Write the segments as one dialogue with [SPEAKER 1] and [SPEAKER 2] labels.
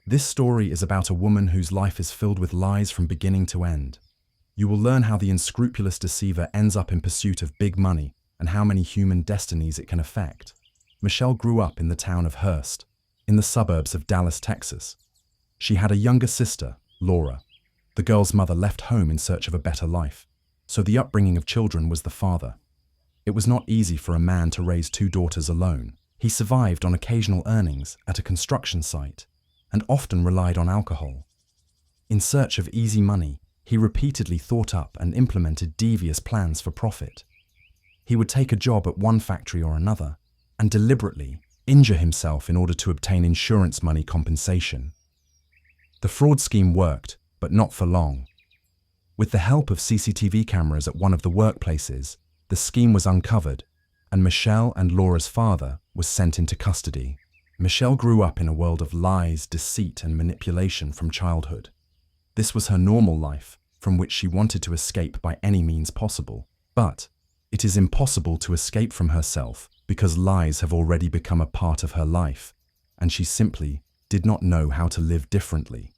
[SPEAKER 1] This story is about a woman whose life is filled with lies from beginning to end. You will learn how the unscrupulous deceiver ends up in pursuit of big money and how many human destinies it can affect. Michelle grew up in the town of Hearst, in the suburbs of Dallas, Texas. She had a younger sister, Laura. The girl's mother left home in search of a better life, so the upbringing of children was the father. It was not easy for a man to raise two daughters alone. He survived on occasional earnings at a construction site and often relied on alcohol. In search of easy money, he repeatedly thought up and implemented devious plans for profit. He would take a job at one factory or another and deliberately injure himself in order to obtain insurance money compensation. The fraud scheme worked, but not for long. With the help of CCTV cameras at one of the workplaces, the scheme was uncovered, and Michelle and Laura's father was sent into custody. Michelle grew up in a world of lies, deceit, and manipulation from childhood. This was her normal life, from which she wanted to escape by any means possible. But it is impossible to escape from herself because lies have already become a part of her life, and she simply did not know how to live differently.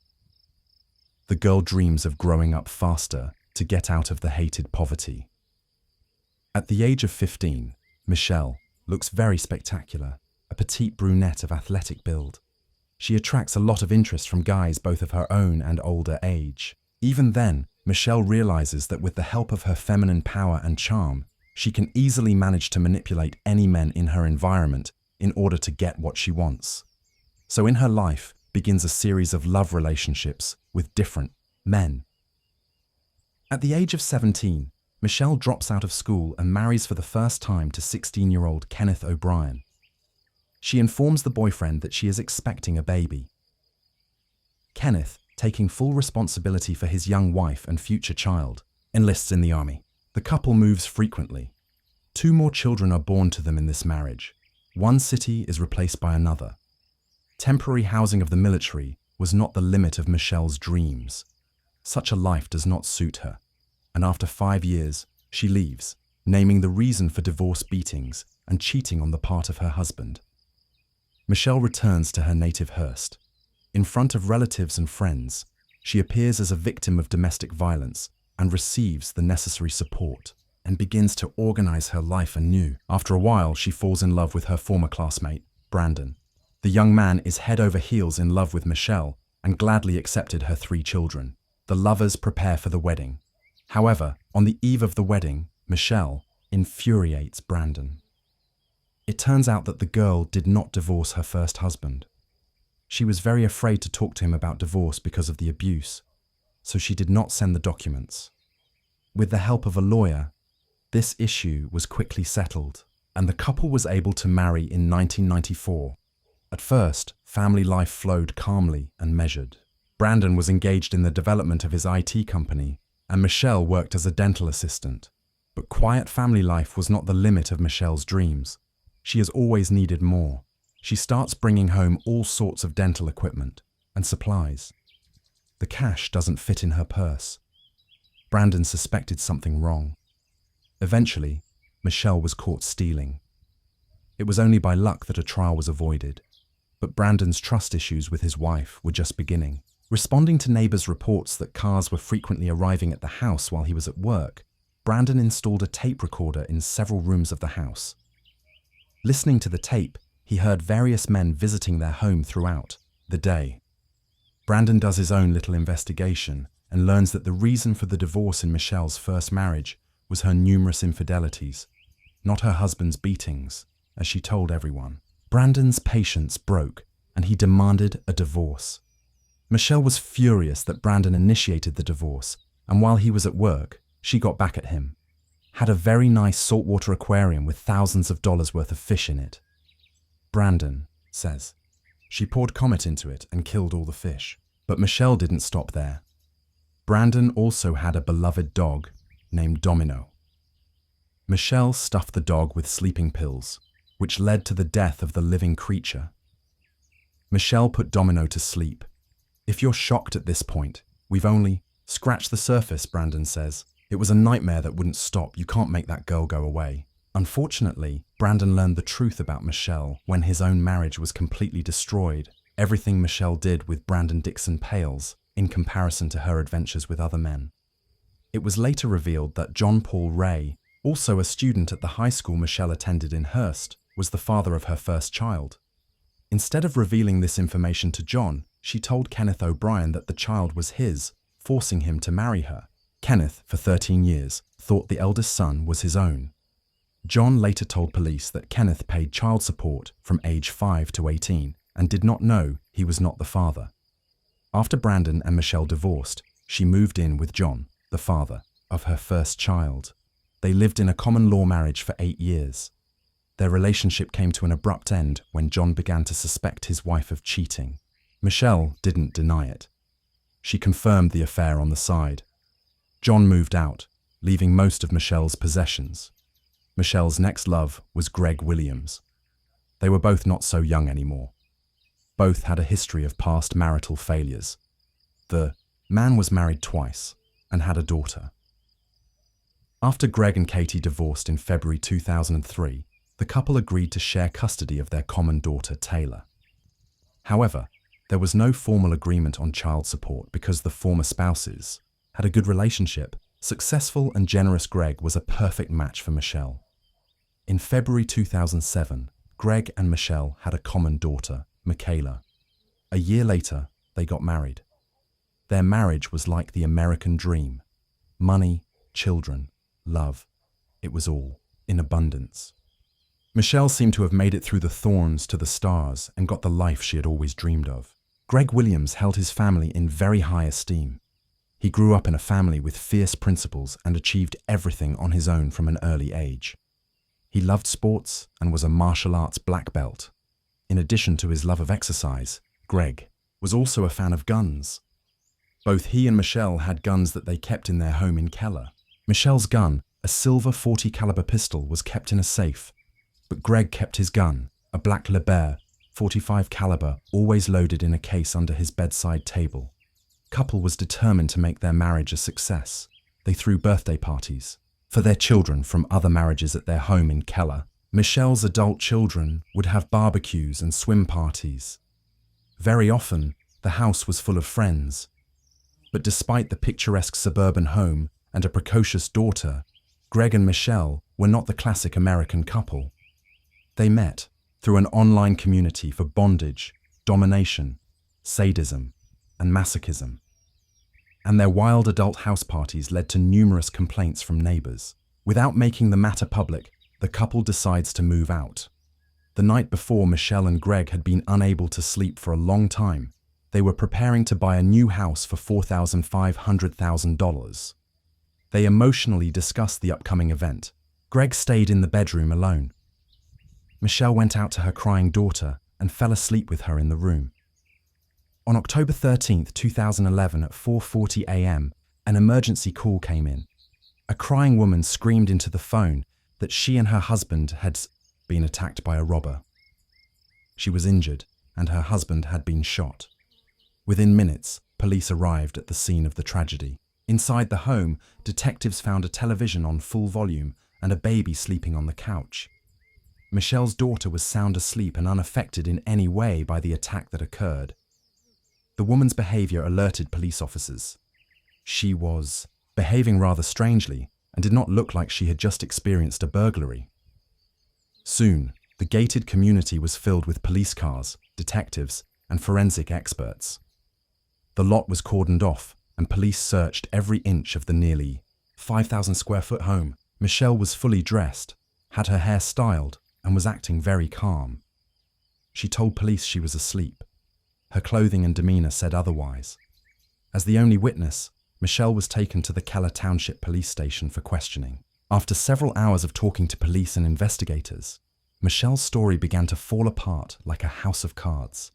[SPEAKER 1] The girl dreams of growing up faster to get out of the hated poverty. At the age of 15, Michelle looks very spectacular, a petite brunette of athletic build. She attracts a lot of interest from guys both of her own and older age. Even then, Michelle realizes that with the help of her feminine power and charm, she can easily manage to manipulate any men in her environment in order to get what she wants. So in her life begins a series of love relationships with different men. At the age of 17, Michelle drops out of school and marries for the first time to 16-year-old Kenneth O'Brien. She informs the boyfriend that she is expecting a baby. Kenneth, taking full responsibility for his young wife and future child, enlists in the army. The couple moves frequently. 2 more children are born to them in this marriage. One city is replaced by another. Temporary housing of the military was not the limit of Michelle's dreams. Such a life does not suit her, and after 5 years, she leaves, naming the reason for divorce beatings and cheating on the part of her husband. Michelle returns to her native Hearst. In front of relatives and friends, she appears as a victim of domestic violence and receives the necessary support and begins to organize her life anew. After a while, she falls in love with her former classmate, Brandon. The young man is head over heels in love with Michelle and gladly accepted her 3 children. The lovers prepare for the wedding. However, on the eve of the wedding, Michelle infuriates Brandon. It turns out that the girl did not divorce her first husband. She was very afraid to talk to him about divorce because of the abuse, so she did not send the documents. With the help of a lawyer, this issue was quickly settled, and the couple was able to marry in 1994. At first, family life flowed calmly and measured. Brandon was engaged in the development of his IT company, and Michelle worked as a dental assistant. But quiet family life was not the limit of Michelle's dreams. She has always needed more. She starts bringing home all sorts of dental equipment and supplies. The cash doesn't fit in her purse. Brandon suspected something wrong. Eventually, Michelle was caught stealing. It was only by luck that a trial was avoided, but Brandon's trust issues with his wife were just beginning. Responding to neighbors' reports that cars were frequently arriving at the house while he was at work, Brandon installed a tape recorder in several rooms of the house. Listening to the tape, he heard various men visiting their home throughout the day. Brandon does his own little investigation and learns that the reason for the divorce in Michelle's first marriage was her numerous infidelities, not her husband's beatings, as she told everyone. Brandon's patience broke, and he demanded a divorce. Michelle was furious that Brandon initiated the divorce, and while he was at work, she got back at him. Had a very nice saltwater aquarium with thousands of dollars worth of fish in it. Brandon says she poured Comet into it and killed all the fish. But Michelle didn't stop there. Brandon also had a beloved dog named Domino. Michelle stuffed the dog with sleeping pills, which led to the death of the living creature. Michelle put Domino to sleep. If you're shocked at this point, we've only scratched the surface, Brandon says. It was a nightmare that wouldn't stop. You can't make that girl go away. Unfortunately, Brandon learned the truth about Michelle when his own marriage was completely destroyed Everything Michelle did with Brandon Dixon pales in comparison to her adventures with other men. It was later revealed that John Paul Ray, also a student at the high school Michelle attended in Hearst, was the father of her first child. Instead of revealing this information to John, she told Kenneth O'Brien that the child was his, forcing him to marry her. Kenneth, for 13 years, thought the eldest son was his own. John later told police that Kenneth paid child support from age 5 to 18 and did not know he was not the father. After Brandon and Michelle divorced, she moved in with John, the father of her first child. They lived in a common law marriage for 8 years. Their relationship came to an abrupt end when John began to suspect his wife of cheating. Michelle didn't deny it. She confirmed the affair on the side. John moved out, leaving most of Michelle's possessions. Michelle's next love was Greg Williams. They were both not so young anymore. Both had a history of past marital failures. The man was married twice and had a daughter. After Greg and Katie divorced in February 2003, the couple agreed to share custody of their common daughter, Taylor. However, there was no formal agreement on child support because the former spouses had a good relationship. Successful and generous Greg was a perfect match for Michelle. In February 2007, Greg and Michelle had a common daughter, Michaela. A year later, they got married. Their marriage was like the American dream. Money, children, love. It was all in abundance. Michelle seemed to have made it through the thorns to the stars and got the life she had always dreamed of. Greg Williams held his family in very high esteem. He grew up in a family with fierce principles and achieved everything on his own from an early age. He loved sports and was a martial arts black belt. In addition to his love of exercise, Greg was also a fan of guns. Both he and Michelle had guns that they kept in their home in Keller. Michelle's gun, a silver .40 caliber pistol, was kept in a safe, but Greg kept his gun, a black LaBar .45 caliber, always loaded in a case under his bedside table. Couple was determined to make their marriage a success. They threw birthday parties for their children from other marriages at their home in Keller. Michelle's adult children would have barbecues and swim parties. Very often, the house was full of friends. But despite the picturesque suburban home and a precocious daughter, Greg and Michelle were not the classic American couple. They met through an online community for bondage, domination, sadism, and masochism. And their wild adult house parties led to numerous complaints from neighbors. Without making the matter public, the couple decides to move out. The night before Michelle and Greg had been unable to sleep for a long time, they were preparing to buy a new house for $4,500,000. They emotionally discussed the upcoming event. Greg stayed in the bedroom alone. Michelle went out to her crying daughter and fell asleep with her in the room. On October 13, 2011 at 4:40 a.m., an emergency call came in. A crying woman screamed into the phone that she and her husband had been attacked by a robber. She was injured and her husband had been shot. Within minutes, police arrived at the scene of the tragedy. Inside the home, detectives found a television on full volume and a baby sleeping on the couch. Michelle's daughter was sound asleep and unaffected in any way by the attack that occurred. The woman's behavior alerted police officers. She was behaving rather strangely and did not look like she had just experienced a burglary. Soon, the gated community was filled with police cars, detectives, and forensic experts. The lot was cordoned off, and police searched every inch of the nearly 5,000 square foot home. Michelle was fully dressed, had her hair styled, and was acting very calm. She told police she was asleep. Her clothing and demeanor said otherwise. As the only witness, Michelle was taken to the Keller Township Police Station for questioning. After several hours of talking to police and investigators, Michelle's story began to fall apart like a house of cards.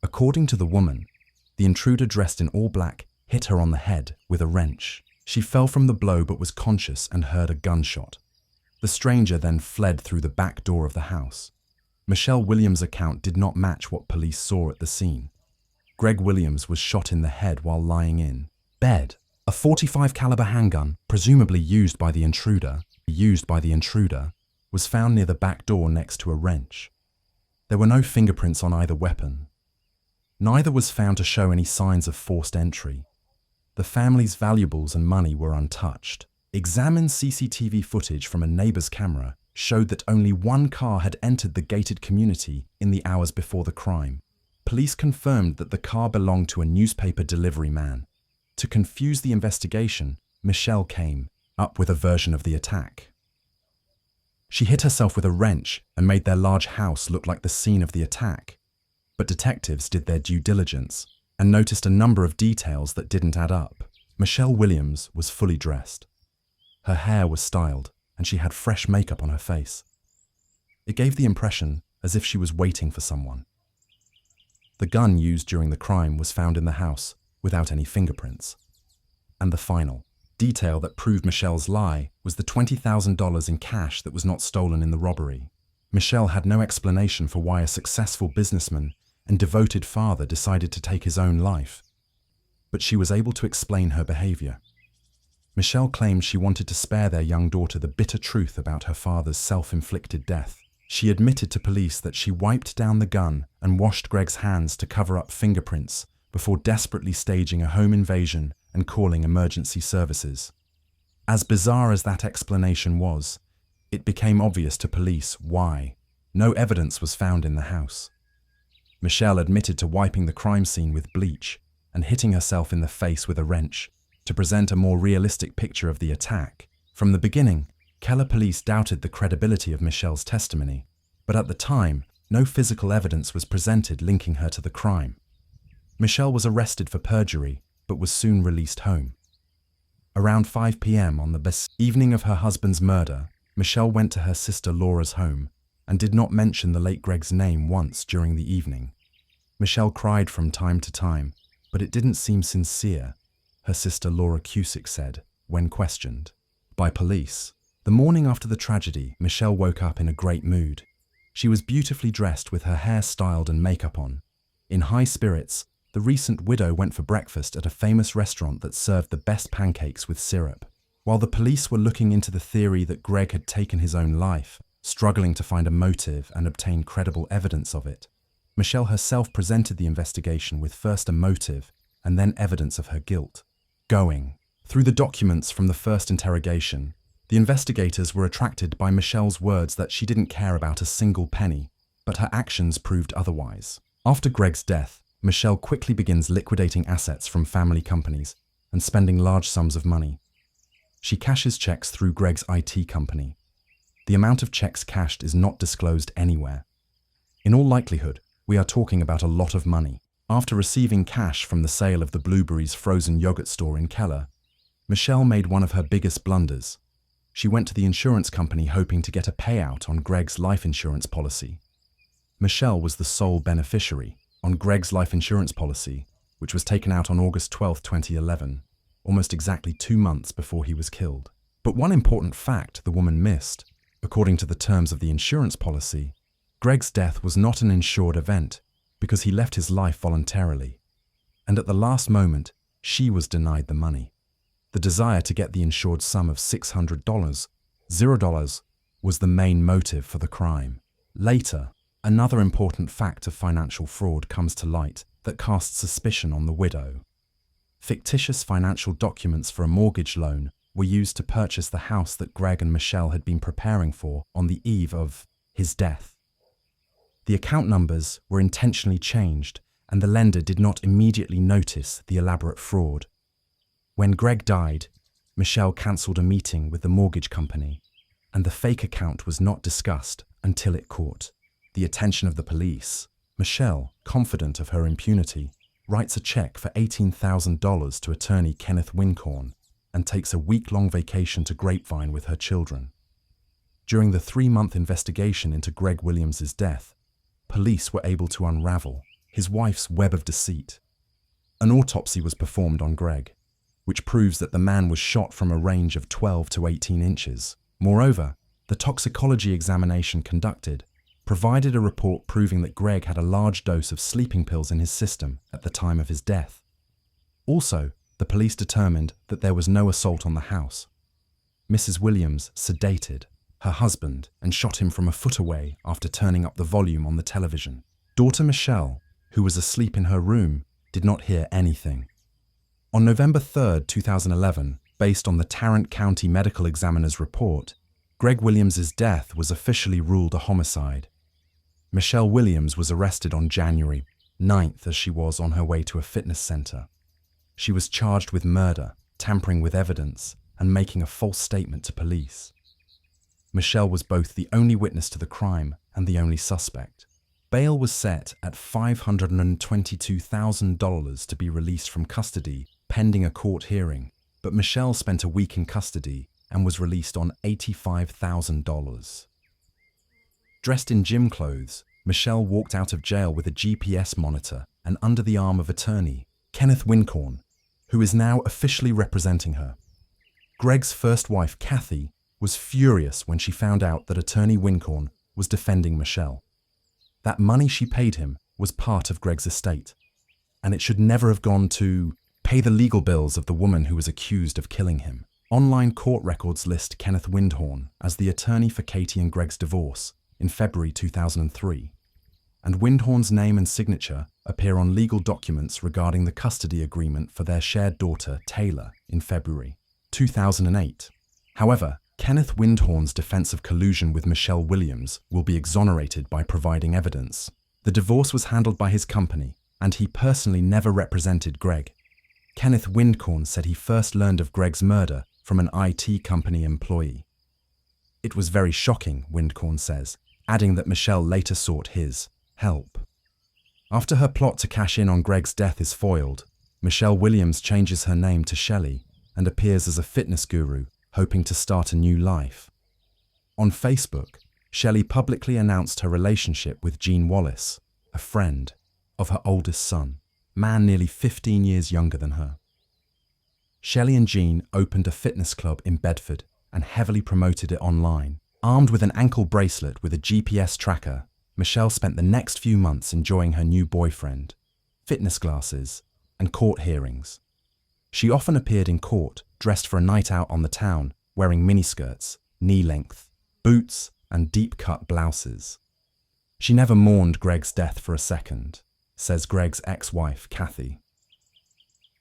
[SPEAKER 1] According to the woman, the intruder dressed in all black hit her on the head with a wrench. She fell from the blow but was conscious and heard a gunshot. The stranger then fled through the back door of the house. Michelle Williams' account did not match what police saw at the scene. Greg Williams was shot in the head while lying in bed. A .45 caliber handgun, presumably used by the intruder, was found near the back door next to a wrench. There were no fingerprints on either weapon. Neither was found to show any signs of forced entry. The family's valuables and money were untouched. Examined CCTV footage from a neighbor's camera showed that only one car had entered the gated community in the hours before the crime. Police confirmed that the car belonged to a newspaper delivery man. To confuse the investigation, Michelle came up with a version of the attack. She hit herself with a wrench and made their large house look like the scene of the attack. But detectives did their due diligence and noticed a number of details that didn't add up. Michelle Williams was fully dressed. Her hair was styled, and she had fresh makeup on her face. It gave the impression as if she was waiting for someone. The gun used during the crime was found in the house without any fingerprints. And the final detail that proved Michelle's lie was the $20,000 in cash that was not stolen in the robbery. Michelle had no explanation for why a successful businessman and devoted father decided to take his own life. But she was able to explain her behavior. Michelle claimed she wanted to spare their young daughter the bitter truth about her father's self-inflicted death. She admitted to police that she wiped down the gun and washed Greg's hands to cover up fingerprints before desperately staging a home invasion and calling emergency services. As bizarre as that explanation was, it became obvious to police why. No evidence was found in the house. Michelle admitted to wiping the crime scene with bleach and hitting herself in the face with a wrench to present a more realistic picture of the attack. From the beginning, Keller police doubted the credibility of Michelle's testimony, but at the time, no physical evidence was presented linking her to the crime. Michelle was arrested for perjury, but was soon released home. Around 5 p.m. on the evening of her husband's murder, Michelle went to her sister Laura's home and did not mention the late Greg's name once during the evening. Michelle cried from time to time, but it didn't seem sincere, her sister Laura Cusick said, when questioned by police. The morning after the tragedy, Michelle woke up in a great mood. She was beautifully dressed with her hair styled and makeup on. In high spirits, the recent widow went for breakfast at a famous restaurant that served the best pancakes with syrup. While the police were looking into the theory that Greg had taken his own life, struggling to find a motive and obtain credible evidence of it, Michelle herself presented the investigation with first a motive and then evidence of her guilt. Going through the documents from the first interrogation, the investigators were attracted by Michelle's words that she didn't care about a single penny, but her actions proved otherwise. After Greg's death, Michelle quickly begins liquidating assets from family companies and spending large sums of money. She cashes checks through Greg's IT company. The amount of checks cashed is not disclosed anywhere. In all likelihood, we are talking about a lot of money. After receiving cash from the sale of the Blueberries frozen yogurt store in Keller, Michelle made one of her biggest blunders. She went to the insurance company hoping to get a payout on Greg's life insurance policy. Michelle was the sole beneficiary on Greg's life insurance policy, which was taken out on August 12, 2011, almost exactly 2 months before he was killed. But one important fact the woman missed: according to the terms of the insurance policy, Greg's death was not an insured event because he left his life voluntarily. And at the last moment, she was denied the money. The desire to get the insured sum of $600, $0, was the main motive for the crime. Later, another important fact of financial fraud comes to light that casts suspicion on the widow. Fictitious financial documents for a mortgage loan were used to purchase the house that Greg and Michelle had been preparing for on the eve of his death. The account numbers were intentionally changed, and the lender did not immediately notice the elaborate fraud. When Greg died, Michelle cancelled a meeting with the mortgage company, and the fake account was not discussed until it caught the attention of the police. Michelle, confident of her impunity, writes a check for $18,000 to attorney Kenneth Wincorn and takes a week-long vacation to Grapevine with her children. During the 3-month investigation into Greg Williams' death, police were able to unravel his wife's web of deceit. An autopsy was performed on Greg, which proves that the man was shot from a range of 12 to 18 inches. Moreover, the toxicology examination conducted provided a report proving that Greg had a large dose of sleeping pills in his system at the time of his death. Also, the police determined that there was no assault on the house. Mrs. Williams sedated her husband and shot him from a foot away after turning up the volume on the television. Daughter Michelle, who was asleep in her room, did not hear anything. On November 3, 2011, based on the Tarrant County Medical Examiner's report, Greg Williams' death was officially ruled a homicide. Michelle Williams was arrested on January 9th as she was on her way to a fitness center. She was charged with murder, tampering with evidence, and making a false statement to police. Michelle was both the only witness to the crime and the only suspect. Bail was set at $522,000 to be released from custody pending a court hearing, but Michelle spent a week in custody and was released on $85,000. Dressed in gym clothes, Michelle walked out of jail with a GPS monitor and under the arm of attorney Kenneth Wincorn, who is now officially representing her. Greg's first wife, Kathy, was furious when she found out that attorney Wincorn was defending Michelle. That money she paid him was part of Greg's estate, and it should never have gone to pay the legal bills of the woman who was accused of killing him. Online court records list Kenneth Wincorn as the attorney for Katie and Greg's divorce in February 2003, and Wincorn's name and signature appear on legal documents regarding the custody agreement for their shared daughter, Taylor, in February 2008. However, Kenneth Wincorn's defense of collusion with Michelle Williams will be exonerated by providing evidence. The divorce was handled by his company, and he personally never represented Greg. Kenneth Wincorn said he first learned of Greg's murder from an IT company employee. It was very shocking, Wincorn says, adding that Michelle later sought his help. After her plot to cash in on Greg's death is foiled, Michelle Williams changes her name to Shelley and appears as a fitness guru, hoping to start a new life. On Facebook, Shelley publicly announced her relationship with Gene Wallace, a friend of her oldest son, man nearly 15 years younger than her. Shelley and Gene opened a fitness club in Bedford and heavily promoted it online. Armed with an ankle bracelet with a GPS tracker, Michelle spent the next few months enjoying her new boyfriend, fitness classes, and court hearings. She often appeared in court dressed for a night out on the town, wearing miniskirts, knee-length, boots, and deep-cut blouses. She never mourned Greg's death for a second, says Greg's ex-wife, Kathy.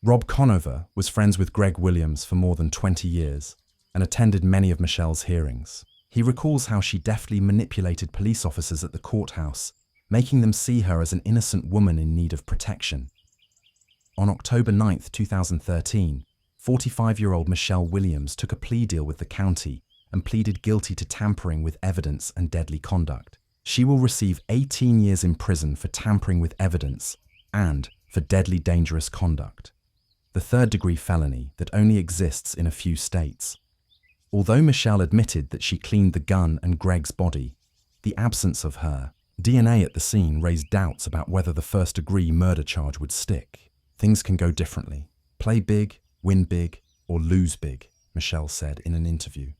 [SPEAKER 1] Rob Conover was friends with Greg Williams for more than 20 years and attended many of Michelle's hearings. He recalls how she deftly manipulated police officers at the courthouse, making them see her as an innocent woman in need of protection. On October 9, 2013, 45-year-old Michelle Williams took a plea deal with the county and pleaded guilty to tampering with evidence and deadly conduct. She will receive 18 years in prison for tampering with evidence and for deadly dangerous conduct, the third-degree felony that only exists in a few states. Although Michelle admitted that she cleaned the gun and Greg's body, the absence of her DNA at the scene raised doubts about whether the first-degree murder charge would stick. Things can go differently. Play big, win big, or lose big, Michelle said in an interview.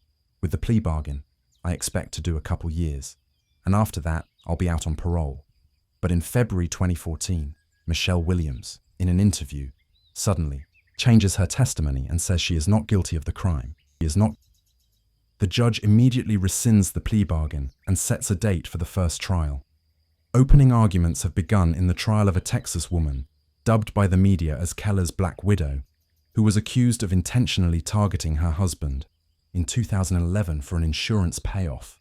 [SPEAKER 1] With the plea bargain, I expect to do a couple years, and after that, I'll be out on parole. But in February 2014, Michelle Williams, in an interview, suddenly changes her testimony and says she is not guilty of the crime. The judge immediately rescinds the plea bargain and sets a date for the first trial. Opening arguments have begun in the trial of a Texas woman, dubbed by the media as Keller's Black Widow, who was accused of intentionally targeting her husband in 2011 for an insurance payoff.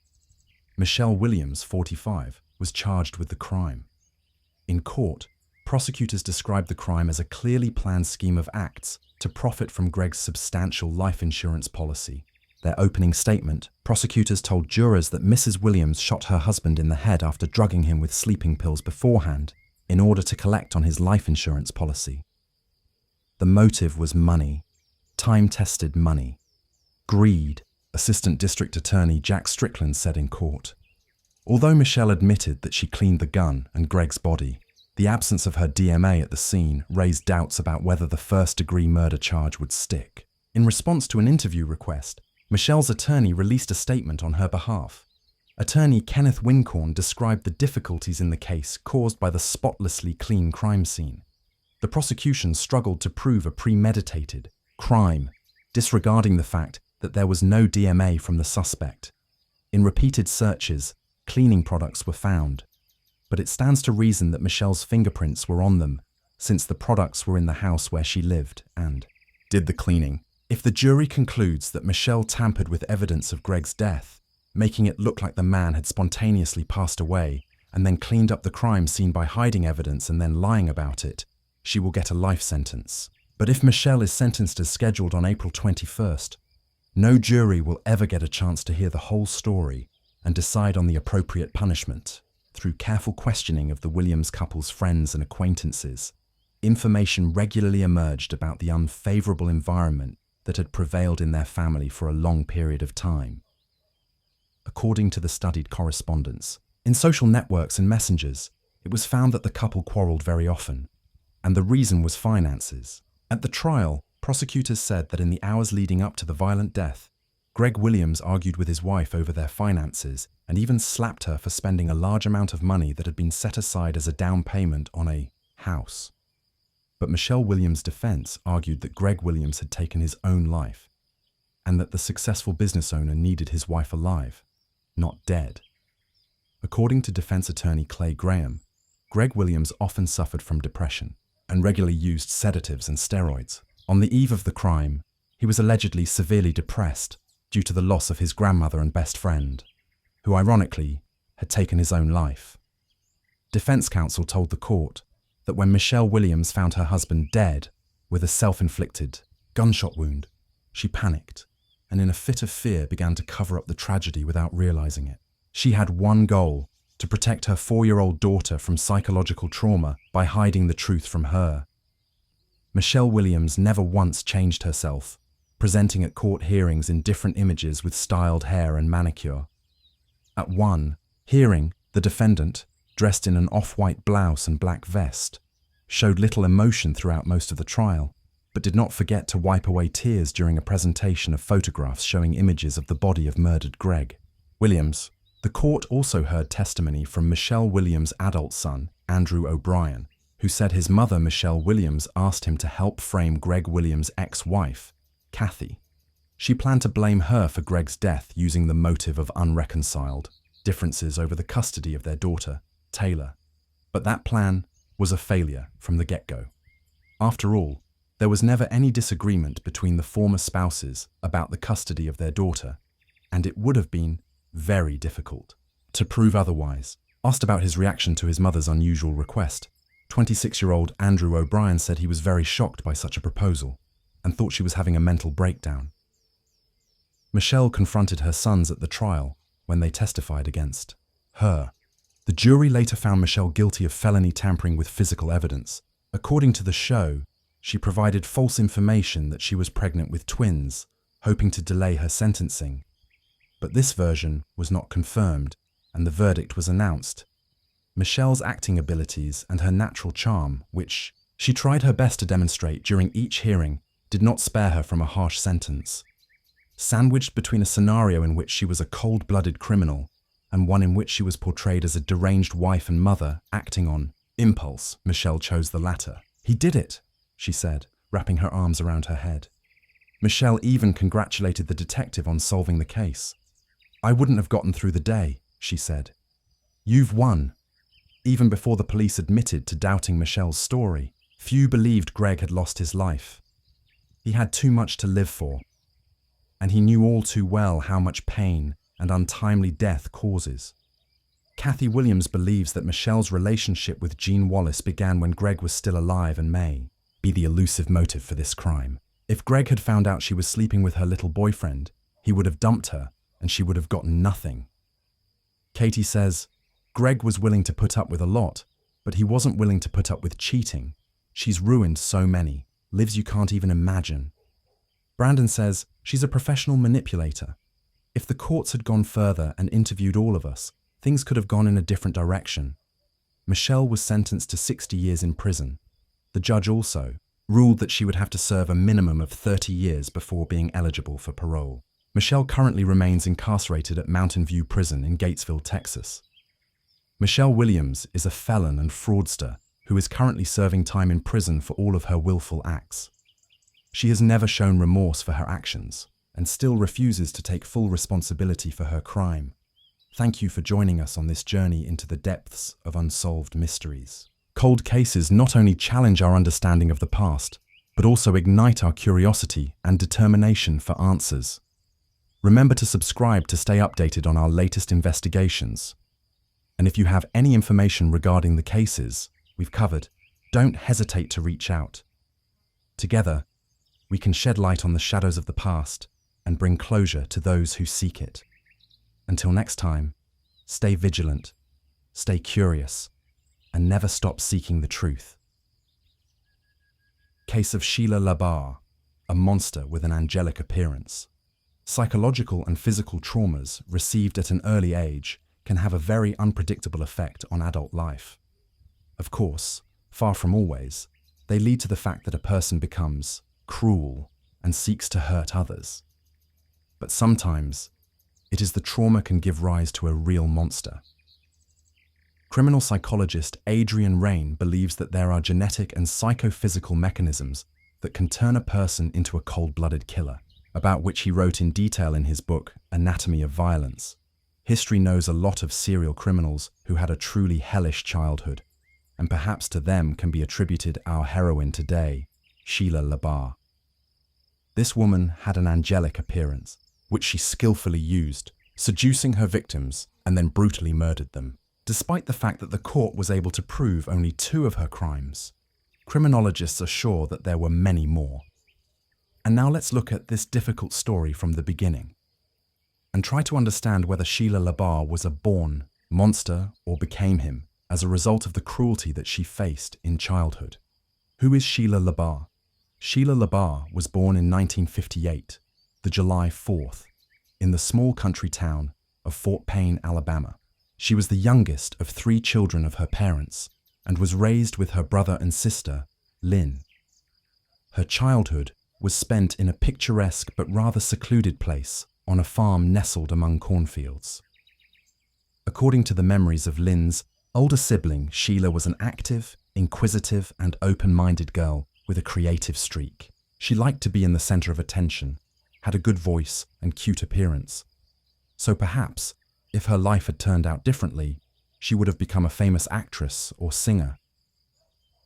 [SPEAKER 1] Michelle Williams, 45, was charged with the crime. In court, prosecutors described the crime as a clearly planned scheme of acts to profit from Greg's substantial life insurance policy. Their opening statement, prosecutors told jurors that Mrs. Williams shot her husband in the head after drugging him with sleeping pills beforehand in order to collect on his life insurance policy. The motive was money, time-tested money. Greed, Assistant District Attorney Jack Strickland said in court. Although Michelle admitted that she cleaned the gun and Greg's body, the absence of her DMA at the scene raised doubts about whether the first-degree murder charge would stick. In response to an interview request, Michelle's attorney released a statement on her behalf. Attorney Kenneth Wincorn described the difficulties in the case caused by the spotlessly clean crime scene. The prosecution struggled to prove a premeditated crime, disregarding the fact that there was no DMA from the suspect. In repeated searches, cleaning products were found. but it stands to reason that Michelle's fingerprints were on them, since the products were in the house where she lived and did the cleaning. If the jury concludes that Michelle tampered with evidence of Greg's death, making it look like the man had spontaneously passed away and then cleaned up the crime scene by hiding evidence and then lying about it, she will get a life sentence. But if Michelle is sentenced as scheduled on April 21st, no jury will ever get a chance to hear the whole story and decide on the appropriate punishment. Through careful questioning of the Williams couple's friends and acquaintances, information regularly emerged about the unfavorable environment that had prevailed in their family for a long period of time. According to the studied correspondence, in social networks and messengers, it was found that the couple quarreled very often, and the reason was finances. At the trial, prosecutors said that in the hours leading up to the violent death, Greg Williams argued with his wife over their finances and even slapped her for spending a large amount of money that had been set aside as a down payment on a house. But Michelle Williams' defense argued that Greg Williams had taken his own life and that the successful business owner needed his wife alive, not dead. According to defense attorney Clay Graham, Greg Williams often suffered from depression and regularly used sedatives and steroids. On the eve of the crime, he was allegedly severely depressed due to the loss of his grandmother and best friend, who ironically had taken his own life. Defense counsel told the court that when Michelle Williams found her husband dead with a self-inflicted gunshot wound, she panicked and in a fit of fear began to cover up the tragedy without realizing it. She had one goal: to protect her 4-year-old daughter from psychological trauma by hiding the truth from her. Michelle Williams never once changed herself, presenting at court hearings in different images with styled hair and manicure. At one hearing, the defendant, dressed in an off-white blouse and black vest, showed little emotion throughout most of the trial, but did not forget to wipe away tears during a presentation of photographs showing images of the body of murdered Greg Williams. The court also heard testimony from Michelle Williams' adult son, Andrew O'Brien, who said his mother, Michelle Williams, asked him to help frame Greg Williams' ex-wife, Kathy. She planned to blame her for Greg's death using the motive of unreconciled differences over the custody of their daughter, Taylor. But that plan was a failure from the get-go. After all, there was never any disagreement between the former spouses about the custody of their daughter, and it would have been very difficult to prove otherwise. Asked about his reaction to his mother's unusual request, 26-year-old Andrew O'Brien said he was very shocked by such a proposal and thought she was having a mental breakdown. Michelle confronted her sons at the trial when they testified against her. The jury later found Michelle guilty of felony tampering with physical evidence. According to the show, she provided false information that she was pregnant with twins, hoping to delay her sentencing. But this version was not confirmed, and the verdict was announced. Michelle's acting abilities and her natural charm, which she tried her best to demonstrate during each hearing, did not spare her from a harsh sentence. Sandwiched between a scenario in which she was a cold-blooded criminal and one in which she was portrayed as a deranged wife and mother acting on impulse, Michelle chose the latter. "He did it," she said, wrapping her arms around her head. Michelle even congratulated the detective on solving the case. "I wouldn't have gotten through the day," she said. "You've won." Even before the police admitted to doubting Michelle's story, few believed Greg had lost his life. He had too much to live for, and he knew all too well how much pain and untimely death causes. Kathy Williams believes that Michelle's relationship with Jean Wallace began when Greg was still alive and may be the elusive motive for this crime. If Greg had found out she was sleeping with her little boyfriend, he would have dumped her and she would have gotten nothing. Katie says, Greg was willing to put up with a lot, but he wasn't willing to put up with cheating. She's ruined so many lives you can't even imagine. Brandon says, she's a professional manipulator. If the courts had gone further and interviewed all of us, things could have gone in a different direction. Michelle was sentenced to 60 years in prison. The judge also ruled that she would have to serve a minimum of 30 years before being eligible for parole. Michelle currently remains incarcerated at Mountain View Prison in Gatesville, Texas. Michelle Williams is a felon and fraudster who is currently serving time in prison for all of her willful acts. She has never shown remorse for her actions and still refuses to take full responsibility for her crime. Thank you for joining us on this journey into the depths of unsolved mysteries. Cold cases not only challenge our understanding of the past, but also ignite our curiosity and determination for answers. Remember to subscribe to stay updated on our latest investigations. And if you have any information regarding the cases we've covered, don't hesitate to reach out. Together, we can shed light on the shadows of the past and bring closure to those who seek it. Until next time, stay vigilant, stay curious, and never stop seeking the truth. Case of Sheila LaBar, a monster with an angelic appearance. Psychological and physical traumas received at an early age can have a very unpredictable effect on adult life. Of course, far from always, they lead to the fact that a person becomes cruel and seeks to hurt others. But sometimes, it is the trauma can give rise to a real monster. Criminal psychologist Adrian Rain believes that there are genetic and psychophysical mechanisms that can turn a person into a cold-blooded killer, about which he wrote in detail in his book, Anatomy of Violence. History knows a lot of serial criminals who had a truly hellish childhood, and perhaps to them can be attributed our heroine today, Sheila LaBar. This woman had an angelic appearance, which she skillfully used, seducing her victims and then brutally murdered them. Despite the fact that the court was able to prove only 2 of her crimes, criminologists are sure that there were many more. And now let's look at this difficult story from the beginning and try to understand whether Sheila LaBar was a born monster or became him as a result of the cruelty that she faced in childhood. Who is Sheila LaBar? Sheila LaBar was born in 1958, the July 4th, in the small country town of Fort Payne, Alabama. She was the youngest of 3 children of her parents and was raised with her brother and sister, Lynn. Her childhood was spent in a picturesque but rather secluded place on a farm nestled among cornfields. According to the memories of Lynn's older sibling, Sheila was an active, inquisitive, and open-minded girl with a creative streak. She liked to be in the center of attention, had a good voice and cute appearance. So perhaps, if her life had turned out differently, she would have become a famous actress or singer.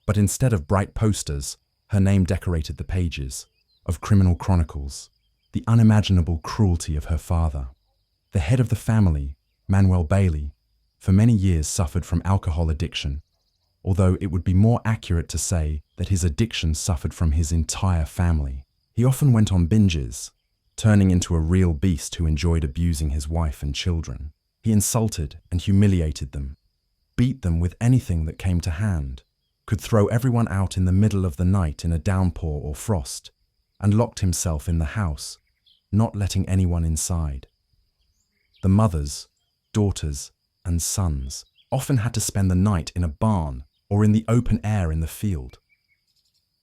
[SPEAKER 1] But instead of bright posters, her name decorated the pages of criminal chronicles. The unimaginable cruelty of her father. The head of the family, Manuel Bailey, for many years suffered from alcohol addiction, although it would be more accurate to say that his addiction suffered from his entire family. He often went on binges, turning into a real beast who enjoyed abusing his wife and children. He insulted and humiliated them, beat them with anything that came to hand, could throw everyone out in the middle of the night in a downpour or frost, and locked himself in the house, not letting anyone inside. The mothers, daughters, and sons often had to spend the night in a barn or in the open air in the field.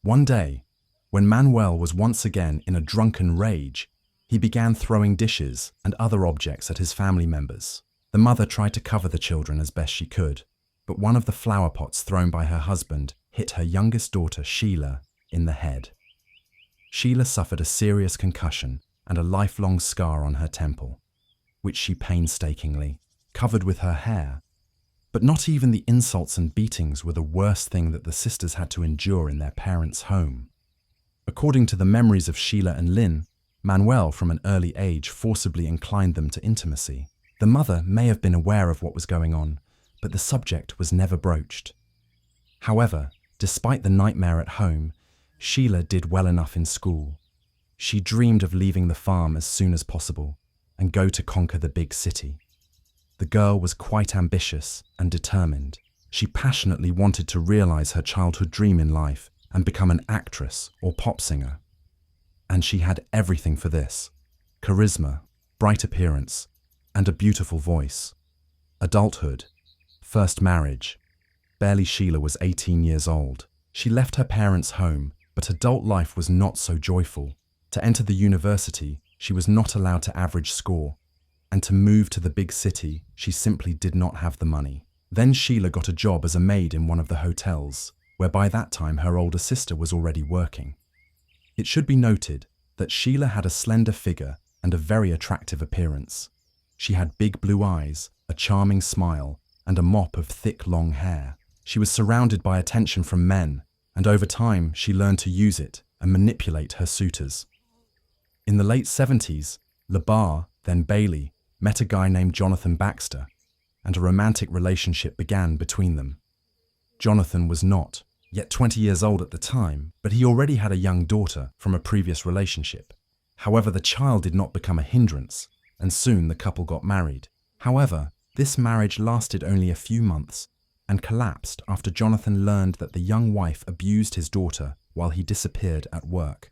[SPEAKER 1] One day, when Manuel was once again in a drunken rage, he began throwing dishes and other objects at his family members. The mother tried to cover the children as best she could, but one of the flower pots thrown by her husband hit her youngest daughter, Sheila, in the head. Sheila suffered a serious concussion and a lifelong scar on her temple, which she painstakingly covered with her hair. But not even the insults and beatings were the worst thing that the sisters had to endure in their parents' home. According to the memories of Sheila and Lynn, Manuel from an early age forcibly inclined them to intimacy. The mother may have been aware of what was going on, but the subject was never broached. However, despite the nightmare at home, Sheila did well enough in school. She dreamed of leaving the farm as soon as possible and go to conquer the big city. The girl was quite ambitious and determined. She passionately wanted to realize her childhood dream in life and become an actress or pop singer. And she had everything for this: charisma, bright appearance, and a beautiful voice. Adulthood, first marriage. Barely Sheila was 18 years old. She left her parents' home, but adult life was not so joyful. To enter the university, she was not allowed to average score, and to move to the big city, she simply did not have the money. Then Sheila got a job as a maid in one of the hotels, where by that time her older sister was already working. It should be noted that Sheila had a slender figure and a very attractive appearance. She had big blue eyes a charming smile, and a mop of thick, long hair. She was surrounded by attention from men, and over time she learned to use it and manipulate her suitors. In the late 70s, LaBar, then Bailey, met a guy named Jonathan Baxter, and a romantic relationship began between them. Jonathan was not yet 20 years old at the time, but he already had a young daughter from a previous relationship. However, the child did not become a hindrance, and soon the couple got married. However, this marriage lasted only a few months and collapsed after Jonathan learned that the young wife abused his daughter while he disappeared at work.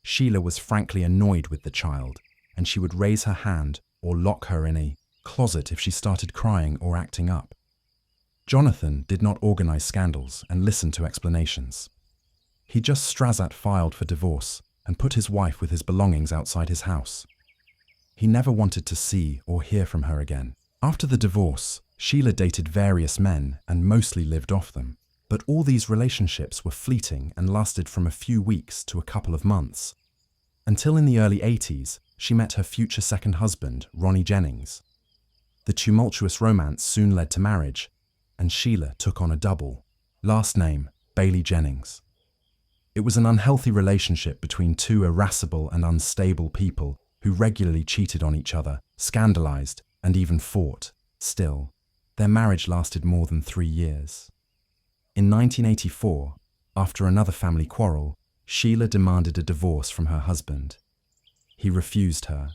[SPEAKER 1] Sheila was frankly annoyed with the child, and she would raise her hand or lock her in a closet if she started crying or acting up. Jonathan did not organize scandals and listen to explanations. He just Strazat filed for divorce and put his wife with his belongings outside his house. He never wanted to see or hear from her again. After the divorce, Sheila dated various men and mostly lived off them. But all these relationships were fleeting and lasted from a few weeks to a couple of months. Until in the early 80s, she met her future second husband, Ronnie Jennings. The tumultuous romance soon led to marriage, and Sheila took on a double, last name Bailey Jennings. It was an unhealthy relationship between two irascible and unstable people who regularly cheated on each other, scandalized, and even fought. Still, their marriage lasted more than 3 years. In 1984, after another family quarrel, Sheila demanded a divorce from her husband. He refused her.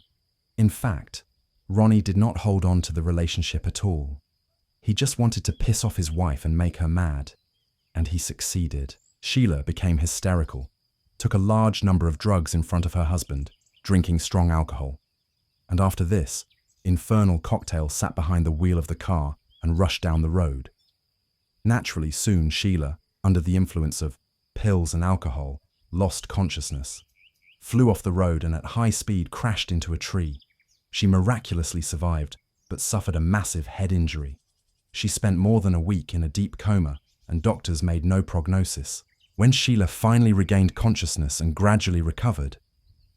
[SPEAKER 1] In fact, Ronnie did not hold on to the relationship at all. He just wanted to piss off his wife and make her mad. And he succeeded. Sheila became hysterical, took a large number of drugs in front of her husband, drinking strong alcohol. And after this, infernal Cocktail sat behind the wheel of the car and rushed down the road. Naturally, soon Sheila, under the influence of pills and alcohol, lost consciousness, flew off the road and at high speed crashed into a tree. She miraculously survived, but suffered a massive head injury. She spent more than a week in a deep coma, and doctors made no prognosis. When Sheila finally regained consciousness and gradually recovered,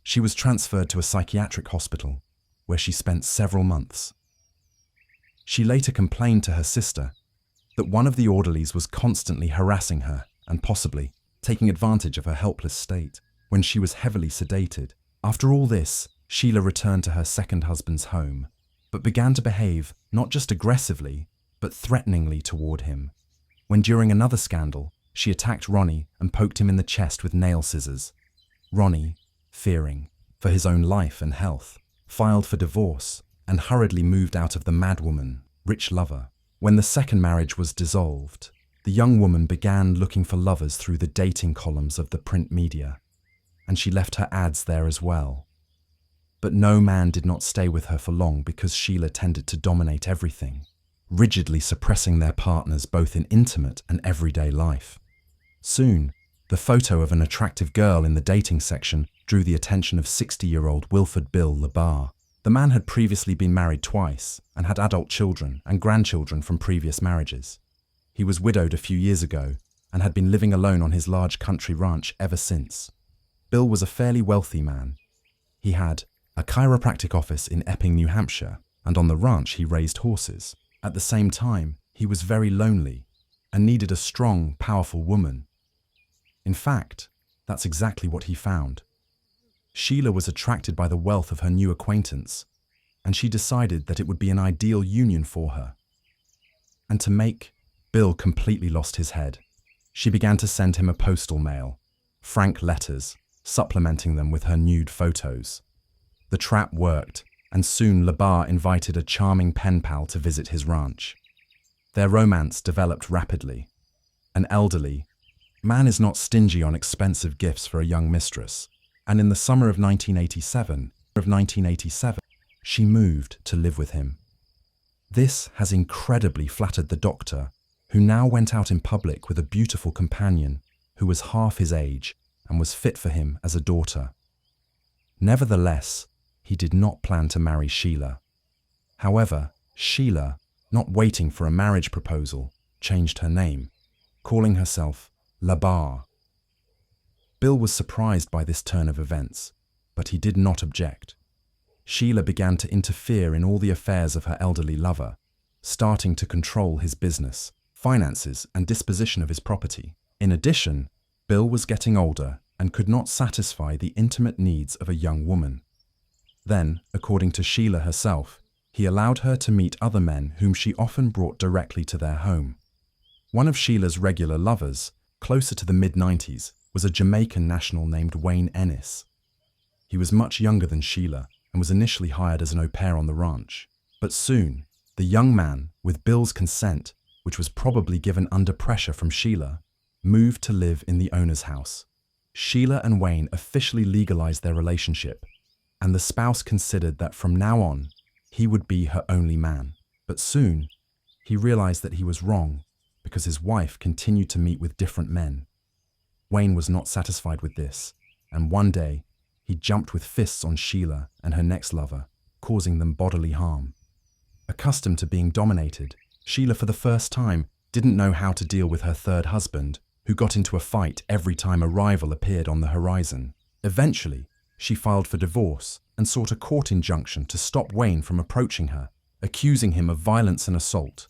[SPEAKER 1] she was transferred to a psychiatric hospital, where she spent several months. She later complained to her sister that one of the orderlies was constantly harassing her and possibly taking advantage of her helpless state when she was heavily sedated. After all this, Sheila returned to her second husband's home, but began to behave not just aggressively, but threateningly toward him. When during another scandal, she attacked Ronnie and poked him in the chest with nail scissors. Ronnie, fearing for his own life and health, filed for divorce and hurriedly moved out of the madwoman, rich lover. When the second marriage was dissolved, the young woman began looking for lovers through the dating columns of the print media, and she left her ads there as well. But no man did not stay with her for long because Sheila tended to dominate everything, rigidly suppressing their partners both in intimate and everyday life. Soon, the photo of an attractive girl in the dating section drew the attention of 60-year-old Wilford Bill LaBar. The man had previously been married twice and had adult children and grandchildren from previous marriages. He was widowed a few years ago and had been living alone on his large country ranch ever since. Bill was a fairly wealthy man. He had a chiropractic office in Epping, New Hampshire, and on the ranch he raised horses. At the same time, he was very lonely and needed a strong, powerful woman. In fact, that's exactly what he found. Sheila was attracted by the wealth of her new acquaintance, and she decided that it would be an ideal union for her. And to make Bill completely lost his head, she began to send him a postal mail, frank letters, supplementing them with her nude photos. The trap worked, and soon LaBar invited a charming pen pal to visit his ranch. Their romance developed rapidly. An elderly man is not stingy on expensive gifts for a young mistress, and in the summer of 1987, she moved to live with him. This has incredibly flattered the doctor, who now went out in public with a beautiful companion who was half his age and was fit for him as a daughter. Nevertheless, he did not plan to marry Sheila. However, Sheila, not waiting for a marriage proposal, changed her name, calling herself LaBar. Bill was surprised by this turn of events, but he did not object. Sheila began to interfere in all the affairs of her elderly lover, starting to control his business, finances, and disposition of his property. In addition, Bill was getting older and could not satisfy the intimate needs of a young woman. Then, according to Sheila herself, he allowed her to meet other men whom she often brought directly to their home. One of Sheila's regular lovers, closer to the mid-90s, was a Jamaican national named Wayne Ennis. He was much younger than Sheila and was initially hired as an au pair on the ranch. But soon, the young man, with Bill's consent, which was probably given under pressure from Sheila, moved to live in the owner's house. Sheila and Wayne officially legalized their relationship, and the spouse considered that from now on, he would be her only man. But soon, he realized that he was wrong because his wife continued to meet with different men. Wayne was not satisfied with this, and one day, he jumped with fists on Sheila and her next lover, causing them bodily harm. Accustomed to being dominated, Sheila for the first time didn't know how to deal with her third husband, who got into a fight every time a rival appeared on the horizon. Eventually, she filed for divorce and sought a court injunction to stop Wayne from approaching her, accusing him of violence and assault.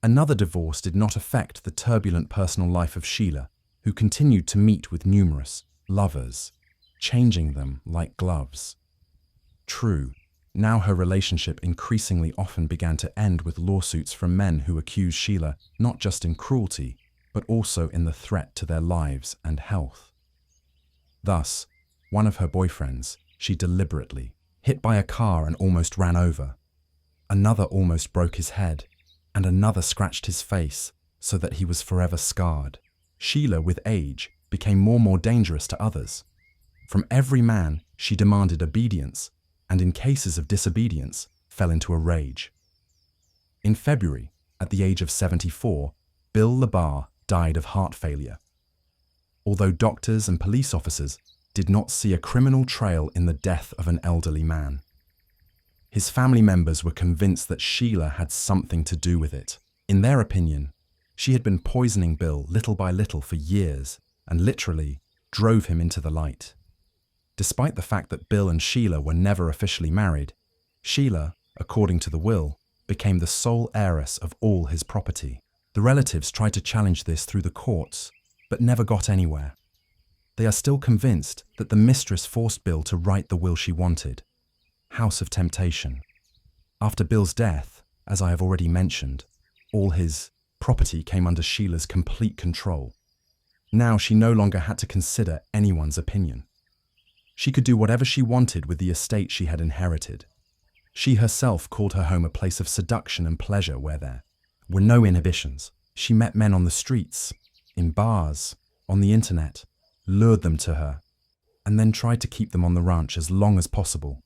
[SPEAKER 1] Another divorce did not affect the turbulent personal life of Sheila, who continued to meet with numerous lovers, changing them like gloves. True, now her relationship increasingly often began to end with lawsuits from men who accused Sheila not just in cruelty, but also in the threat to their lives and health. Thus, one of her boyfriends, she deliberately hit by a car and almost ran over. Another almost broke his head, and another scratched his face so that he was forever scarred. Sheila, with age, became more dangerous to others. From every man, she demanded obedience, and in cases of disobedience, fell into a rage. In February, at the age of 74, Bill LaBar died of heart failure. Although doctors and police officers did not see a criminal trail in the death of an elderly man, his family members were convinced that Sheila had something to do with it. In their opinion, she had been poisoning Bill little by little for years and literally drove him into the light. Despite the fact that Bill and Sheila were never officially married, Sheila, according to the will, became the sole heiress of all his property. The relatives tried to challenge this through the courts, but never got anywhere. They are still convinced that the mistress forced Bill to write the will she wanted. House of Temptation. After Bill's death, as I have already mentioned, all his property came under Sheila's complete control. Now she no longer had to consider anyone's opinion. She could do whatever she wanted with the estate she had inherited. She herself called her home a place of seduction and pleasure where there were no inhibitions. She met men on the streets, in bars, on the internet, lured them to her, and then tried to keep them on the ranch as long as possible.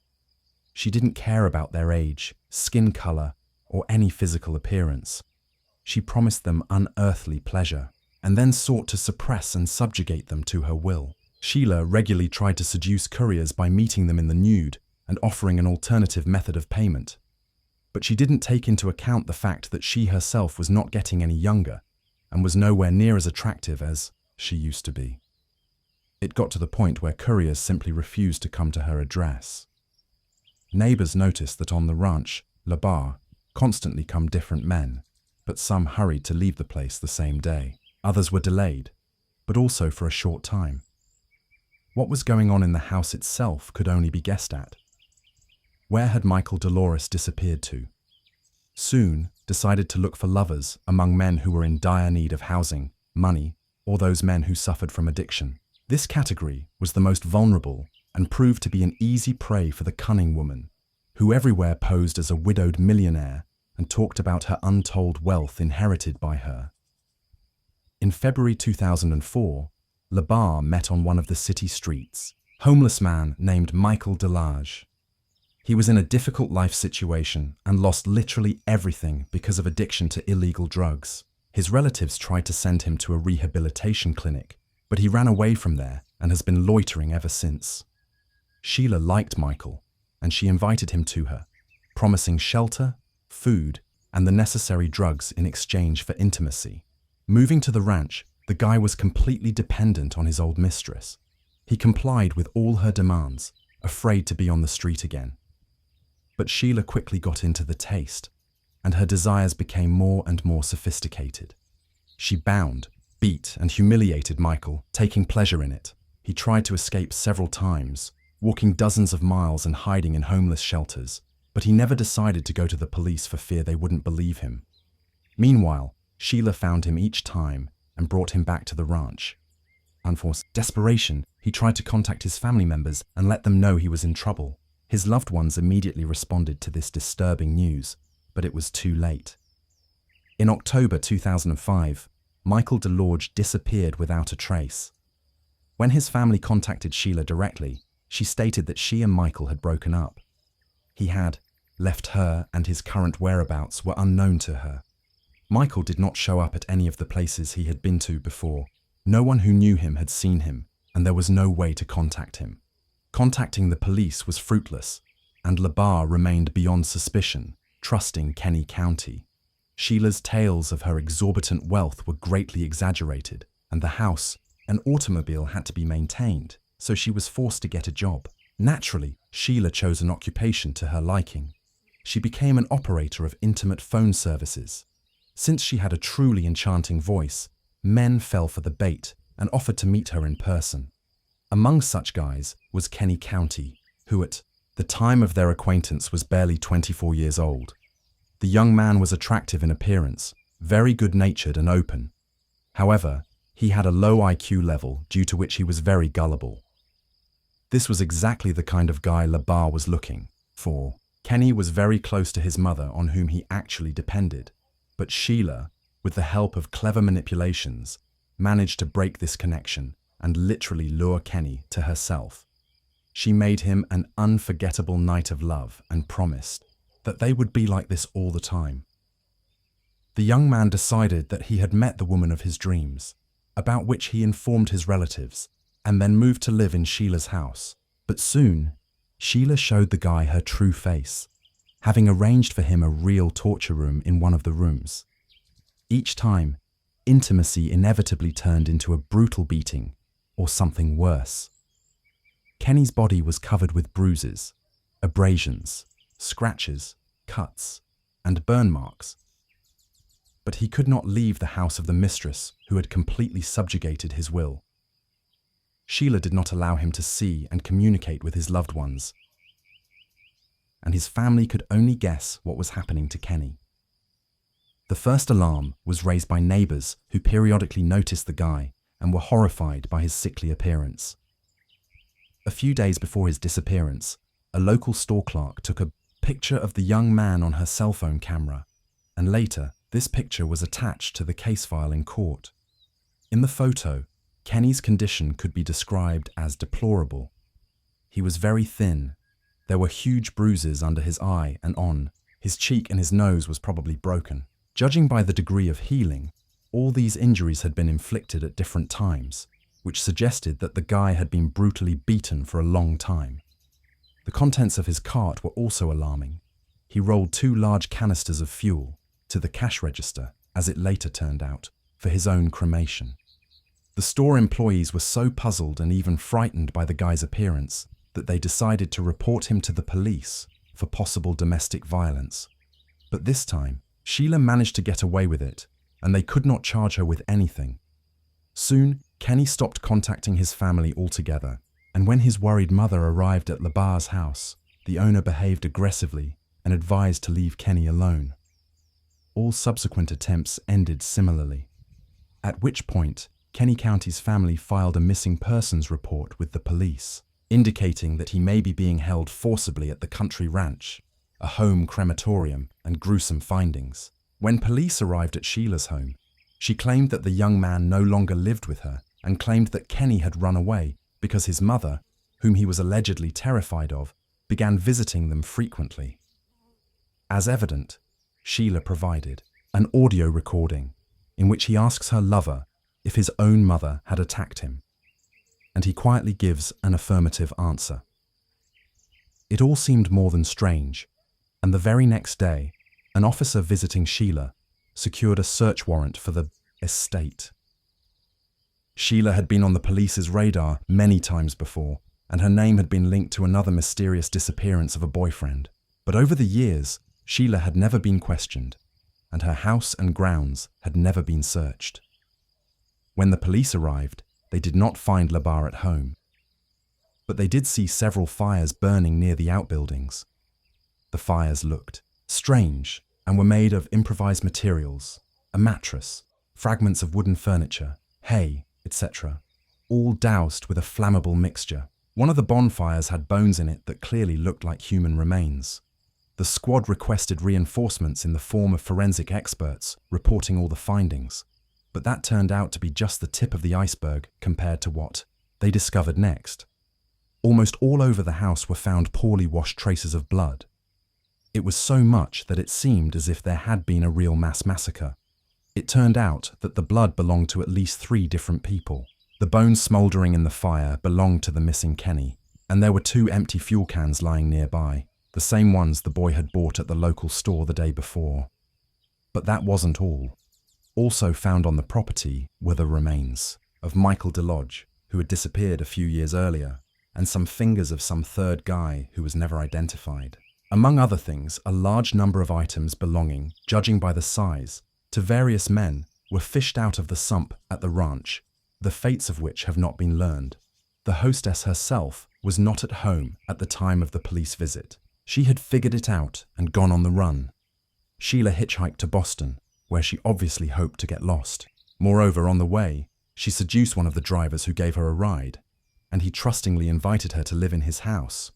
[SPEAKER 1] She didn't care about their age, skin color, or any physical appearance. She promised them unearthly pleasure, and then sought to suppress and subjugate them to her will. Sheila regularly tried to seduce couriers by meeting them in the nude and offering an alternative method of payment. But she didn't take into account the fact that she herself was not getting any younger and was nowhere near as attractive as she used to be. It got to the point where couriers simply refused to come to her address. Neighbors noticed that on the ranch, LaBar, constantly come different men, but some hurried to leave the place the same day. Others were delayed, but also for a short time. What was going on in the house itself could only be guessed at. Where had Michael Dolores disappeared to? Soon decided to look for lovers among men who were in dire need of housing, money, or those men who suffered from addiction. This category was the most vulnerable and proved to be an easy prey for the cunning woman, who everywhere posed as a widowed millionaire and talked about her untold wealth inherited by her. In February 2004, LaBar met on one of the city streets, a homeless man named Michael Delage. He was in a difficult life situation and lost literally everything because of addiction to illegal drugs. His relatives tried to send him to a rehabilitation clinic, but he ran away from there and has been loitering ever since. Sheila liked Michael, and she invited him to her, promising shelter, food, and the necessary drugs in exchange for intimacy. Moving to the ranch, the guy was completely dependent on his old mistress. He complied with all her demands, afraid to be on the street again. But Sheila quickly got into the taste. and her desires became more and more sophisticated. She bound, beat, and humiliated Michael, taking pleasure in it. He tried to escape several times, walking dozens of miles and hiding in homeless shelters, but he never decided to go to the police for fear they wouldn't believe him. Meanwhile, Sheila found him each time and brought him back to the ranch. Unforced desperation, he tried to contact his family members and let them know he was in trouble. His loved ones immediately responded to this disturbing news, but it was too late. In October 2005, Michael DeLorge disappeared without a trace. When his family contacted Sheila directly, she stated that she and Michael had broken up. He had left her, and his current whereabouts were unknown to her. Michael did not show up at any of the places he had been to before. No one who knew him had seen him, and there was no way to contact him. Contacting the police was fruitless, and LaBar remained beyond suspicion, trusting Kenny County. Sheila's tales of her exorbitant wealth were greatly exaggerated, and the house and automobile had to be maintained, so she was forced to get a job. Naturally, Sheila chose an occupation to her liking. She became an operator of intimate phone services. Since she had a truly enchanting voice, men fell for the bait and offered to meet her in person. Among such guys was Kenny County, who at the time of their acquaintance was barely 24 years old. The young man was attractive in appearance, very good-natured and open. However, he had a low IQ level due to which he was very gullible. This was exactly the kind of guy LaBar was looking for. Kenny was very close to his mother, on whom he actually depended, but Sheila, with the help of clever manipulations, managed to break this connection and literally lure Kenny to herself. She made him an unforgettable night of love and promised that they would be like this all the time. The young man decided that he had met the woman of his dreams, about which he informed his relatives, and then moved to live in Sheila's house. But soon, Sheila showed the guy her true face, having arranged for him a real torture room in one of the rooms. Each time, intimacy inevitably turned into a brutal beating, or something worse. Kenny's body was covered with bruises, abrasions, scratches, cuts, and burn marks. But he could not leave the house of the mistress who had completely subjugated his will. Sheila did not allow him to see and communicate with his loved ones, and his family could only guess what was happening to Kenny. The first alarm was raised by neighbors who periodically noticed the guy and were horrified by his sickly appearance. A few days before his disappearance, a local store clerk took a picture of the young man on her cell phone camera, and later this picture was attached to the case file in court. In the photo, Kenny's condition could be described as deplorable. He was very thin. There were huge bruises under his eye and on. His cheek and his nose was probably broken. Judging by the degree of healing, all these injuries had been inflicted at different times, which suggested that the guy had been brutally beaten for a long time. The contents of his cart were also alarming. He rolled 2 large canisters of fuel to the cash register, as it later turned out, for his own cremation. The store employees were so puzzled and even frightened by the guy's appearance that they decided to report him to the police for possible domestic violence. But this time, Sheila managed to get away with it, and they could not charge her with anything. Soon, Kenny stopped contacting his family altogether, and when his worried mother arrived at LaBar's house, the owner behaved aggressively and advised to leave Kenny alone. All subsequent attempts ended similarly, at which point Kenny County's family filed a missing persons report with the police, indicating that he may be being held forcibly at the country ranch, a home crematorium, and gruesome findings. When police arrived at Sheila's home, she claimed that the young man no longer lived with her and claimed that Kenny had run away because his mother, whom he was allegedly terrified of, began visiting them frequently. As evident, Sheila provided an audio recording in which he asks her lover if his own mother had attacked him, and he quietly gives an affirmative answer. It all seemed more than strange, and the very next day, an officer visiting Sheila secured a search warrant for the estate. Sheila had been on the police's radar many times before, and her name had been linked to another mysterious disappearance of a boyfriend. But over the years, Sheila had never been questioned, and her house and grounds had never been searched. When the police arrived, they did not find LaBar at home. But they did see several fires burning near the outbuildings. The fires looked strange and were made of improvised materials, a mattress, fragments of wooden furniture, hay, etc., all doused with a flammable mixture. One of the bonfires had bones in it that clearly looked like human remains. The squad requested reinforcements in the form of forensic experts reporting all the findings, but that turned out to be just the tip of the iceberg compared to what they discovered next. Almost all over the house were found poorly washed traces of blood. It was so much that it seemed as if there had been a real mass massacre. It turned out that the blood belonged to at least 3 different people. The bones smouldering in the fire belonged to the missing Kenny, and there were 2 empty fuel cans lying nearby, the same ones the boy had bought at the local store the day before. But that wasn't all. Also found on the property were the remains of Michael DeLodge, who had disappeared a few years earlier, and some fingers of some third guy who was never identified. Among other things, a large number of items belonging, judging by the size, to various men were fished out of the sump at the ranch, the fates of which have not been learned. The hostess herself was not at home at the time of the police visit. She had figured it out and gone on the run. Sheila hitchhiked to Boston, where she obviously hoped to get lost. Moreover, on the way, she seduced one of the drivers who gave her a ride, and he trustingly invited her to live in his house.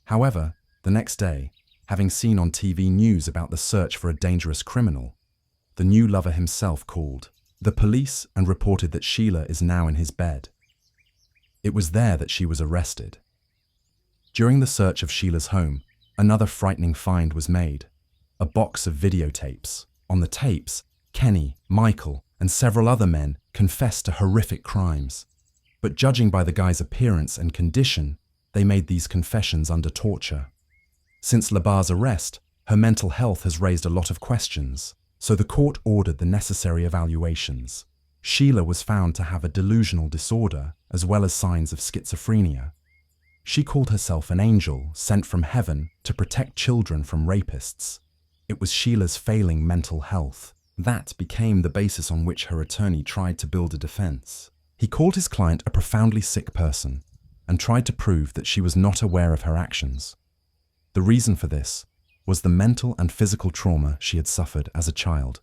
[SPEAKER 1] However, the next day, having seen on TV news about the search for a dangerous criminal, the new lover himself called the police and reported that Sheila is now in his bed. It was there that she was arrested. During the search of Sheila's home, another frightening find was made: a box of videotapes. On the tapes, Kenny, Michael, and several other men confessed to horrific crimes. But judging by the guy's appearance and condition, they made these confessions under torture. Since LaBar's arrest, her mental health has raised a lot of questions, so the court ordered the necessary evaluations. Sheila was found to have a delusional disorder as well as signs of schizophrenia. She called herself an angel sent from heaven to protect children from rapists. It was Sheila's failing mental health that became the basis on which her attorney tried to build a defense. He called his client a profoundly sick person and tried to prove that she was not aware of her actions. The reason for this was the mental and physical trauma she had suffered as a child.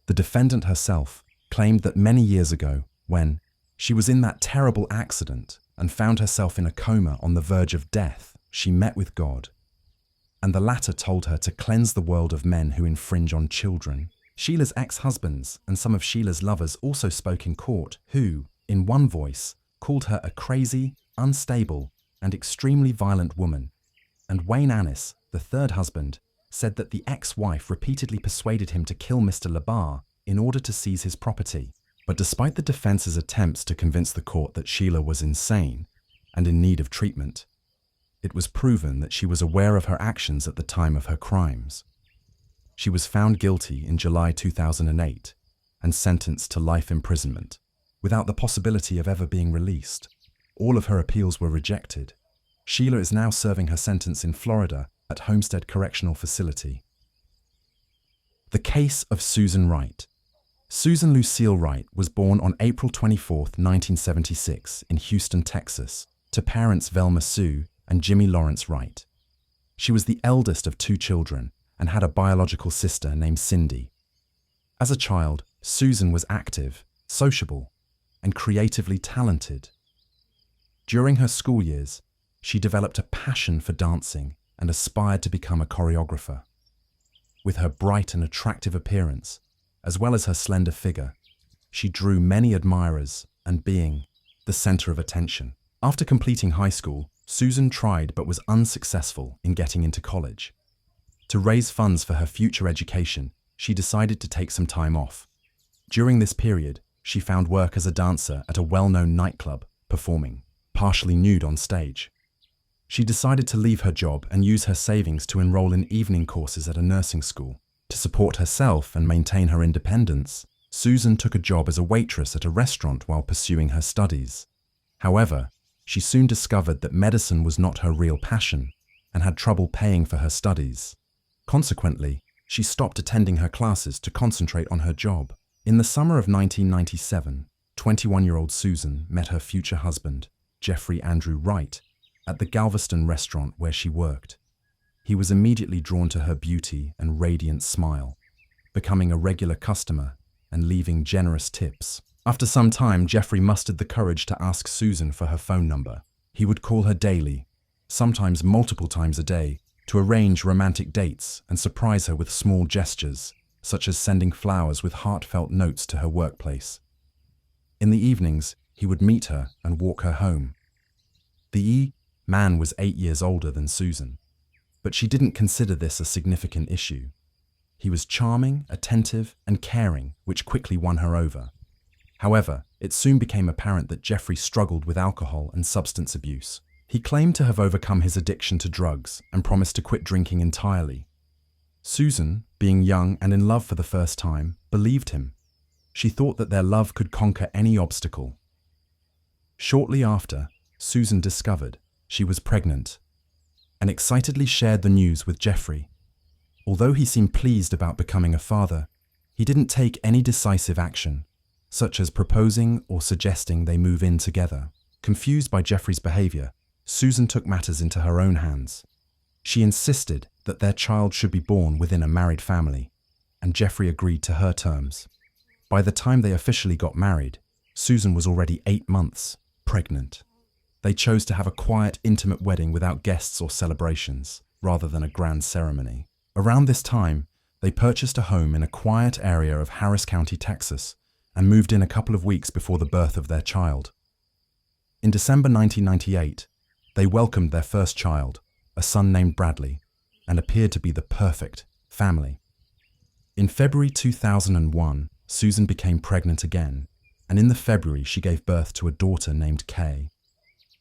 [SPEAKER 1] The defendant herself claimed that many years ago, when she was in that terrible accident and found herself in a coma on the verge of death, she met with God, and the latter told her to cleanse the world of men who infringe on children. Sheila's ex-husbands and some of Sheila's lovers also spoke in court, who, in one voice, called her a crazy, unstable, and extremely violent woman. And Wayne Annis, the third husband, said that the ex-wife repeatedly persuaded him to kill Mr. LaBar in order to seize his property. But despite the defense's attempts to convince the court that Sheila was insane and in need of treatment, it was proven that she was aware of her actions at the time of her crimes. She was found guilty in July 2008 and sentenced to life imprisonment, without the possibility of ever being released. All of her appeals were rejected. Sheila is now serving her sentence in Florida at Homestead Correctional Facility. The case of Susan Wright. Susan Lucille Wright was born on April 24, 1976, in Houston, Texas, to parents Velma Sue and Jimmy Lawrence Wright. She was the eldest of 2 children and had a biological sister named Cindy. As a child, Susan was active, sociable, and creatively talented. During her school years, she developed a passion for dancing and aspired to become a choreographer. With her bright and attractive appearance, as well as her slender figure, she drew many admirers and being the center of attention. After completing high school, Susan tried but was unsuccessful in getting into college. To raise funds for her future education, she decided to take some time off. During this period, she found work as a dancer at a well-known nightclub, performing, partially nude on stage. She decided to leave her job and use her savings to enroll in evening courses at a nursing school. To support herself and maintain her independence, Susan took a job as a waitress at a restaurant while pursuing her studies. However, she soon discovered that medicine was not her real passion and had trouble paying for her studies. Consequently, she stopped attending her classes to concentrate on her job. In the summer of 1997, 21-year-old Susan met her future husband, Jeffrey Andrew Wright, at the Galveston restaurant where she worked. He was immediately drawn to her beauty and radiant smile, becoming a regular customer and leaving generous tips. After some time, Jeffrey mustered the courage to ask Susan for her phone number. He would call her daily, sometimes multiple times a day, to arrange romantic dates and surprise her with small gestures, such as sending flowers with heartfelt notes to her workplace. In the evenings, he would meet her and walk her home. The man was 8 years older than Susan, but she didn't consider this a significant issue. He was charming, attentive, and caring, which quickly won her over. However, it soon became apparent that Jeffrey struggled with alcohol and substance abuse. He claimed to have overcome his addiction to drugs and promised to quit drinking entirely. Susan, being young and in love for the first time, believed him. She thought that their love could conquer any obstacle. Shortly after, Susan discovered she was pregnant and excitedly shared the news with Jeffrey. Although he seemed pleased about becoming a father, he didn't take any decisive action, such as proposing or suggesting they move in together. Confused by Jeffrey's behavior, Susan took matters into her own hands. She insisted that their child should be born within a married family, and Jeffrey agreed to her terms. By the time they officially got married, Susan was already 8 months pregnant. They chose to have a quiet, intimate wedding without guests or celebrations, rather than a grand ceremony. Around this time, they purchased a home in a quiet area of Harris County, Texas, and moved in a couple of weeks before the birth of their child. In December 1998, they welcomed their first child, a son named Bradley, and appeared to be the perfect family. In February 2001, Susan became pregnant again, and in February she gave birth to a daughter named Kay.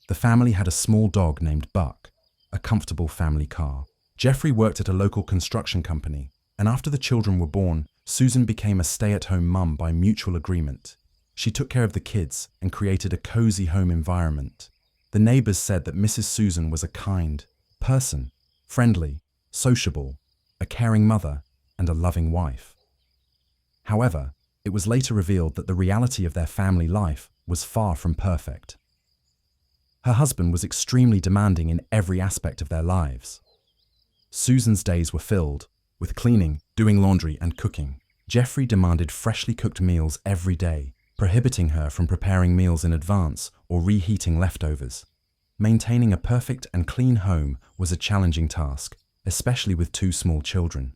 [SPEAKER 1] The family had a small dog named Buck, a comfortable family car. Jeffrey worked at a local construction company, and after the children were born, Susan became a stay-at-home mum by mutual agreement. She took care of the kids and created a cozy home environment. The neighbors said that Mrs. Susan was a kind person, friendly, sociable, a caring mother, and a loving wife. However, it was later revealed that the reality of their family life was far from perfect. Her husband was extremely demanding in every aspect of their lives. Susan's days were filled with cleaning, doing laundry, and cooking. Jeffrey demanded freshly cooked meals every day, prohibiting her from preparing meals in advance or reheating leftovers. Maintaining a perfect and clean home was a challenging task, especially with 2 small children.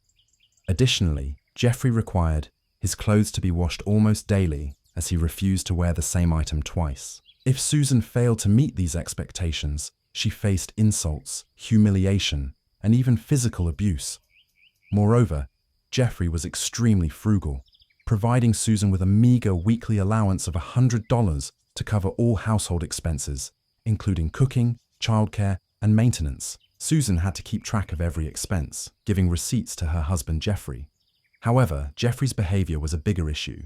[SPEAKER 1] Additionally, Jeffrey required his clothes to be washed almost daily, as he refused to wear the same item twice. If Susan failed to meet these expectations, she faced insults, humiliation, and even physical abuse. Moreover, Jeffrey was extremely frugal, providing Susan with a meager weekly allowance of $100 to cover all household expenses, including cooking, childcare, and maintenance. Susan had to keep track of every expense, giving receipts to her husband Jeffrey. However, Jeffrey's behavior was a bigger issue.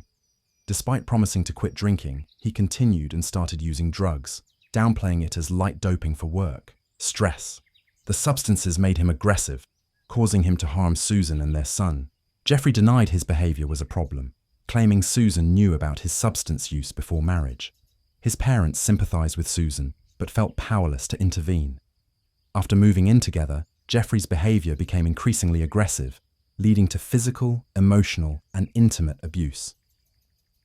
[SPEAKER 1] Despite promising to quit drinking, he continued and started using drugs, downplaying it as light doping for work. Stress. The substances made him aggressive, causing him to harm Susan and their son. Jeffrey denied his behavior was a problem, claiming Susan knew about his substance use before marriage. His parents sympathized with Susan, but felt powerless to intervene. After moving in together, Jeffrey's behavior became increasingly aggressive, leading to physical, emotional, and intimate abuse.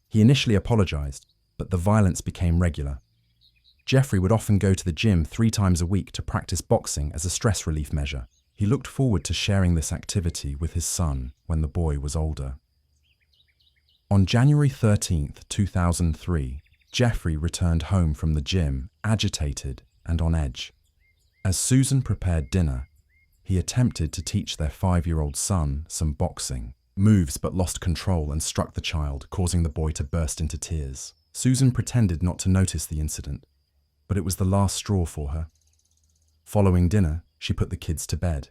[SPEAKER 1] He initially apologized, but the violence became regular. Jeffrey would often go to the gym 3 times a week to practice boxing as a stress relief measure. He looked forward to sharing this activity with his son when the boy was older. On January 13, 2003, Jeffrey returned home from the gym, agitated and on edge. As Susan prepared dinner, he attempted to teach their 5-year-old son some boxing moves but lost control and struck the child, causing the boy to burst into tears. Susan pretended not to notice the incident, but it was the last straw for her. Following dinner, she put the kids to bed.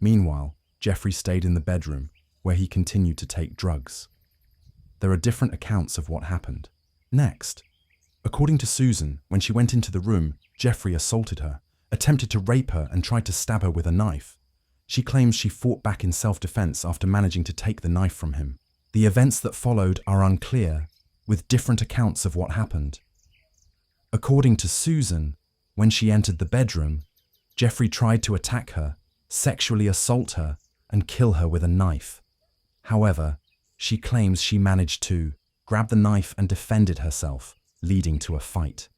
[SPEAKER 1] Meanwhile, Jeffrey stayed in the bedroom, where he continued to take drugs. There are different accounts of what happened. Next, according to Susan, when she went into the room, Jeffrey assaulted her, attempted to rape her, and tried to stab her with a knife. She claims she fought back in self-defense after managing to take the knife from him. The events that followed are unclear, with different accounts of what happened. According to Susan, when she entered the bedroom, Jeffrey tried to attack her, sexually assault her, and kill her with a knife. However, she claims she managed to grab the knife and defended herself, leading to a fight.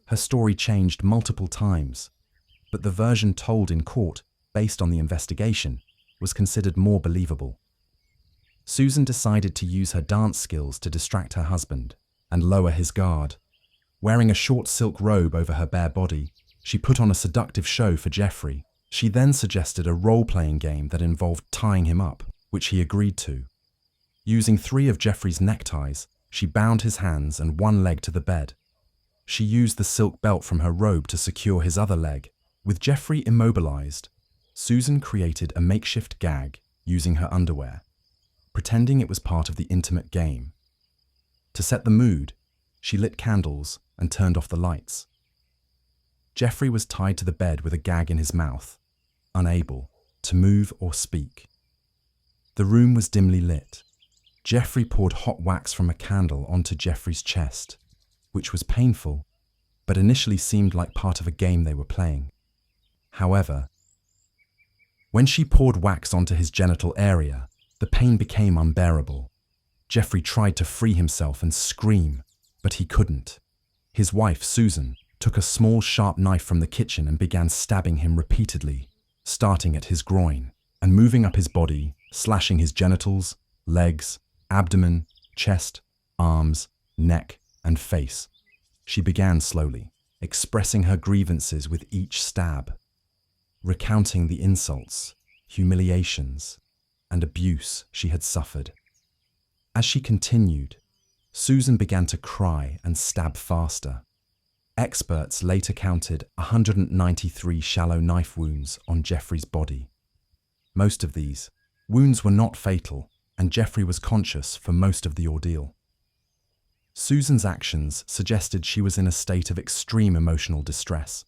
[SPEAKER 1] Her story changed multiple times, but the version told in court, based on the investigation, was considered more believable. Susan decided to use her dance skills to distract her husband and lower his guard. Wearing a short silk robe over her bare body, she put on a seductive show for Jeffrey. She then suggested a role-playing game that involved tying him up, which he agreed to. Using 3 of Jeffrey's neckties, she bound his hands and one leg to the bed. She used the silk belt from her robe to secure his other leg. With Jeffrey immobilized, Susan created a makeshift gag using her underwear, pretending it was part of the intimate game. To set the mood, she lit candles and turned off the lights. Jeffrey was tied to the bed with a gag in his mouth, unable to move or speak. The room was dimly lit. Jeffrey poured hot wax from a candle onto Jeffrey's chest, which was painful, but initially seemed like part of a game they were playing. However, when she poured wax onto his genital area, the pain became unbearable. Jeffrey tried to free himself and scream, but he couldn't. His wife, Susan, took a small sharp knife from the kitchen and began stabbing him repeatedly, starting at his groin and moving up his body, slashing his genitals, legs, abdomen, chest, arms, neck, and face. She began slowly, expressing her grievances with each stab, recounting the insults, humiliations, and abuse she had suffered. As she continued, Susan began to cry and stab faster. Experts later counted 193 shallow knife wounds on Jeffrey's body. Most of these wounds were not fatal, and Jeffrey was conscious for most of the ordeal. Susan's actions suggested she was in a state of extreme emotional distress.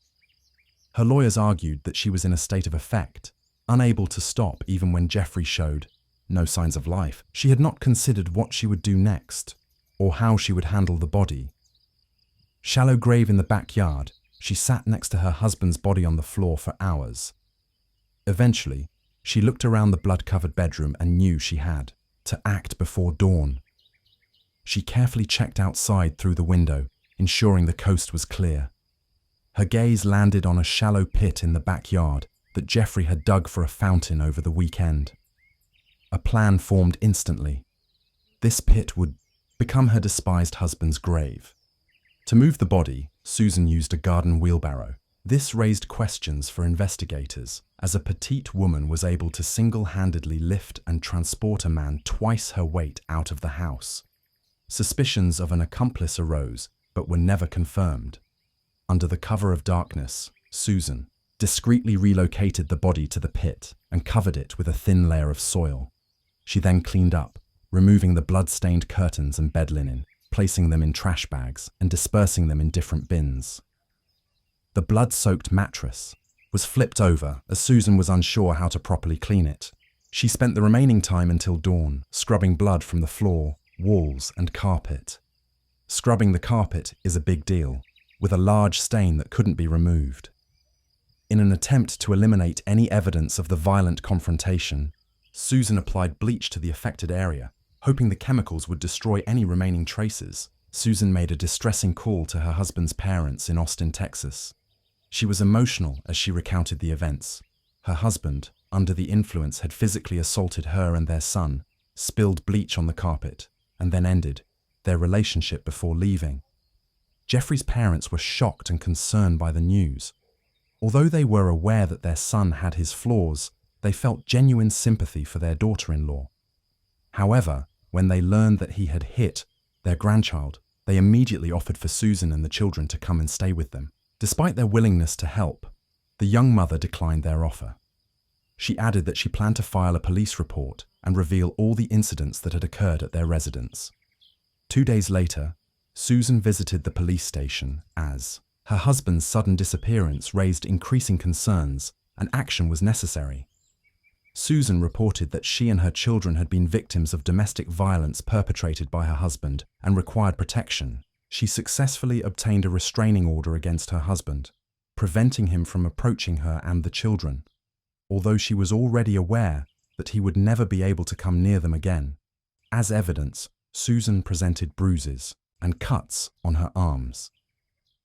[SPEAKER 1] Her lawyers argued that she was in a state of affect, unable to stop even when Jeffrey showed no signs of life. She had not considered what she would do next, or how she would handle the body. Shallow grave in the backyard, she sat next to her husband's body on the floor for hours. Eventually, she looked around the blood-covered bedroom and knew she had to act before dawn. She carefully checked outside through the window, ensuring the coast was clear. Her gaze landed on a shallow pit in the backyard that Jeffrey had dug for a fountain over the weekend. A plan formed instantly. This pit would become her despised husband's grave. To move the body, Susan used a garden wheelbarrow. This raised questions for investigators, as a petite woman was able to single-handedly lift and transport a man twice her weight out of the house. Suspicions of an accomplice arose, but were never confirmed. Under the cover of darkness, Susan discreetly relocated the body to the pit and covered it with a thin layer of soil. She then cleaned up, removing the blood-stained curtains and bed linen, placing them in trash bags and dispersing them in different bins. The blood-soaked mattress was flipped over as Susan was unsure how to properly clean it. She spent the remaining time until dawn, scrubbing blood from the floor, walls, and carpet. Scrubbing the carpet is a big deal, with a large stain that couldn't be removed. In an attempt to eliminate any evidence of the violent confrontation, Susan applied bleach to the affected area, hoping the chemicals would destroy any remaining traces. Susan made a distressing call to her husband's parents in Austin, Texas. She was emotional as she recounted the events. Her husband, under the influence, had physically assaulted her and their son, spilled bleach on the carpet, and then ended their relationship before leaving. Jeffrey's parents were shocked and concerned by the news. Although they were aware that their son had his flaws, they felt genuine sympathy for their daughter-in-law. However, when they learned that he had hit their grandchild, they immediately offered for Susan and the children to come and stay with them. Despite their willingness to help, the young mother declined their offer. She added that she planned to file a police report and reveal all the incidents that had occurred at their residence. 2 days later, Susan visited the police station as her husband's sudden disappearance raised increasing concerns and action was necessary. Susan reported that she and her children had been victims of domestic violence perpetrated by her husband and required protection. She successfully obtained a restraining order against her husband, preventing him from approaching her and the children, although she was already aware that he would never be able to come near them again. As evidence, Susan presented bruises and cuts on her arms,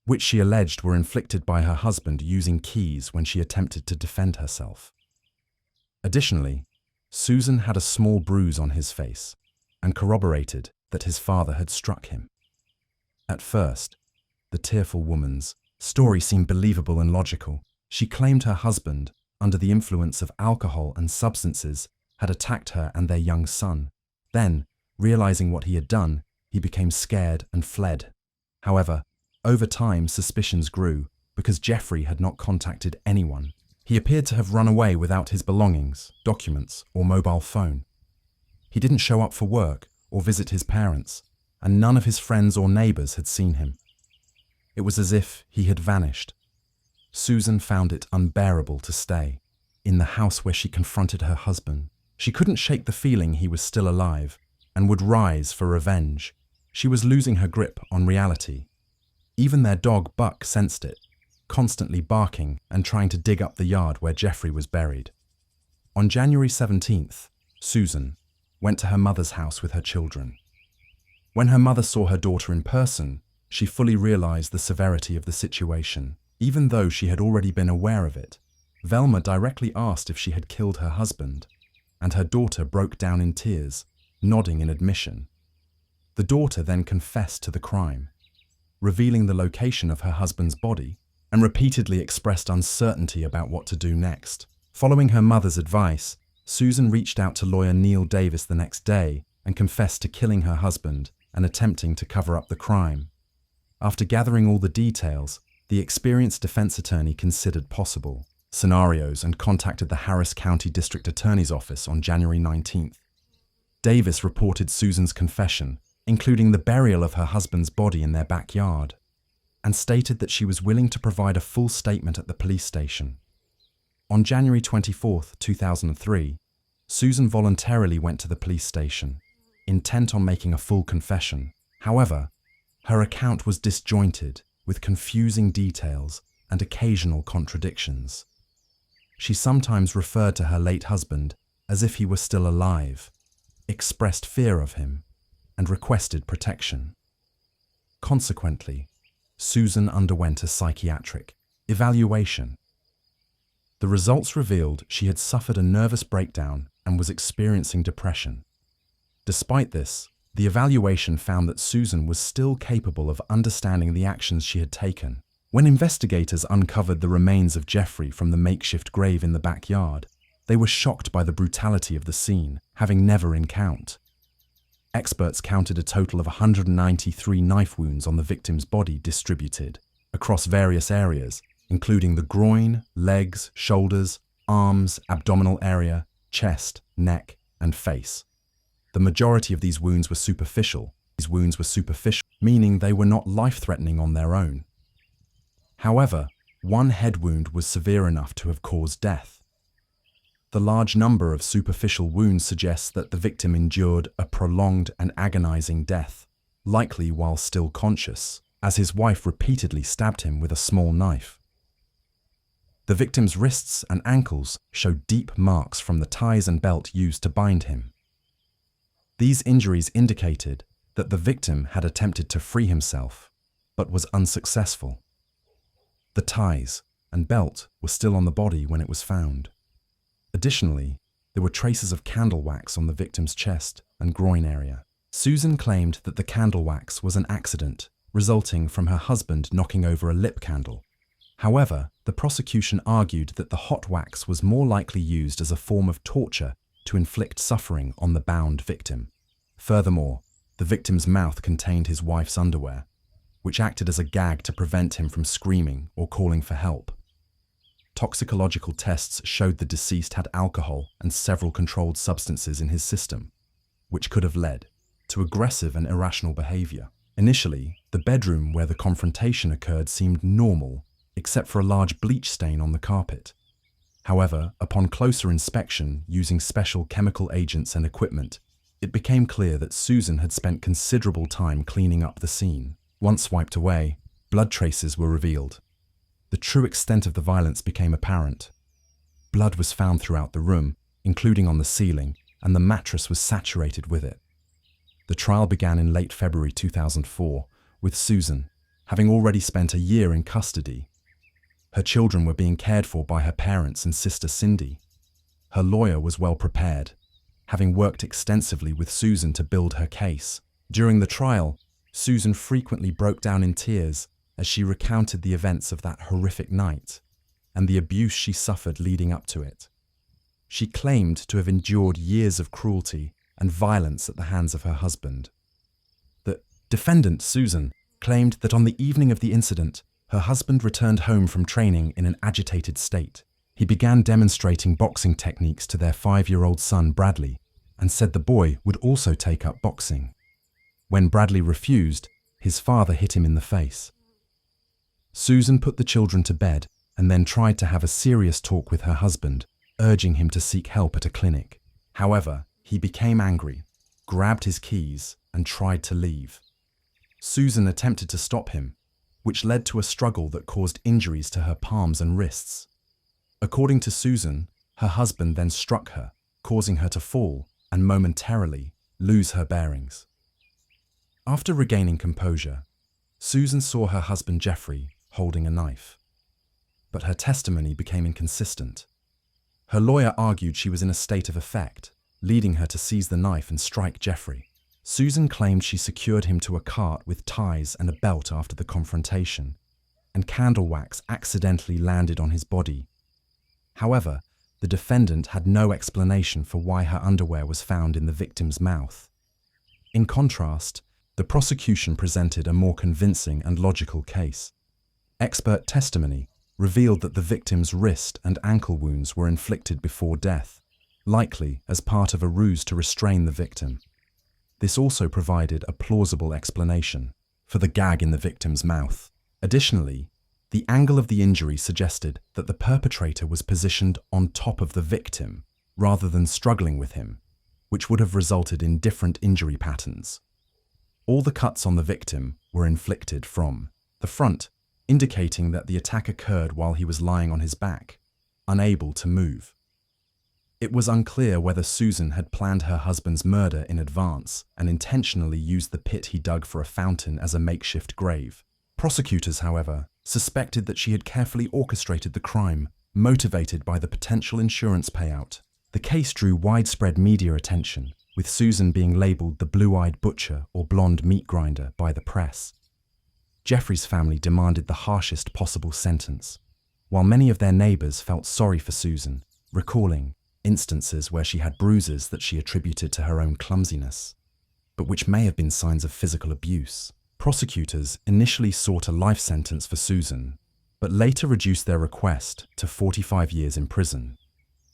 [SPEAKER 1] which she alleged were inflicted by her husband using keys when she attempted to defend herself. Additionally, Susan had a small bruise on his face and corroborated that his father had struck him. At first, the tearful woman's story seemed believable and logical. She claimed her husband, under the influence of alcohol and substances, had attacked her and their young son. Then, realizing what he had done, he became scared and fled. However, over time suspicions grew because Jeffrey had not contacted anyone. He appeared to have run away without his belongings, documents, or mobile phone. He didn't show up for work or visit his parents, and none of his friends or neighbors had seen him. It was as if he had vanished. Susan found it unbearable to stay in the house where she confronted her husband. She couldn't shake the feeling he was still alive and would rise for revenge. She was losing her grip on reality. Even their dog Buck sensed it, constantly barking and trying to dig up the yard where Jeffrey was buried. On January 17th, Susan went to her mother's house with her children. When her mother saw her daughter in person, she fully realized the severity of the situation. Even though she had already been aware of it, Velma directly asked if she had killed her husband, and her daughter broke down in tears, nodding in admission. The daughter then confessed to the crime, revealing the location of her husband's body, and repeatedly expressed uncertainty about what to do next. Following her mother's advice, Susan reached out to lawyer Neil Davis the next day and confessed to killing her husband and attempting to cover up the crime. After gathering all the details, the experienced defense attorney considered possible scenarios and contacted the Harris County District Attorney's Office on January 19th. Davis reported Susan's confession, including the burial of her husband's body in their backyard, and stated that she was willing to provide a full statement at the police station. On January 24, 2003, Susan voluntarily went to the police station, intent on making a full confession. However, her account was disjointed, with confusing details and occasional contradictions. She sometimes referred to her late husband as if he were still alive, expressed fear of him, and requested protection. Consequently, Susan underwent a psychiatric evaluation. The results revealed she had suffered a nervous breakdown and was experiencing depression. Despite this, the evaluation found that Susan was still capable of understanding the actions she had taken. When investigators uncovered the remains of Jeffrey from the makeshift grave in the backyard, they were shocked by the brutality of the scene, having never encountered. Experts counted a total of 193 knife wounds on the victim's body distributed across various areas, including the groin, legs, shoulders, arms, abdominal area, chest, neck, and face. The majority of these wounds were superficial. Meaning they were not life-threatening on their own. However, one head wound was severe enough to have caused death. The large number of superficial wounds suggests that the victim endured a prolonged and agonizing death, likely while still conscious, as his wife repeatedly stabbed him with a small knife. The victim's wrists and ankles showed deep marks from the ties and belt used to bind him. These injuries indicated that the victim had attempted to free himself, but was unsuccessful. The ties and belt were still on the body when it was found. Additionally, there were traces of candle wax on the victim's chest and groin area. Susan claimed that the candle wax was an accident, resulting from her husband knocking over a lip candle. However, the prosecution argued that the hot wax was more likely used as a form of torture to inflict suffering on the bound victim. Furthermore, the victim's mouth contained his wife's underwear, which acted as a gag to prevent him from screaming or calling for help. Toxicological tests showed the deceased had alcohol and several controlled substances in his system, which could have led to aggressive and irrational behavior. Initially, the bedroom where the confrontation occurred seemed normal, except for a large bleach stain on the carpet. However, upon closer inspection using special chemical agents and equipment, it became clear that Susan had spent considerable time cleaning up the scene. Once wiped away, blood traces were revealed. The true extent of the violence became apparent. Blood was found throughout the room, including on the ceiling, and the mattress was saturated with it. The trial began in late February 2004, with Susan, having already spent a year in custody. Her children were being cared for by her parents and sister Cindy. Her lawyer was well prepared, having worked extensively with Susan to build her case. During the trial, Susan frequently broke down in tears as she recounted the events of that horrific night and the abuse she suffered leading up to it. She claimed to have endured years of cruelty and violence at the hands of her husband. The defendant, Susan, claimed that on the evening of the incident, her husband returned home from training in an agitated state. He began demonstrating boxing techniques to their 5-year-old son, Bradley, and said the boy would also take up boxing. When Bradley refused, his father hit him in the face. Susan put the children to bed and then tried to have a serious talk with her husband, urging him to seek help at a clinic. However, he became angry, grabbed his keys, and tried to leave. Susan attempted to stop him, which led to a struggle that caused injuries to her palms and wrists. According to Susan, her husband then struck her, causing her to fall and momentarily lose her bearings. After regaining composure, Susan saw her husband Jeffrey holding a knife. But her testimony became inconsistent. Her lawyer argued she was in a state of affect, leading her to seize the knife and strike Jeffrey. Susan claimed she secured him to a cart with ties and a belt after the confrontation, and candle wax accidentally landed on his body. However, the defendant had no explanation for why her underwear was found in the victim's mouth. In contrast, the prosecution presented a more convincing and logical case. Expert testimony revealed that the victim's wrist and ankle wounds were inflicted before death, likely as part of a ruse to restrain the victim. This also provided a plausible explanation for the gag in the victim's mouth. Additionally, the angle of the injury suggested that the perpetrator was positioned on top of the victim rather than struggling with him, which would have resulted in different injury patterns. All the cuts on the victim were inflicted from the front, indicating that the attack occurred while he was lying on his back, unable to move. It was unclear whether Susan had planned her husband's murder in advance and intentionally used the pit he dug for a fountain as a makeshift grave. Prosecutors, however, suspected that she had carefully orchestrated the crime, motivated by the potential insurance payout. The case drew widespread media attention, with Susan being labelled the blue-eyed butcher or blonde meat grinder by the press. Jeffrey's family demanded the harshest possible sentence, while many of their neighbours felt sorry for Susan, recalling instances where she had bruises that she attributed to her own clumsiness, but which may have been signs of physical abuse. Prosecutors initially sought a life sentence for Susan, but later reduced their request to 45 years in prison.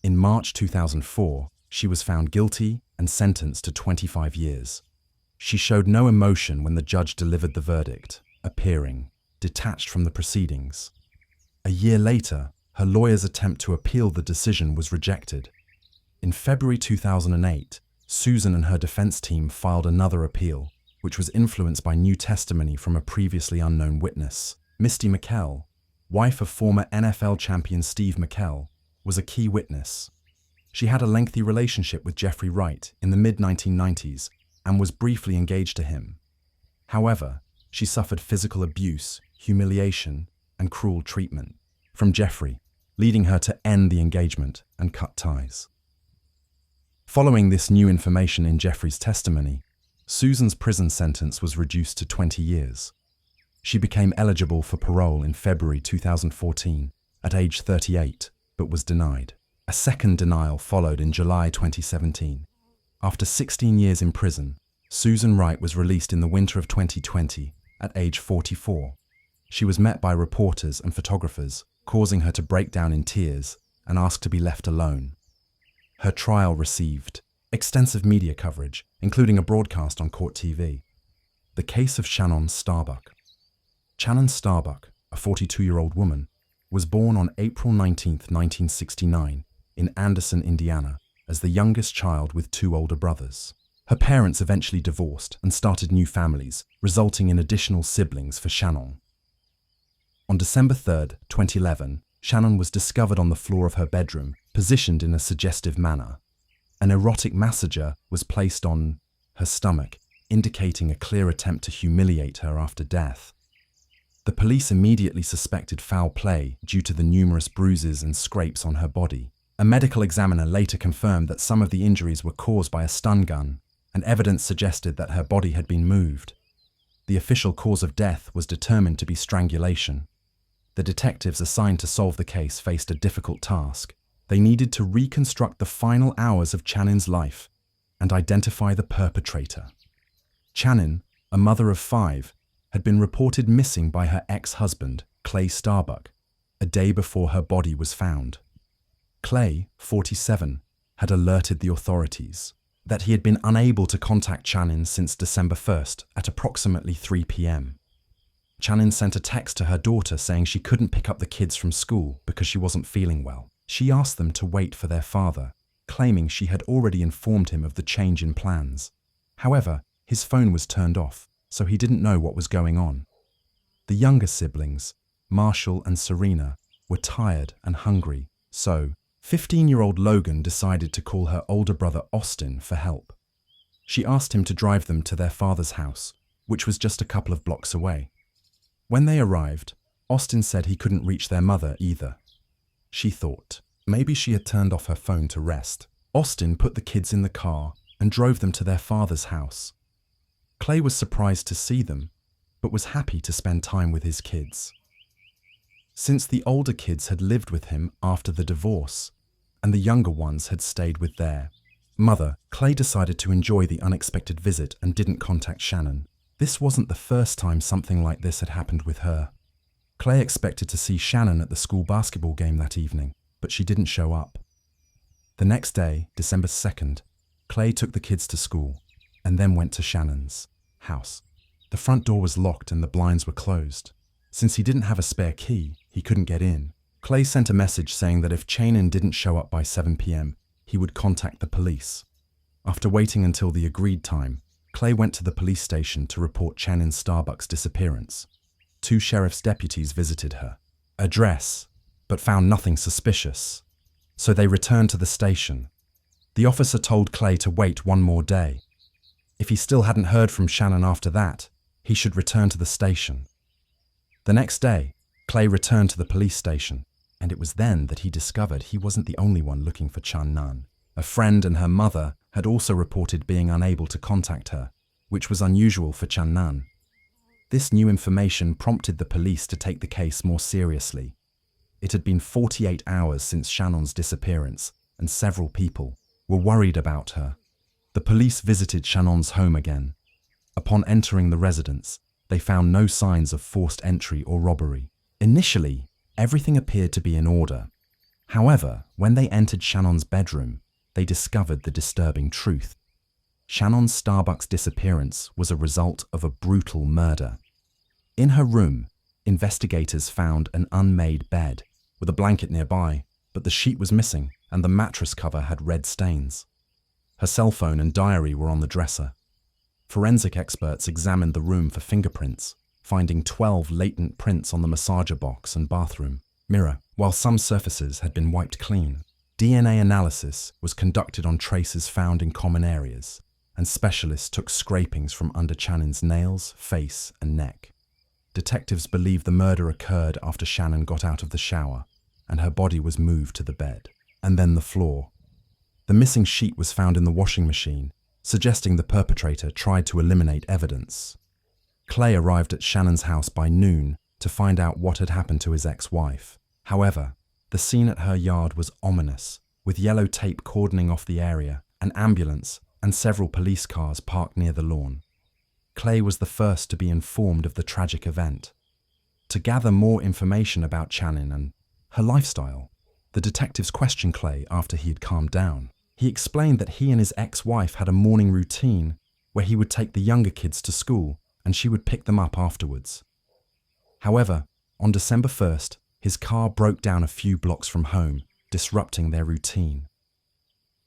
[SPEAKER 1] In March 2004, she was found guilty and sentenced to 25 years. She showed no emotion when the judge delivered the verdict, appearing detached from the proceedings. A year later, her lawyer's attempt to appeal the decision was rejected. In February 2008, Susan and her defense team filed another appeal, which was influenced by new testimony from a previously unknown witness. Misty McKell, wife of former NFL champion Steve McKell, was a key witness. She had a lengthy relationship with Jeffrey Wright in the mid-1990s and was briefly engaged to him. However, she suffered physical abuse, humiliation, and cruel treatment from Jeffrey, leading her to end the engagement and cut ties. Following this new information in Jeffrey's testimony, Susan's prison sentence was reduced to 20 years. She became eligible for parole in February 2014 at age 38, but was denied. A second denial followed in July 2017. After 16 years in prison, Susan Wright was released in the winter of 2020 at age 44. She was met by reporters and photographers, causing her to break down in tears and ask to be left alone. Her trial received extensive media coverage, including a broadcast on Court TV. The case of Shannon Starbucks. Shannon Starbucks, a 42-year-old woman, was born on April 19, 1969, in Anderson, Indiana, as the youngest child with two older brothers. Her parents eventually divorced and started new families, resulting in additional siblings for Shannon. On December 3, 2011, Shannon was discovered on the floor of her bedroom, positioned in a suggestive manner. An erotic massager was placed on her stomach, indicating a clear attempt to humiliate her after death. The police immediately suspected foul play due to the numerous bruises and scrapes on her body. A medical examiner later confirmed that some of the injuries were caused by a stun gun, and evidence suggested that her body had been moved. The official cause of death was determined to be strangulation. The detectives assigned to solve the case faced a difficult task. They needed to reconstruct the final hours of Shannon's life and identify the perpetrator. Shannon, a mother of 5, had been reported missing by her ex-husband, Clay Starbuck, a day before her body was found. Clay, 47, had alerted the authorities that he had been unable to contact Shannon since December 1st at approximately 3 p.m. Shannon sent a text to her daughter saying she couldn't pick up the kids from school because she wasn't feeling well. She asked them to wait for their father, claiming she had already informed him of the change in plans. However, his phone was turned off, so he didn't know what was going on. The younger siblings, Marshall and Serena, were tired and hungry, so 15-year-old Logan decided to call her older brother Austin for help. She asked him to drive them to their father's house, which was just a couple of blocks away. When they arrived, Austin said he couldn't reach their mother either. She thought maybe she had turned off her phone to rest. Austin put the kids in the car and drove them to their father's house. Clay was surprised to see them, but was happy to spend time with his kids. Since the older kids had lived with him after the divorce, and the younger ones had stayed with their mother, Clay decided to enjoy the unexpected visit and didn't contact Shannon. This wasn't the first time something like this had happened with her. Clay expected to see Shannon at the school basketball game that evening, but she didn't show up. The next day, December 2nd, Clay took the kids to school and then went to Shannon's house. The front door was locked and the blinds were closed. Since he didn't have a spare key, he couldn't get in. Clay sent a message saying that if Shannon didn't show up by 7 p.m., he would contact the police. After waiting until the agreed time, Clay went to the police station to report Shannon Starbucks' disappearance. 2 sheriff's deputies visited her address, but found nothing suspicious. So they returned to the station. The officer told Clay to wait one more day. If he still hadn't heard from Shannon after that, he should return to the station. The next day, Clay returned to the police station, and it was then that he discovered he wasn't the only one looking for Shannon. A friend and her mother had also reported being unable to contact her, which was unusual for Shannon. This new information prompted the police to take the case more seriously. It had been 48 hours since Shannon's disappearance, and several people were worried about her. The police visited Shannon's home again. Upon entering the residence, they found no signs of forced entry or robbery. Initially, everything appeared to be in order. However, when they entered Shannon's bedroom, they discovered the disturbing truth. Shannon Starbucks' disappearance was a result of a brutal murder. In her room, investigators found an unmade bed with a blanket nearby, but the sheet was missing and the mattress cover had red stains. Her cell phone and diary were on the dresser. Forensic experts examined the room for fingerprints, finding 12 latent prints on the massager box and bathroom mirror. While some surfaces had been wiped clean, DNA analysis was conducted on traces found in common areas, and specialists took scrapings from under Shannon's nails, face, and neck. Detectives believe the murder occurred after Shannon got out of the shower, and her body was moved to the bed, and then the floor. The missing sheet was found in the washing machine, suggesting the perpetrator tried to eliminate evidence. Clay arrived at Shannon's house by noon to find out what had happened to his ex-wife. However, the scene at her yard was ominous, with yellow tape cordoning off the area, an ambulance, and several police cars parked near the lawn. Clay was the first to be informed of the tragic event. To gather more information about Shannon and her lifestyle, the detectives questioned Clay after he had calmed down. He explained that he and his ex-wife had a morning routine where he would take the younger kids to school and she would pick them up afterwards. However, on December 1st, his car broke down a few blocks from home, disrupting their routine.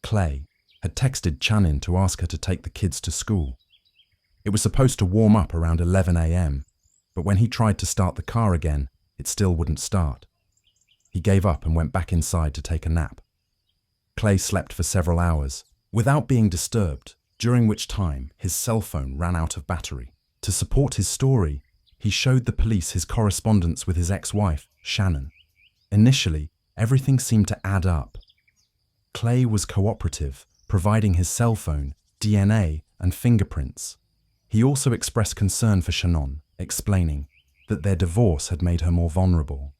[SPEAKER 1] Clay had texted Shannon to ask her to take the kids to school. It was supposed to warm up around 11 a.m., but when he tried to start the car again, it still wouldn't start. He gave up and went back inside to take a nap. Clay slept for several hours, without being disturbed, during which time his cell phone ran out of battery. To support his story, he showed the police his correspondence with his ex-wife, Shannon. Initially, everything seemed to add up. Clay was cooperative, providing his cell phone, DNA, and fingerprints. He also expressed concern for Shannon, explaining that their divorce had made her more vulnerable.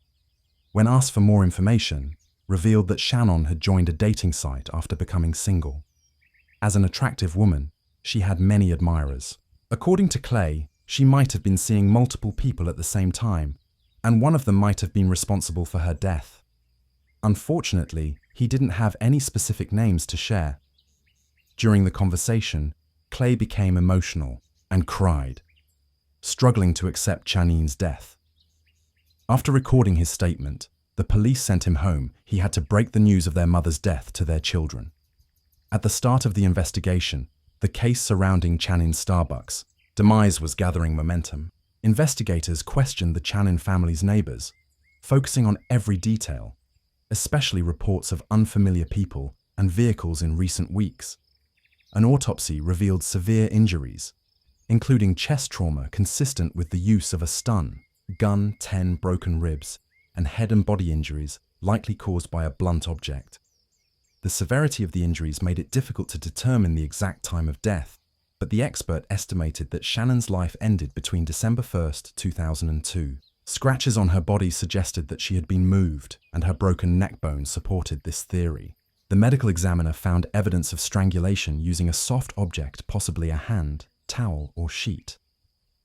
[SPEAKER 1] When asked for more information, revealed that Shannon had joined a dating site after becoming single. As an attractive woman, she had many admirers. According to Clay, she might have been seeing multiple people at the same time, and one of them might have been responsible for her death. Unfortunately, he didn't have any specific names to share. During the conversation, Clay became emotional and cried, struggling to accept Shannon's death. After recording his statement, the police sent him home. He had to break the news of their mother's death to their children. At the start of the investigation, the case surrounding Shannon Starbucks' demise was gathering momentum. Investigators questioned the Shannon family's neighbors, focusing on every detail, especially reports of unfamiliar people and vehicles in recent weeks. An autopsy revealed severe injuries, including chest trauma consistent with the use of a stun, gun, 10 broken ribs, and head and body injuries likely caused by a blunt object. The severity of the injuries made it difficult to determine the exact time of death, but the expert estimated that Shannon's life ended between December 1, 2002. Scratches on her body suggested that she had been moved, and her broken neck bone supported this theory. The medical examiner found evidence of strangulation using a soft object, possibly a hand, towel, or sheet.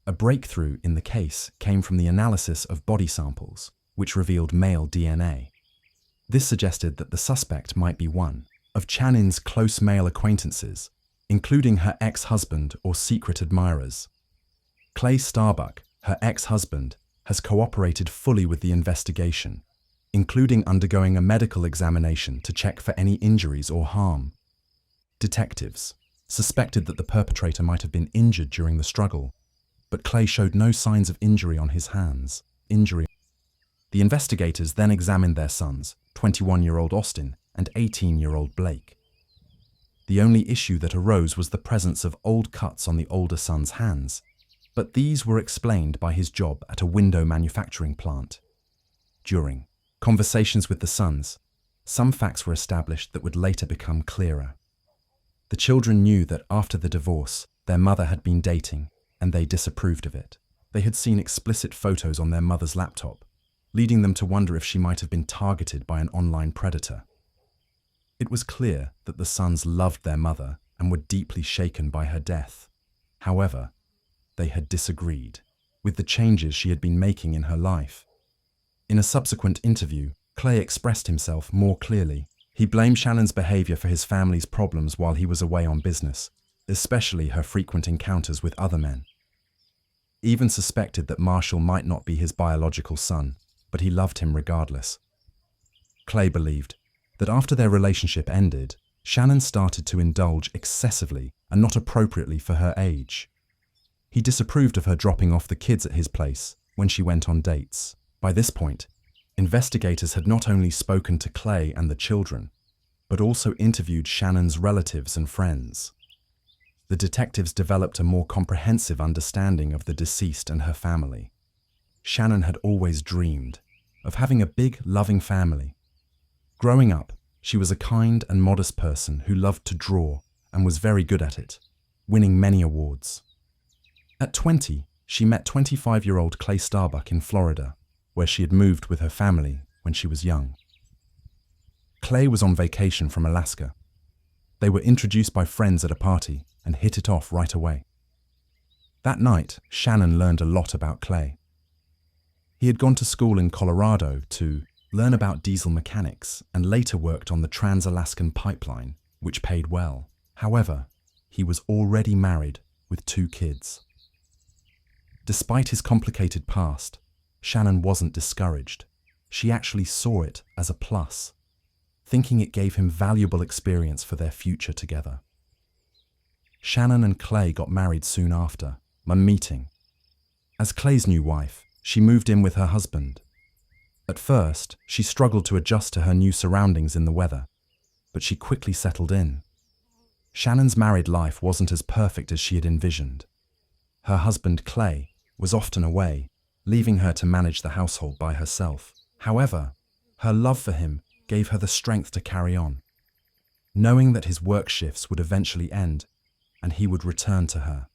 [SPEAKER 1] A breakthrough in the case came from the analysis of body samples, which revealed male DNA. This suggested that the suspect might be one of Shannon's close male acquaintances, including her ex-husband or secret admirers. Clay Starbuck, her ex-husband, has cooperated fully with the investigation, including undergoing a medical examination to check for any injuries or harm. Detectives suspected that the perpetrator might have been injured during the struggle, but Clay showed no signs of injury on his hands. The investigators then examined their sons, 21-year-old Austin and 18-year-old Blake. The only issue that arose was the presence of old cuts on the older son's hands, but these were explained by his job at a window manufacturing plant. During conversations with the sons, some facts were established that would later become clearer. The children knew that after the divorce, their mother had been dating, and they disapproved of it. They had seen explicit photos on their mother's laptop, leading them to wonder if she might have been targeted by an online predator. It was clear that the sons loved their mother and were deeply shaken by her death. However, they had disagreed with the changes she had been making in her life. In a subsequent interview, Clay expressed himself more clearly. He blamed Shannon's behavior for his family's problems while he was away on business, especially her frequent encounters with other men. Even suspected that Marshall might not be his biological son, but he loved him regardless. Clay believed that after their relationship ended, Shannon started to indulge excessively and not appropriately for her age. He disapproved of her dropping off the kids at his place when she went on dates. By this point, investigators had not only spoken to Clay and the children, but also interviewed Shannon's relatives and friends. The detectives developed a more comprehensive understanding of the deceased and her family. Shannon had always dreamed of having a big, loving family. Growing up, she was a kind and modest person who loved to draw and was very good at it, winning many awards. At 20, she met 25-year-old Clay Starbuck in Florida, where she had moved with her family when she was young. Clay was on vacation from Alaska. They were introduced by friends at a party and hit it off right away. That night, Shannon learned a lot about Clay. He had gone to school in Colorado to learn about diesel mechanics and later worked on the Trans-Alaskan pipeline, which paid well. However, he was already married with 2 kids. Despite his complicated past, Shannon wasn't discouraged. She actually saw it as a plus, thinking it gave him valuable experience for their future together. Shannon and Clay got married soon after, meeting. As Clay's new wife, she moved in with her husband. At first, she struggled to adjust to her new surroundings in the weather, but she quickly settled in. Shannon's married life wasn't as perfect as she had envisioned. Her husband, Clay, was often away, leaving her to manage the household by herself. However, her love for him gave her the strength to carry on, knowing that his work shifts would eventually end and he would return to her.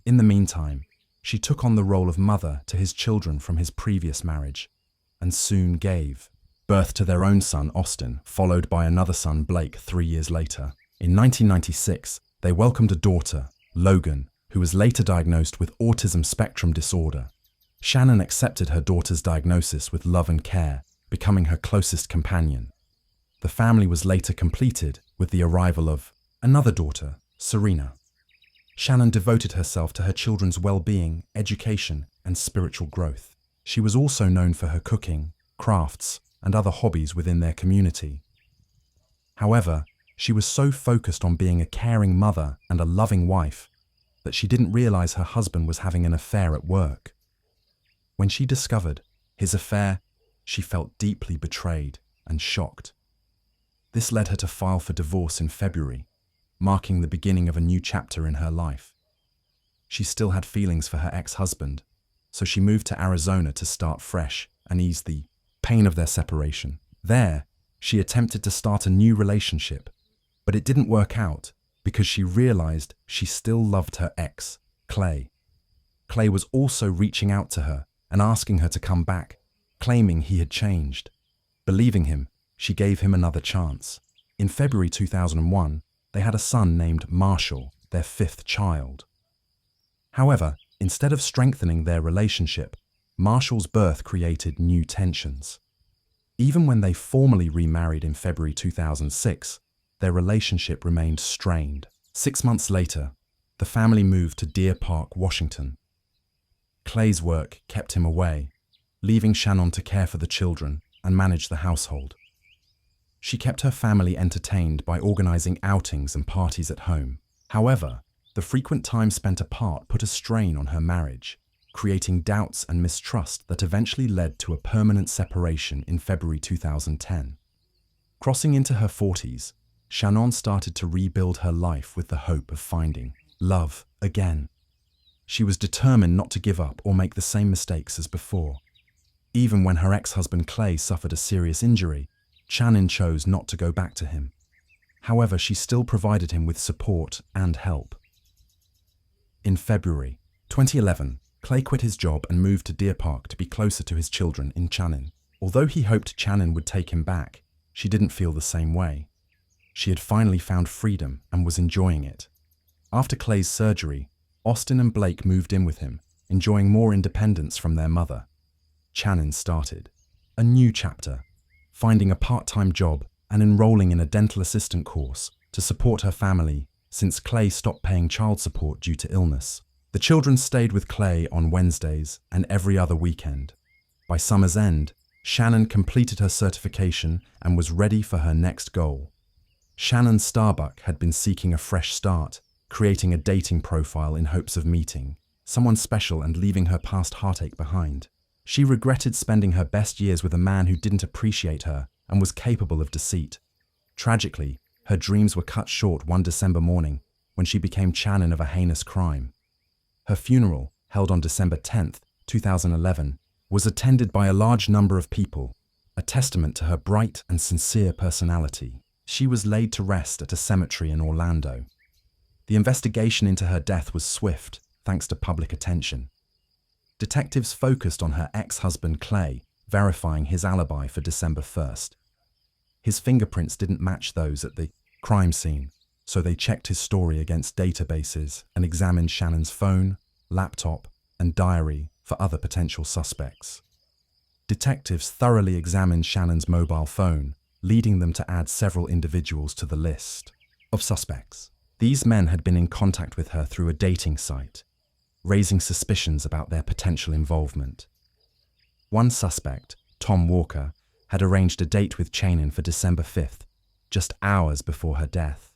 [SPEAKER 1] In the meantime, she took on the role of mother to his children from his previous marriage and soon gave birth to their own son, Austin, followed by another son, Blake, 3 years later. In 1996, they welcomed a daughter, Logan, who was later diagnosed with autism spectrum disorder. Shannon accepted her daughter's diagnosis with love and care, becoming her closest companion. The family was later completed with the arrival of another daughter, Serena. Shannon devoted herself to her children's well-being, education, and spiritual growth. She was also known for her cooking, crafts, and other hobbies within their community. However, she was so focused on being a caring mother and a loving wife that she didn't realize her husband was having an affair at work. When she discovered his affair, she felt deeply betrayed and shocked. This led her to file for divorce in February, marking the beginning of a new chapter in her life. She still had feelings for her ex-husband, so she moved to Arizona to start fresh and ease the pain of their separation. There, she attempted to start a new relationship, but it didn't work out because she realized she still loved her ex, Clay. Clay was also reaching out to her and asking her to come back, claiming he had changed. Believing him, she gave him another chance. In February 2001, they had a son named Marshall, their 5th child. However, instead of strengthening their relationship, Marshall's birth created new tensions. Even when they formally remarried in February 2006, their relationship remained strained. 6 months later, the family moved to Deer Park, Washington. Clay's work kept him away, leaving Shannon to care for the children and manage the household. She kept her family entertained by organizing outings and parties at home. However, the frequent time spent apart put a strain on her marriage, creating doubts and mistrust that eventually led to a permanent separation in February 2010. Crossing into her 40s, Shannon started to rebuild her life with the hope of finding love again. She was determined not to give up or make the same mistakes as before. Even when her ex-husband Clay suffered a serious injury, Shannon chose not to go back to him. However, she still provided him with support and help. In February 2011, Clay quit his job and moved to Deer Park to be closer to his children in Shannon. Although he hoped Shannon would take him back, she didn't feel the same way. She had finally found freedom and was enjoying it. After Clay's surgery, Austin and Blake moved in with him, enjoying more independence from their mother. Shannon started a new chapter, finding a part-time job and enrolling in a dental assistant course to support her family since Clay stopped paying child support due to illness. The children stayed with Clay on Wednesdays and every other weekend. By summer's end, Shannon completed her certification and was ready for her next goal. Shannon Starbucks had been seeking a fresh start, creating a dating profile in hopes of meeting someone special and leaving her past heartache behind. She regretted spending her best years with a man who didn't appreciate her and was capable of deceit. Tragically, her dreams were cut short one December morning when she became Shannon of a heinous crime. Her funeral, held on December 10, 2011, was attended by a large number of people, a testament to her bright and sincere personality. She was laid to rest at a cemetery in Orlando. The investigation into her death was swift, thanks to public attention. Detectives focused on her ex-husband Clay, verifying his alibi for December 1st. His fingerprints didn't match those at the crime scene, so they checked his story against databases and examined Shannon's phone, laptop, and diary for other potential suspects. Detectives thoroughly examined Shannon's mobile phone, leading them to add several individuals to the list of suspects. These men had been in contact with her through a dating site, raising suspicions about their potential involvement. One suspect, Tom Walker, had arranged a date with Shannon for December 5th, just hours before her death.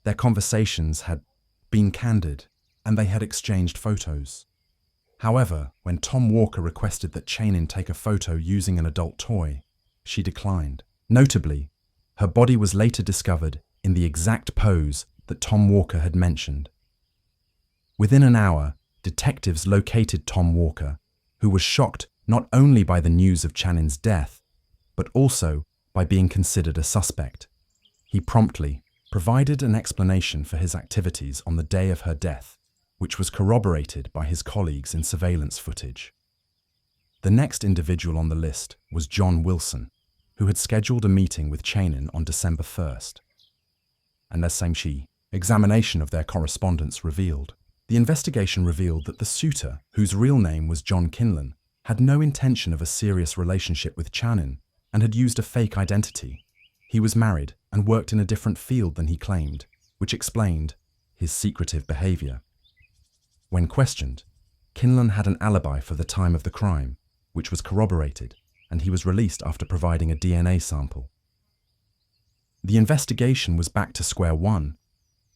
[SPEAKER 1] Their conversations had been candid, and they had exchanged photos. However, when Tom Walker requested that Shannon take a photo using an adult toy, she declined. Notably, her body was later discovered in the exact pose that Tom Walker had mentioned. Within an hour, detectives located Tom Walker, who was shocked not only by the news of Shannon's death, but also by being considered a suspect. He promptly provided an explanation for his activities on the day of her death, which was corroborated by his colleagues in surveillance footage. The next individual on the list was John Wilson, who had scheduled a meeting with Shannon on December 1st. And as same examination of their correspondence revealed, the investigation revealed that the suitor, whose real name was John Kinlan, had no intention of a serious relationship with Shannon and had used a fake identity. He was married and worked in a different field than he claimed, which explained his secretive behavior. When questioned, Kinlan had an alibi for the time of the crime, which was corroborated, and he was released after providing a DNA sample. The investigation was back to square one,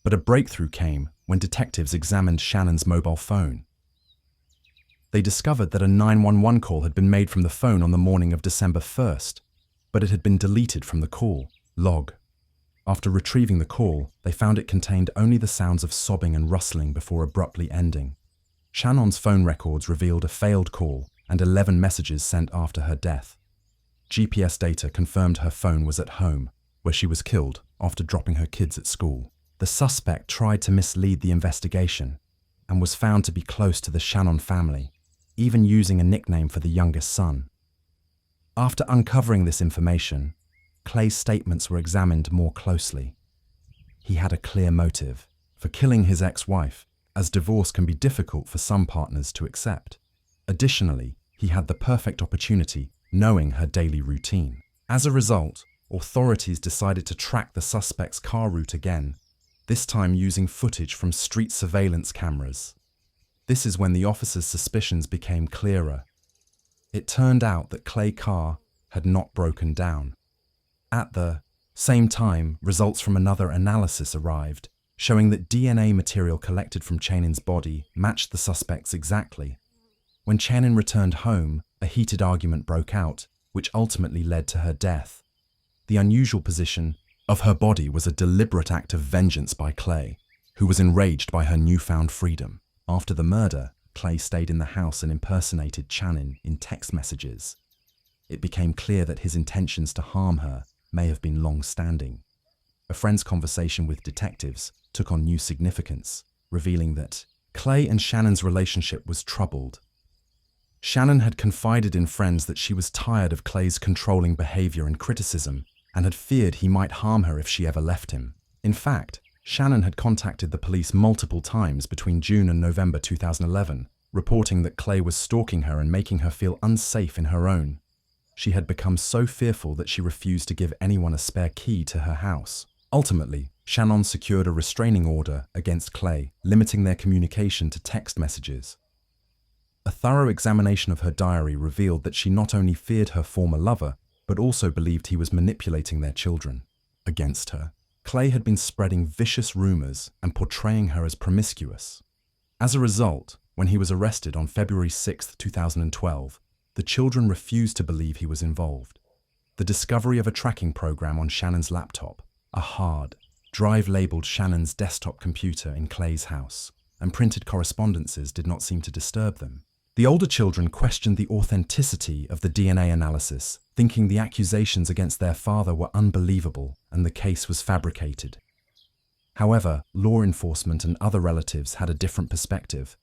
[SPEAKER 1] but a breakthrough came when detectives examined Shannon's mobile phone. They discovered that a 911 call had been made from the phone on the morning of December 1st, but it had been deleted from the call log. After retrieving the call, they found it contained only the sounds of sobbing and rustling before abruptly ending. Shannon's phone records revealed a failed call and 11 messages sent after her death. GPS data confirmed her phone was at home, where she was killed after dropping her kids at school. The suspect tried to mislead the investigation and was found to be close to the Shannon family, even using a nickname for the youngest son. After uncovering this information, Clay's statements were examined more closely. He had a clear motive for killing his ex-wife, as divorce can be difficult for some partners to accept. Additionally, he had the perfect opportunity, knowing her daily routine. As a result, authorities decided to track the suspect's car route again, this time using footage from street surveillance cameras. This is when the officers' suspicions became clearer. It turned out that Clay's car had not broken down. At the same time, results from another analysis arrived, showing that DNA material collected from Shannon's body matched the suspect's exactly. When Shannon returned home, a heated argument broke out, which ultimately led to her death. The unusual position of her body was a deliberate act of vengeance by Clay, who was enraged by her newfound freedom. After the murder, Clay stayed in the house and impersonated Shannon in text messages. It became clear that his intentions to harm her may have been long-standing. A friend's conversation with detectives took on new significance, revealing that Clay and Shannon's relationship was troubled. Shannon had confided in friends that she was tired of Clay's controlling behavior and criticism, and had feared he might harm her if she ever left him. In fact, Shannon had contacted the police multiple times between June and November 2011, reporting that Clay was stalking her and making her feel unsafe in her own. She had become so fearful that she refused to give anyone a spare key to her house. Ultimately, Shannon secured a restraining order against Clay, limiting their communication to text messages. A thorough examination of her diary revealed that she not only feared her former lover, but also believed he was manipulating their children against her. Clay had been spreading vicious rumors and portraying her as promiscuous. As a result, when he was arrested on February 6, 2012, the children refused to believe he was involved. The discovery of a tracking program on Shannon's laptop, a hard drive labeled Shannon's desktop computer in Clay's house, and printed correspondences did not seem to disturb them. The older children questioned the authenticity of the DNA analysis, thinking the accusations against their father were unbelievable and the case was fabricated. However, law enforcement and other relatives had a different perspective.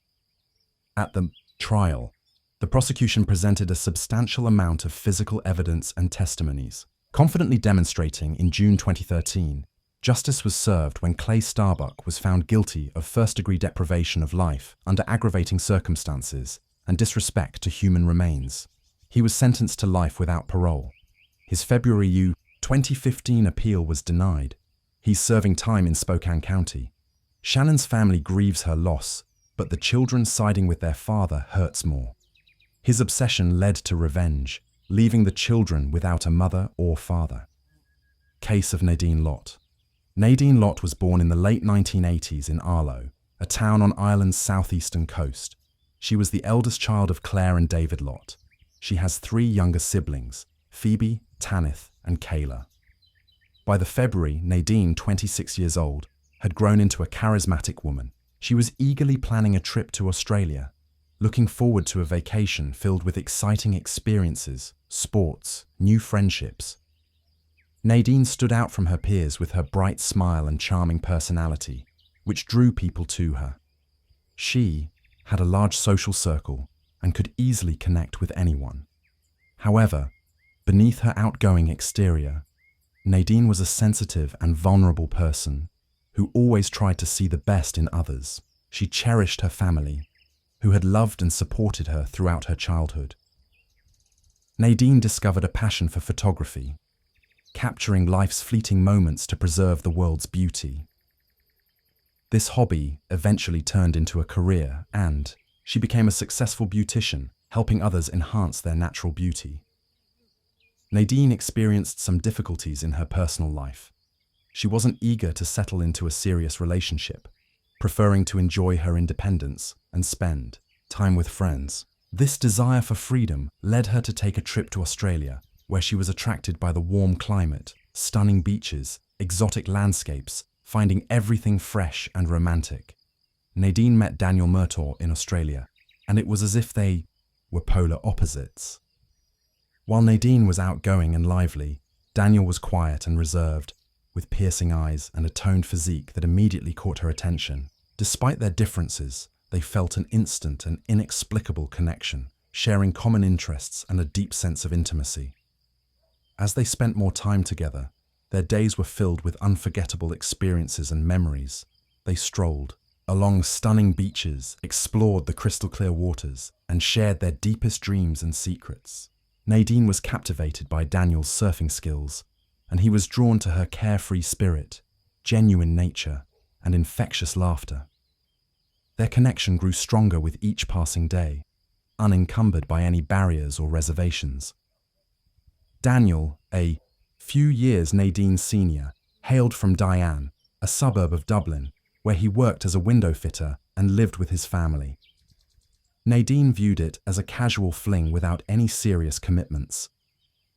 [SPEAKER 1] At the trial, the prosecution presented a substantial amount of physical evidence and testimonies, confidently demonstrating in June 2013, justice was served when Clay Starbucks was found guilty of first-degree deprivation of life under aggravating circumstances and disrespect to human remains. He was sentenced to life without parole. His February 2015 appeal was denied. He's serving time in Spokane County. Shannon's family grieves her loss, but the children siding with their father hurts more. His obsession led to revenge, leaving the children without a mother or father. Case of Nadine Lot. Nadine Lot was born in the late 1980s in Arlo, a town on Ireland's southeastern coast. She was the eldest child of Claire and David Lot. She has 3 younger siblings, Phoebe, Tanith, and Kayla. By the February, Nadine, 26 years old, had grown into a charismatic woman. She was eagerly planning a trip to Australia, looking forward to a vacation filled with exciting experiences, sports, new friendships. Nadine stood out from her peers with her bright smile and charming personality, which drew people to her. She had a large social circle and could easily connect with anyone. However, beneath her outgoing exterior, Nadine was a sensitive and vulnerable person who always tried to see the best in others. She cherished her family, who had loved and supported her throughout her childhood. Nadine discovered a passion for photography, capturing life's fleeting moments to preserve the world's beauty. This hobby eventually turned into a career, and she became a successful beautician, helping others enhance their natural beauty. Nadine experienced some difficulties in her personal life. She wasn't eager to settle into a serious relationship, preferring to enjoy her independence and spend time with friends. This desire for freedom led her to take a trip to Australia, where she was attracted by the warm climate, stunning beaches, exotic landscapes, finding everything fresh and romantic. Nadine met Daniel Murtaugh in Australia, and it was as if they were polar opposites. While Nadine was outgoing and lively, Daniel was quiet and reserved, with piercing eyes and a toned physique that immediately caught her attention. Despite their differences, they felt an instant and inexplicable connection, sharing common interests and a deep sense of intimacy. As they spent more time together, their days were filled with unforgettable experiences and memories. They strolled along stunning beaches, explored the crystal-clear waters, and shared their deepest dreams and secrets. Nadine was captivated by Daniel's surfing skills, and he was drawn to her carefree spirit, genuine nature, and infectious laughter. Their connection grew stronger with each passing day, unencumbered by any barriers or reservations. Daniel, a few years Nadine's senior, hailed from Diane, a suburb of Dublin, where he worked as a window fitter and lived with his family. Nadine viewed it as a casual fling without any serious commitments.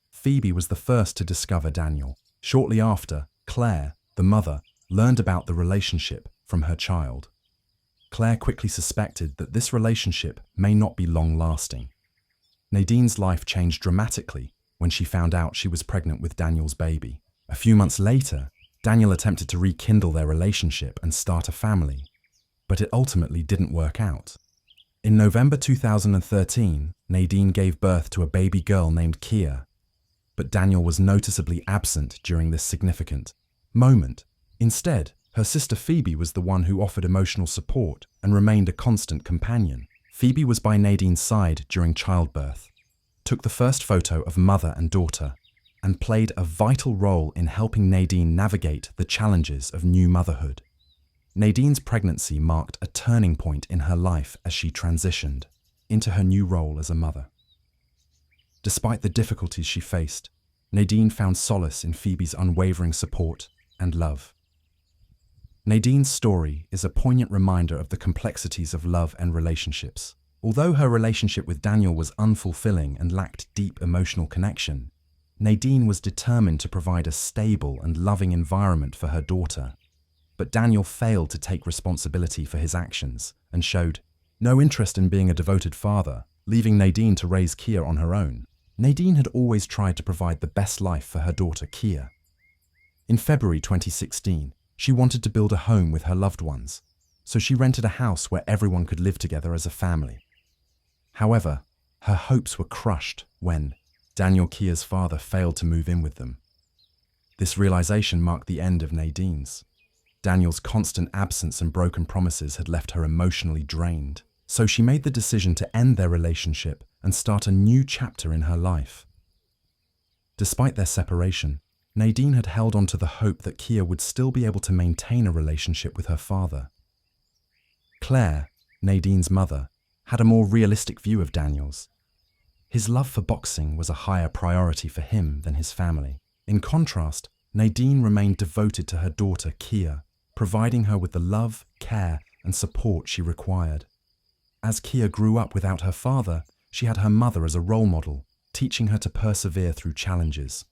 [SPEAKER 1] Phoebe was the first to discover Daniel. Shortly after, Claire, the mother, learned about the relationship from her child. Claire quickly suspected that this relationship may not be long-lasting. Nadine's life changed dramatically when she found out she was pregnant with Daniel's baby. A few months later, Daniel attempted to rekindle their relationship and start a family, but it ultimately didn't work out. In November 2013, Nadine gave birth to a baby girl named Kia, but Daniel was noticeably absent during this significant moment. Instead, her sister Phoebe was the one who offered emotional support and remained a constant companion. Phoebe was by Nadine's side during childbirth, took the first photo of mother and daughter, and played a vital role in helping Nadine navigate the challenges of new motherhood. Nadine's pregnancy marked a turning point in her life as she transitioned into her new role as a mother. Despite the difficulties she faced, Nadine found solace in Phoebe's unwavering support and love. Nadine's story is a poignant reminder of the complexities of love and relationships. Although her relationship with Daniel was unfulfilling and lacked deep emotional connection, Nadine was determined to provide a stable and loving environment for her daughter. But Daniel failed to take responsibility for his actions and showed no interest in being a devoted father, leaving Nadine to raise Kia on her own. Nadine had always tried to provide the best life for her daughter Kia. In February 2016, she wanted to build a home with her loved ones, so she rented a house where everyone could live together as a family. However, her hopes were crushed when Daniel Kia's father failed to move in with them. This realization marked the end of Nadine's. Daniel's constant absence and broken promises had left her emotionally drained, so she made the decision to end their relationship and start a new chapter in her life. Despite their separation, Nadine had held on to the hope that Kia would still be able to maintain a relationship with her father. Claire, Nadine's mother, had a more realistic view of Daniel's. His love for boxing was a higher priority for him than his family. In contrast, Nadine remained devoted to her daughter, Kia, providing her with the love, care, and support she required. As Kia grew up without her father, she had her mother as a role model, teaching her to persevere through challenges.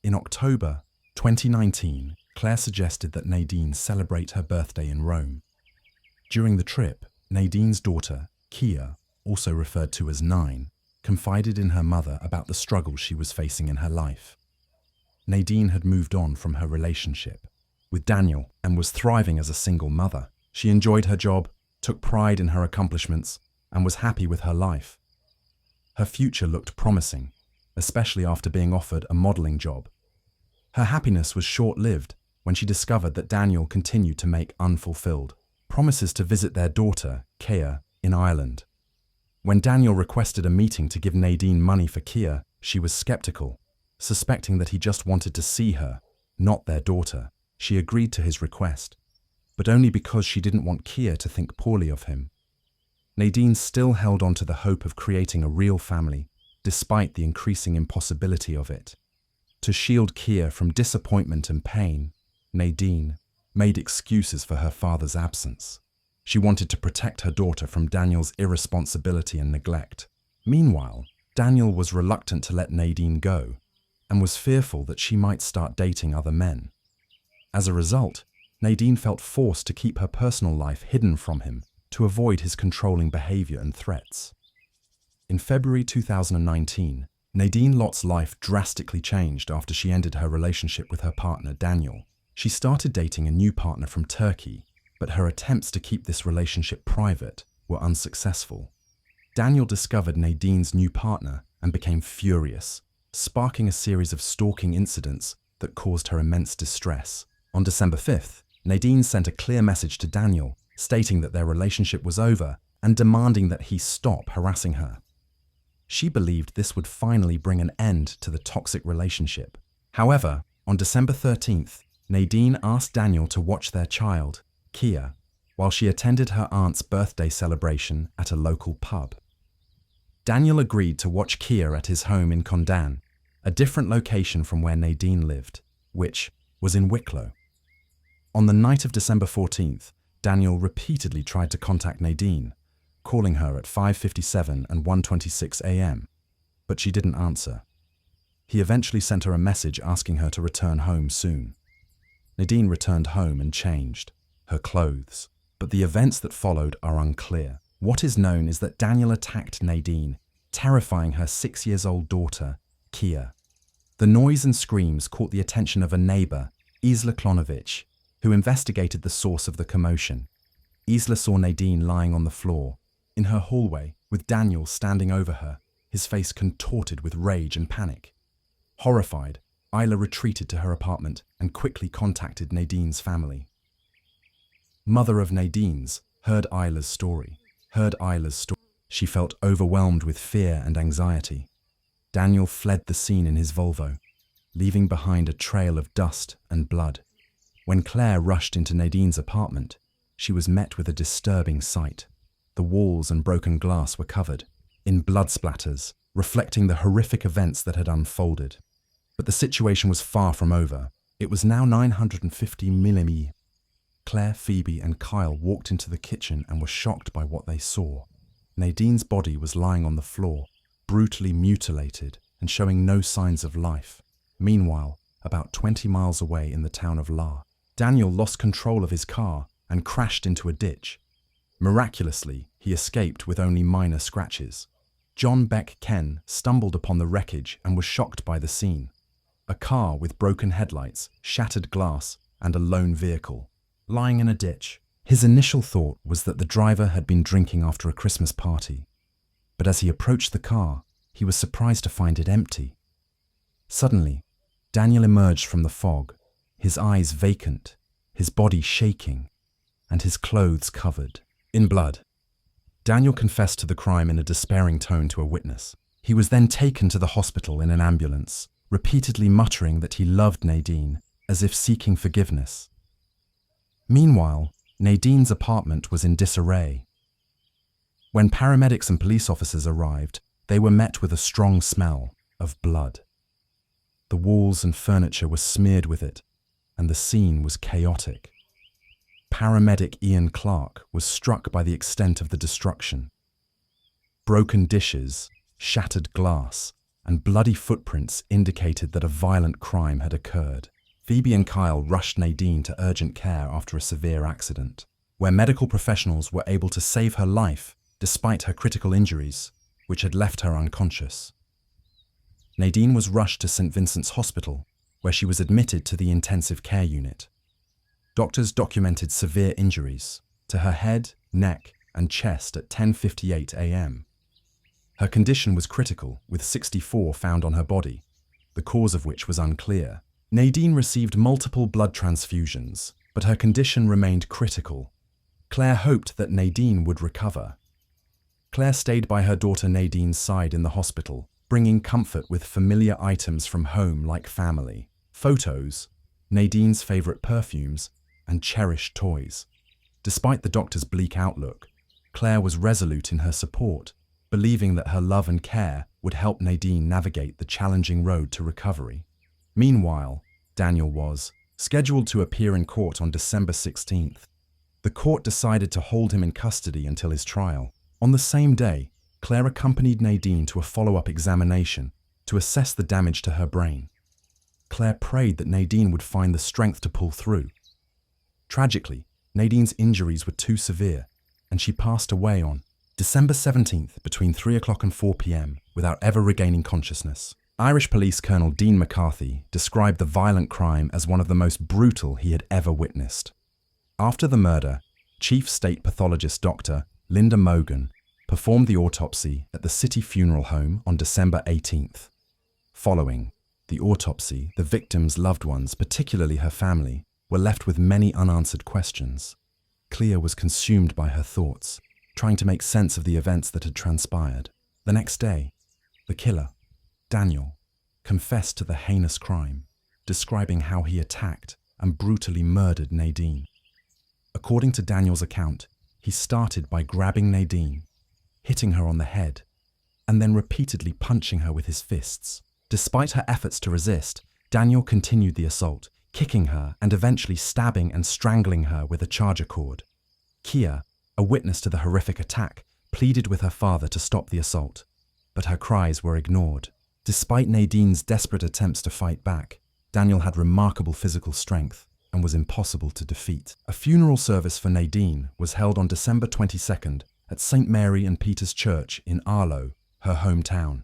[SPEAKER 1] In October 2019, Claire suggested that Nadine celebrate her birthday in Rome. During the trip, Nadine's daughter, Kia, also referred to as Nine, confided in her mother about the struggles she was facing in her life. Nadine had moved on from her relationship with Daniel and was thriving as a single mother. She enjoyed her job, took pride in her accomplishments, and was happy with her life. Her future looked promising, especially after being offered a modeling job. Her happiness was short-lived when she discovered that Daniel continued to make unfulfilled promises to visit their daughter, Kia, in Ireland. When Daniel requested a meeting to give Nadine money for Kia, she was skeptical, suspecting that he just wanted to see her, not their daughter. She agreed to his request, but only because she didn't want Kia to think poorly of him. Nadine still held on to the hope of creating a real family, despite the increasing impossibility of it. To shield Kia from disappointment and pain, Nadine made excuses for her father's absence. She wanted to protect her daughter from Daniel's irresponsibility and neglect. Meanwhile, Daniel was reluctant to let Nadine go and was fearful that she might start dating other men. As a result, Nadine felt forced to keep her personal life hidden from him to avoid his controlling behavior and threats. In February 2019, Nadine Lot's life drastically changed after she ended her relationship with her partner, Daniel. She started dating a new partner from Turkey, but her attempts to keep this relationship private were unsuccessful. Daniel discovered Nadine's new partner and became furious, sparking a series of stalking incidents that caused her immense distress. On December 5th, Nadine sent a clear message to Daniel, stating that their relationship was over and demanding that he stop harassing her. She believed this would finally bring an end to the toxic relationship. However, on December 13th, Nadine asked Daniel to watch their child, Kia, while she attended her aunt's birthday celebration at a local pub. Daniel agreed to watch Kia at his home in Condan, a different location from where Nadine lived, which was in Wicklow. On the night of December 14th, Daniel repeatedly tried to contact Nadine, calling her at 5:57 and 1:26 a.m., but she didn't answer. He eventually sent her a message asking her to return home soon. Nadine returned home and changed her clothes, but the events that followed are unclear. What is known is that Daniel attacked Nadine, terrifying her 6-year-old daughter, Kia. The noise and screams caught the attention of a neighbor, Isla Klonovich, who investigated the source of the commotion. Isla saw Nadine lying on the floor, in her hallway, with Daniel standing over her, his face contorted with rage and panic. Horrified, Isla retreated to her apartment and quickly contacted Nadine's family. Mother of Nadine's heard Isla's story. She felt overwhelmed with fear and anxiety. Daniel fled the scene in his Volvo, leaving behind a trail of dust and blood. When Claire rushed into Nadine's apartment, she was met with a disturbing sight. The walls and broken glass were covered in blood splatters, reflecting the horrific events that had unfolded. But the situation was far from over. It was now 950 mm. Claire, Phoebe, and Kyle walked into the kitchen and were shocked by what they saw. Nadine's body was lying on the floor, brutally mutilated and showing no signs of life. Meanwhile, about 20 miles away in the town of La, Daniel lost control of his car and crashed into a ditch. Miraculously, he escaped with only minor scratches. John Beck Ken stumbled upon the wreckage and was shocked by the scene. A car with broken headlights, shattered glass, and a lone vehicle, lying in a ditch. His initial thought was that the driver had been drinking after a Christmas party, but as he approached the car, he was surprised to find it empty. Suddenly, Daniel emerged from the fog, his eyes vacant, his body shaking, and his clothes covered in blood. Daniel confessed to the crime in a despairing tone to a witness. He was then taken to the hospital in an ambulance, repeatedly muttering that he loved Nadine, as if seeking forgiveness. Meanwhile, Nadine's apartment was in disarray. When paramedics and police officers arrived, They were met with a strong smell of blood. The walls and furniture were smeared with it, and the scene was chaotic. Paramedic Ian Clark was struck by the extent of the destruction. Broken dishes, shattered glass, and bloody footprints indicated that a violent crime had occurred. Phoebe and Kyle rushed Nadine to urgent care after a severe accident, where medical professionals were able to save her life despite her critical injuries, which had left her unconscious. Nadine was rushed to St. Vincent's Hospital, where she was admitted to the intensive care unit. Doctors documented severe injuries to her head, neck, and chest at 10:58 a.m. Her condition was critical, with 64 found on her body, the cause of which was unclear. Nadine received multiple blood transfusions, but her condition remained critical. Claire hoped that Nadine would recover. Claire stayed by her daughter Nadine's side in the hospital, bringing comfort with familiar items from home like family, photos, Nadine's favorite perfumes, and cherished toys. Despite the doctor's bleak outlook, Claire was resolute in her support, believing that her love and care would help Nadine navigate the challenging road to recovery. Meanwhile, Daniel was scheduled to appear in court on December 16th. The court decided to hold him in custody until his trial. On the same day, Claire accompanied Nadine to a follow-up examination to assess the damage to her brain. Claire prayed that Nadine would find the strength to pull through. Tragically, Nadine's injuries were too severe, and she passed away on December 17th between 3 o'clock and 4 p.m. without ever regaining consciousness. Irish Police Colonel Dean McCarthy described the violent crime as one of the most brutal he had ever witnessed. After the murder, Chief State Pathologist Dr. Linda Mogan performed the autopsy at the City Funeral Home on December 18th. Following the autopsy, the victim's loved ones, particularly her family, were left with many unanswered questions. Clea was consumed by her thoughts, trying to make sense of the events that had transpired. The next day, the killer, Daniel, confessed to the heinous crime, describing how he attacked and brutally murdered Nadine. According to Daniel's account, he started by grabbing Nadine, hitting her on the head, and then repeatedly punching her with his fists. Despite her efforts to resist, Daniel continued the assault, kicking her and eventually stabbing and strangling her with a charger cord. Kia, a witness to the horrific attack, pleaded with her father to stop the assault, but her cries were ignored. Despite Nadine's desperate attempts to fight back, Daniel had remarkable physical strength and was impossible to defeat. A funeral service for Nadine was held on December 22nd at St. Mary and Peter's Church in Arlo, her hometown.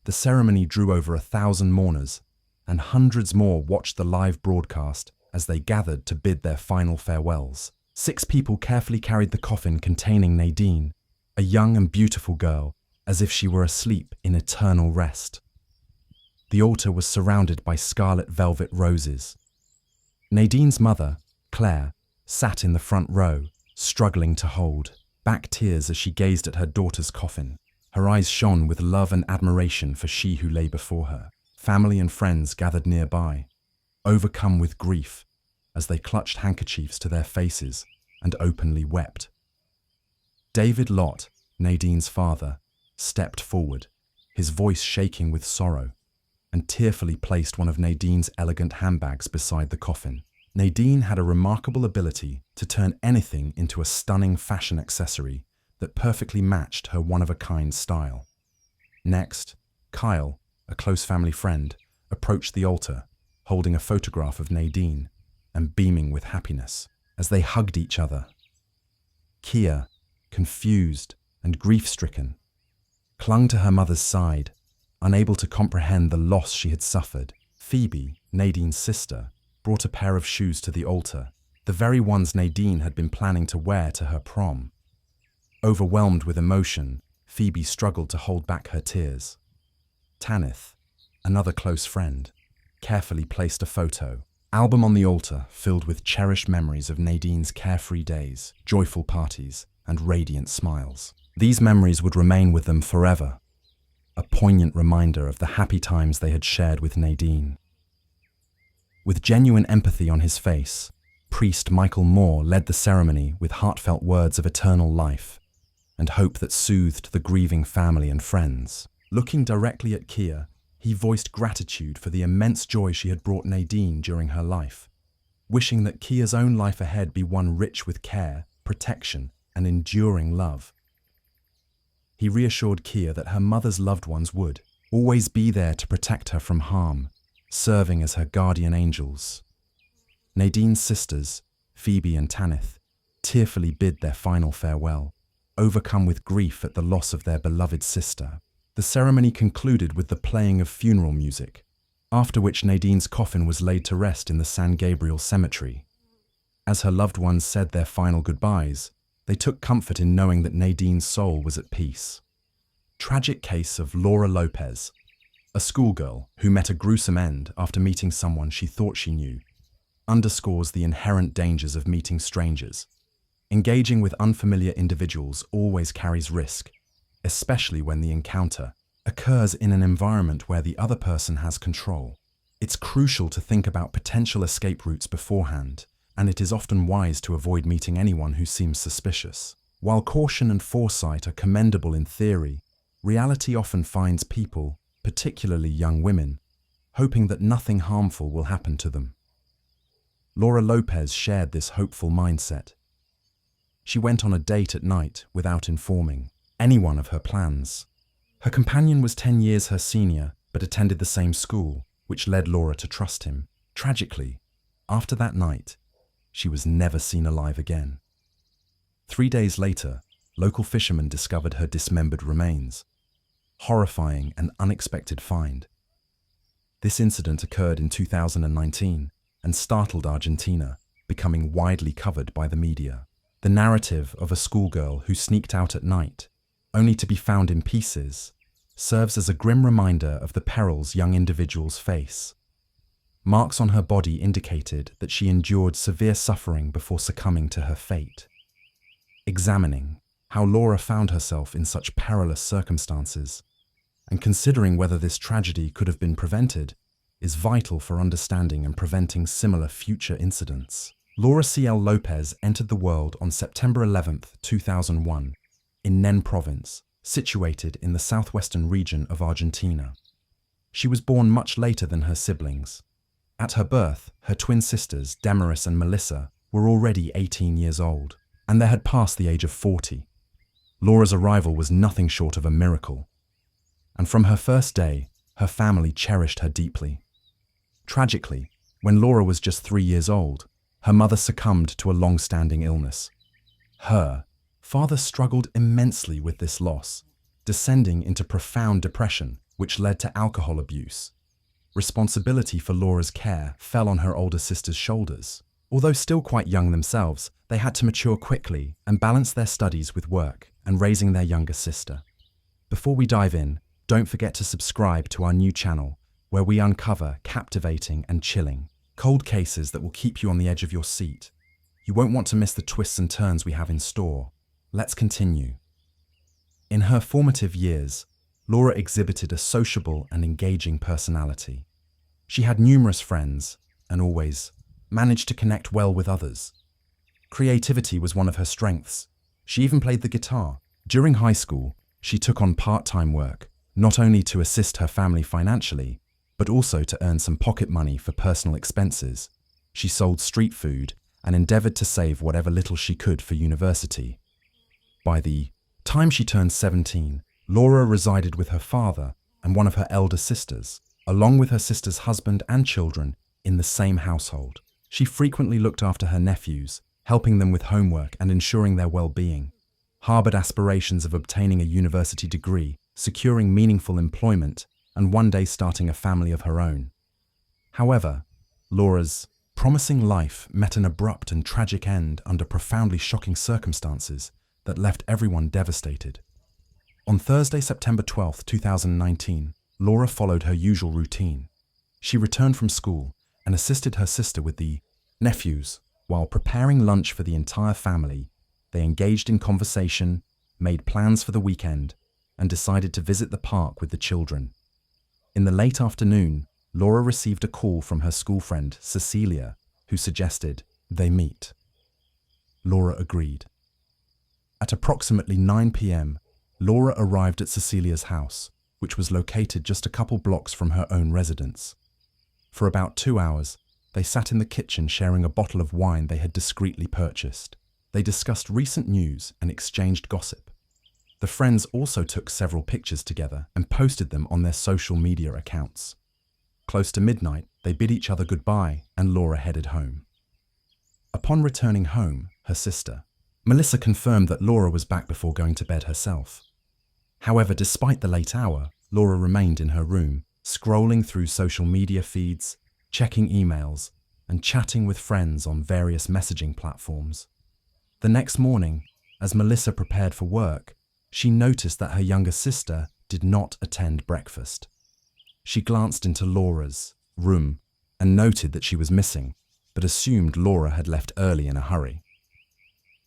[SPEAKER 1] The ceremony drew over 1,000 mourners, and hundreds more watched the live broadcast as they gathered to bid their final farewells. 6 people carefully carried the coffin containing Nadine, a young and beautiful girl, as if she were asleep in eternal rest. The altar was surrounded by scarlet velvet roses. Nadine's mother, Claire, sat in the front row, struggling to hold back tears as she gazed at her daughter's coffin. Her eyes shone with love and admiration for she who lay before her. Family and friends gathered nearby, overcome with grief, as they clutched handkerchiefs to their faces and openly wept. David Lot, Nadine's father, stepped forward, his voice shaking with sorrow, and tearfully placed one of Nadine's elegant handbags beside the coffin. Nadine had a remarkable ability to turn anything into a stunning fashion accessory that perfectly matched her one-of-a-kind style. Next, Kyle, a close family friend, approached the altar, holding a photograph of Nadine and beaming with happiness as they hugged each other. Kia, confused and grief-stricken, clung to her mother's side, unable to comprehend the loss she had suffered. Phoebe, Nadine's sister, brought a pair of shoes to the altar, the very ones Nadine had been planning to wear to her prom. Overwhelmed with emotion, Phoebe struggled to hold back her tears. Tanith, another close friend, carefully placed a photo album on the altar filled with cherished memories of Nadine's carefree days, joyful parties, and radiant smiles. These memories would remain with them forever, a poignant reminder of the happy times they had shared with Nadine. With genuine empathy on his face, priest Michael Moore led the ceremony with heartfelt words of eternal life. and hope that soothed the grieving family and friends. Looking directly at Kia, he voiced gratitude for the immense joy she had brought Nadine during her life, wishing that Kia's own life ahead be one rich with care, protection, and enduring love. He reassured Kia that her mother's loved ones would always be there to protect her from harm, serving as her guardian angels. Nadine's sisters, Phoebe and Tanith, tearfully bid their final farewell, overcome with grief at the loss of their beloved sister. The ceremony concluded with the playing of funeral music, after which Nadine's coffin was laid to rest in the San Gabriel Cemetery. As her loved ones said their final goodbyes, they took comfort in knowing that Nadine's soul was at peace. Tragic case of Laura Lopez, a schoolgirl who met a gruesome end after meeting someone she thought she knew, underscores the inherent dangers of meeting strangers. Engaging with unfamiliar individuals always carries risk, especially when the encounter occurs in an environment where the other person has control. It's crucial to think about potential escape routes beforehand, and it is often wise to avoid meeting anyone who seems suspicious. While caution and foresight are commendable in theory, reality often finds people, particularly young women, hoping that nothing harmful will happen to them. Laura Lopez shared this hopeful mindset. She went on a date at night without informing anyone of her plans. Her companion was 10 years her senior, but attended the same school, which led Laura to trust him. Tragically, after that night, she was never seen alive again. 3 days later, local fishermen discovered her dismembered remains. Horrifying and unexpected find. This incident occurred in 2019 and startled Argentina, becoming widely covered by the media. The narrative of a schoolgirl who sneaked out at night, only to be found in pieces, serves as a grim reminder of the perils young individuals face. Marks on her body indicated that she endured severe suffering before succumbing to her fate. Examining how Laura found herself in such perilous circumstances, and considering whether this tragedy could have been prevented, is vital for understanding and preventing similar future incidents. Laura C.L. Lopez entered the world on September 11, 2001, in Nen Province, situated in the southwestern region of Argentina. She was born much later than her siblings. At her birth, her twin sisters, Damaris and Melissa, were already 18 years old, and they had passed the age of 40. Laura's arrival was nothing short of a miracle, and from her first day, her family cherished her deeply. Tragically, when Laura was just 3 years old, her mother succumbed to a long-standing illness. Her father struggled immensely with this loss, descending into profound depression, which led to alcohol abuse. Responsibility for Laura's care fell on her older sister's shoulders. Although still quite young themselves, they had to mature quickly and balance their studies with work and raising their younger sister. Before we dive in, don't forget to subscribe to our new channel, where we uncover captivating and chilling cold cases that will keep you on the edge of your seat. You won't want to miss the twists and turns we have in store. Let's continue. In her formative years, Laura exhibited a sociable and engaging personality. She had numerous friends and always managed to connect well with others. Creativity was one of her strengths. She even played the guitar. During high school, she took on part-time work, not only to assist her family financially, but also to earn some pocket money for personal expenses. She sold street food and endeavored to save whatever little she could for university. By the time she turned 17, Laura resided with her father and one of her elder sisters, along with her sister's husband and children, in the same household. She frequently looked after her nephews, helping them with homework and ensuring their well-being. Harbored aspirations of obtaining a university degree, securing meaningful employment, and one day starting a family of her own. However, Laura's promising life met an abrupt and tragic end under profoundly shocking circumstances that left everyone devastated. On Thursday, September 12, 2019, Laura followed her usual routine. She returned from school and assisted her sister with the nephews. While preparing lunch for the entire family, they engaged in conversation, made plans for the weekend, and decided to visit the park with the children. In the late afternoon, Laura received a call from her school friend, Cecilia, who suggested they meet. Laura agreed. At approximately 9 p.m., Laura arrived at Cecilia's house, which was located just a couple blocks from her own residence. For about 2 hours, they sat in the kitchen sharing a bottle of wine they had discreetly purchased. They discussed recent news and exchanged gossip. The friends also took several pictures together and posted them on their social media accounts. Close to midnight, they bid each other goodbye and Laura headed home. Upon returning home, her sister, Melissa, confirmed that Laura was back before going to bed herself. However, despite the late hour, Laura remained in her room, scrolling through social media feeds, checking emails, and chatting with friends on various messaging platforms. The next morning, as Melissa prepared for work, she noticed that her younger sister did not attend breakfast. She glanced into Laura's room and noted that she was missing, but assumed Laura had left early in a hurry.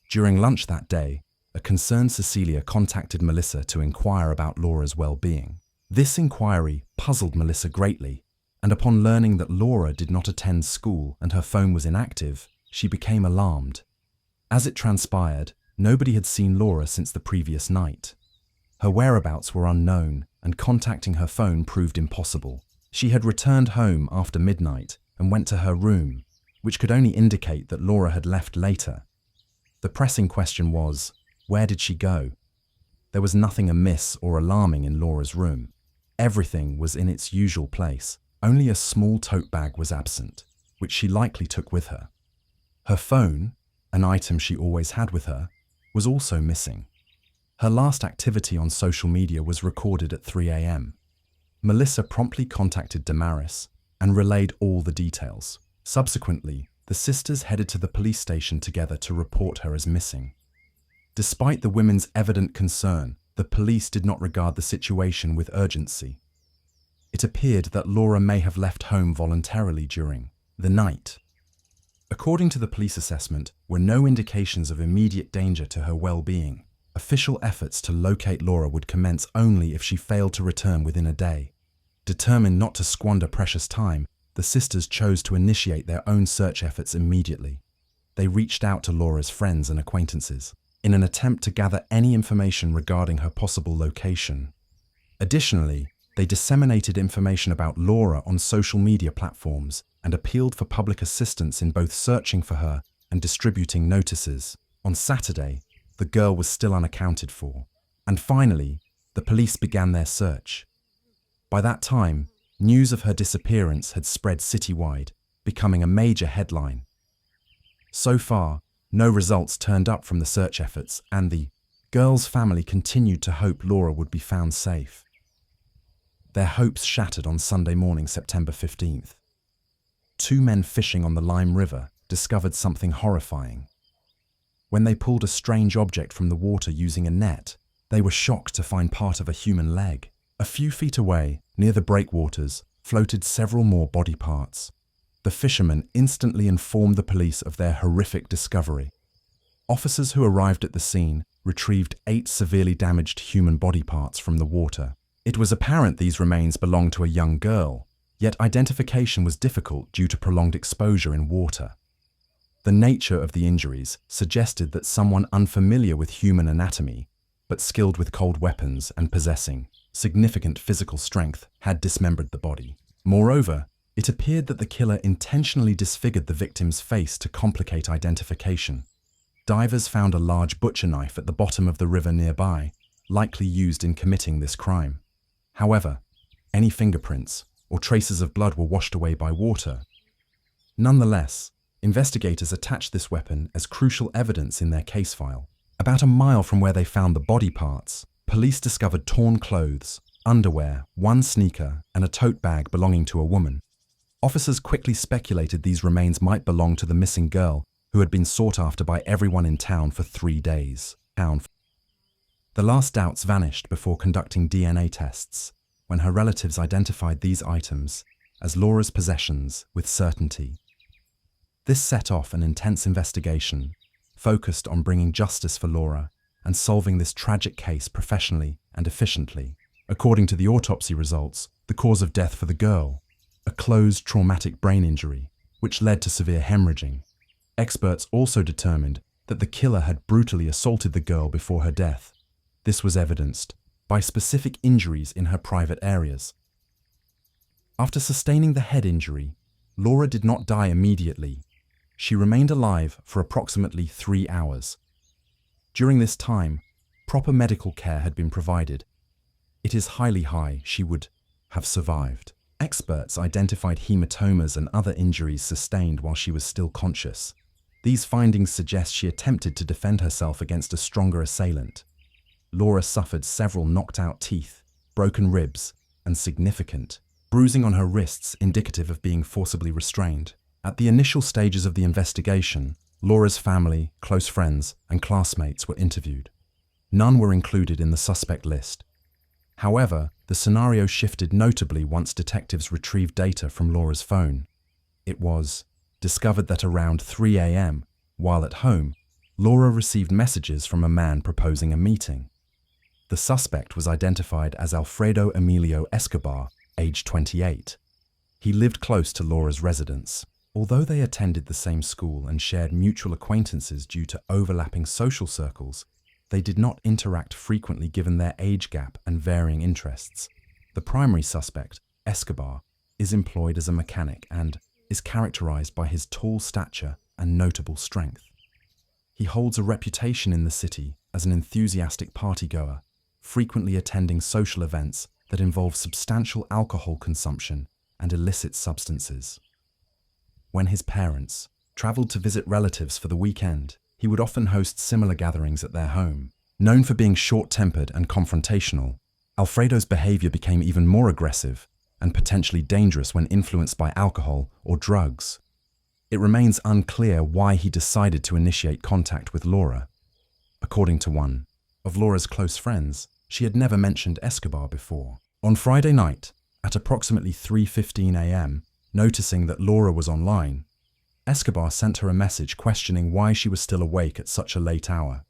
[SPEAKER 1] During lunch that day, a concerned Cecilia contacted Melissa to inquire about Laura's well-being. This inquiry puzzled Melissa greatly, and upon learning that Laura did not attend school and her phone was inactive, she became alarmed. As it transpired, nobody had seen Laura since the previous night. Her whereabouts were unknown, and contacting her phone proved impossible. She had returned home after midnight and went to her room, which could only indicate that Laura had left later. The pressing question was, where did she go? There was nothing amiss or alarming in Laura's room. Everything was in its usual place. Only a small tote bag was absent, which she likely took with her. Her phone, an item she always had with her, was also missing. Her last activity on social media was recorded at 3 a.m. Melissa promptly contacted Damaris and relayed all the details. Subsequently, the sisters headed to the police station together to report her as missing. Despite the women's evident concern, the police did not regard the situation with urgency. It appeared that Laura may have left home voluntarily during the night. According to the police assessment, were no indications of immediate danger to her well-being. Official efforts to locate Laura would commence only if she failed to return within a day. Determined not to squander precious time, the sisters chose to initiate their own search efforts immediately. They reached out to Laura's friends and acquaintances in an attempt to gather any information regarding her possible location. Additionally, they disseminated information about Laura on social media platforms and appealed for public assistance in both searching for her and distributing notices. On Saturday, the girl was still unaccounted for. And finally, the police began their search. By that time, news of her disappearance had spread citywide, becoming a major headline. So far, no results turned up from the search efforts, and the girl's family continued to hope Laura would be found safe. Their hopes shattered on Sunday morning, September 15th. 2 men fishing on the Lime River discovered something horrifying. When they pulled a strange object from the water using a net, they were shocked to find part of a human leg. A few feet away, near the breakwaters, floated several more body parts. The fishermen instantly informed the police of their horrific discovery. Officers who arrived at the scene retrieved 8 severely damaged human body parts from the water. It was apparent these remains belonged to a young girl, yet identification was difficult due to prolonged exposure in water. The nature of the injuries suggested that someone unfamiliar with human anatomy, but skilled with cold weapons and possessing significant physical strength, had dismembered the body. Moreover, it appeared that the killer intentionally disfigured the victim's face to complicate identification. Divers found a large butcher knife at the bottom of the river nearby, likely used in committing this crime. However, any fingerprints or traces of blood were washed away by water. Nonetheless, investigators attached this weapon as crucial evidence in their case file. About a mile from where they found the body parts, police discovered torn clothes, underwear, 1 sneaker, and a tote bag belonging to a woman. Officers quickly speculated these remains might belong to the missing girl, who had been sought after by everyone in town for 3 days. The last doubts vanished before conducting DNA tests, when her relatives identified these items as Laura's possessions with certainty. This set off an intense investigation, focused on bringing justice for Laura and solving this tragic case professionally and efficiently. According to the autopsy results, the cause of death for the girl, a closed traumatic brain injury, which led to severe hemorrhaging. Experts also determined that the killer had brutally assaulted the girl before her death. This was evidenced by specific injuries in her private areas. After sustaining the head injury, Laura did not die immediately. She remained alive for approximately 3 hours. During this time, proper medical care had been provided. It is highly high she would have survived. Experts identified hematomas and other injuries sustained while she was still conscious. These findings suggest she attempted to defend herself against a stronger assailant. Laura suffered several knocked-out teeth, broken ribs, and significant bruising on her wrists indicative of being forcibly restrained. At the initial stages of the investigation, Laura's family, close friends, and classmates were interviewed. None were included in the suspect list. However, the scenario shifted notably once detectives retrieved data from Laura's phone. It was discovered that around 3 a.m., while at home, Laura received messages from a man proposing a meeting. The suspect was identified as Alfredo Emilio Escobar, aged 28. He lived close to Laura's residence. Although they attended the same school and shared mutual acquaintances due to overlapping social circles, they did not interact frequently given their age gap and varying interests. The primary suspect, Escobar, is employed as a mechanic and is characterized by his tall stature and notable strength. He holds a reputation in the city as an enthusiastic partygoer, frequently attending social events that involve substantial alcohol consumption and illicit substances. When his parents traveled to visit relatives for the weekend, he would often host similar gatherings at their home. Known for being short-tempered and confrontational, Alfredo's behavior became even more aggressive and potentially dangerous when influenced by alcohol or drugs. It remains unclear why he decided to initiate contact with Laura. According to one of Laura's close friends, she had never mentioned Escobar before. On Friday night, at approximately 3:15 a.m., noticing that Laura was online, Escobar sent her a message questioning why she was still awake at such a late hour.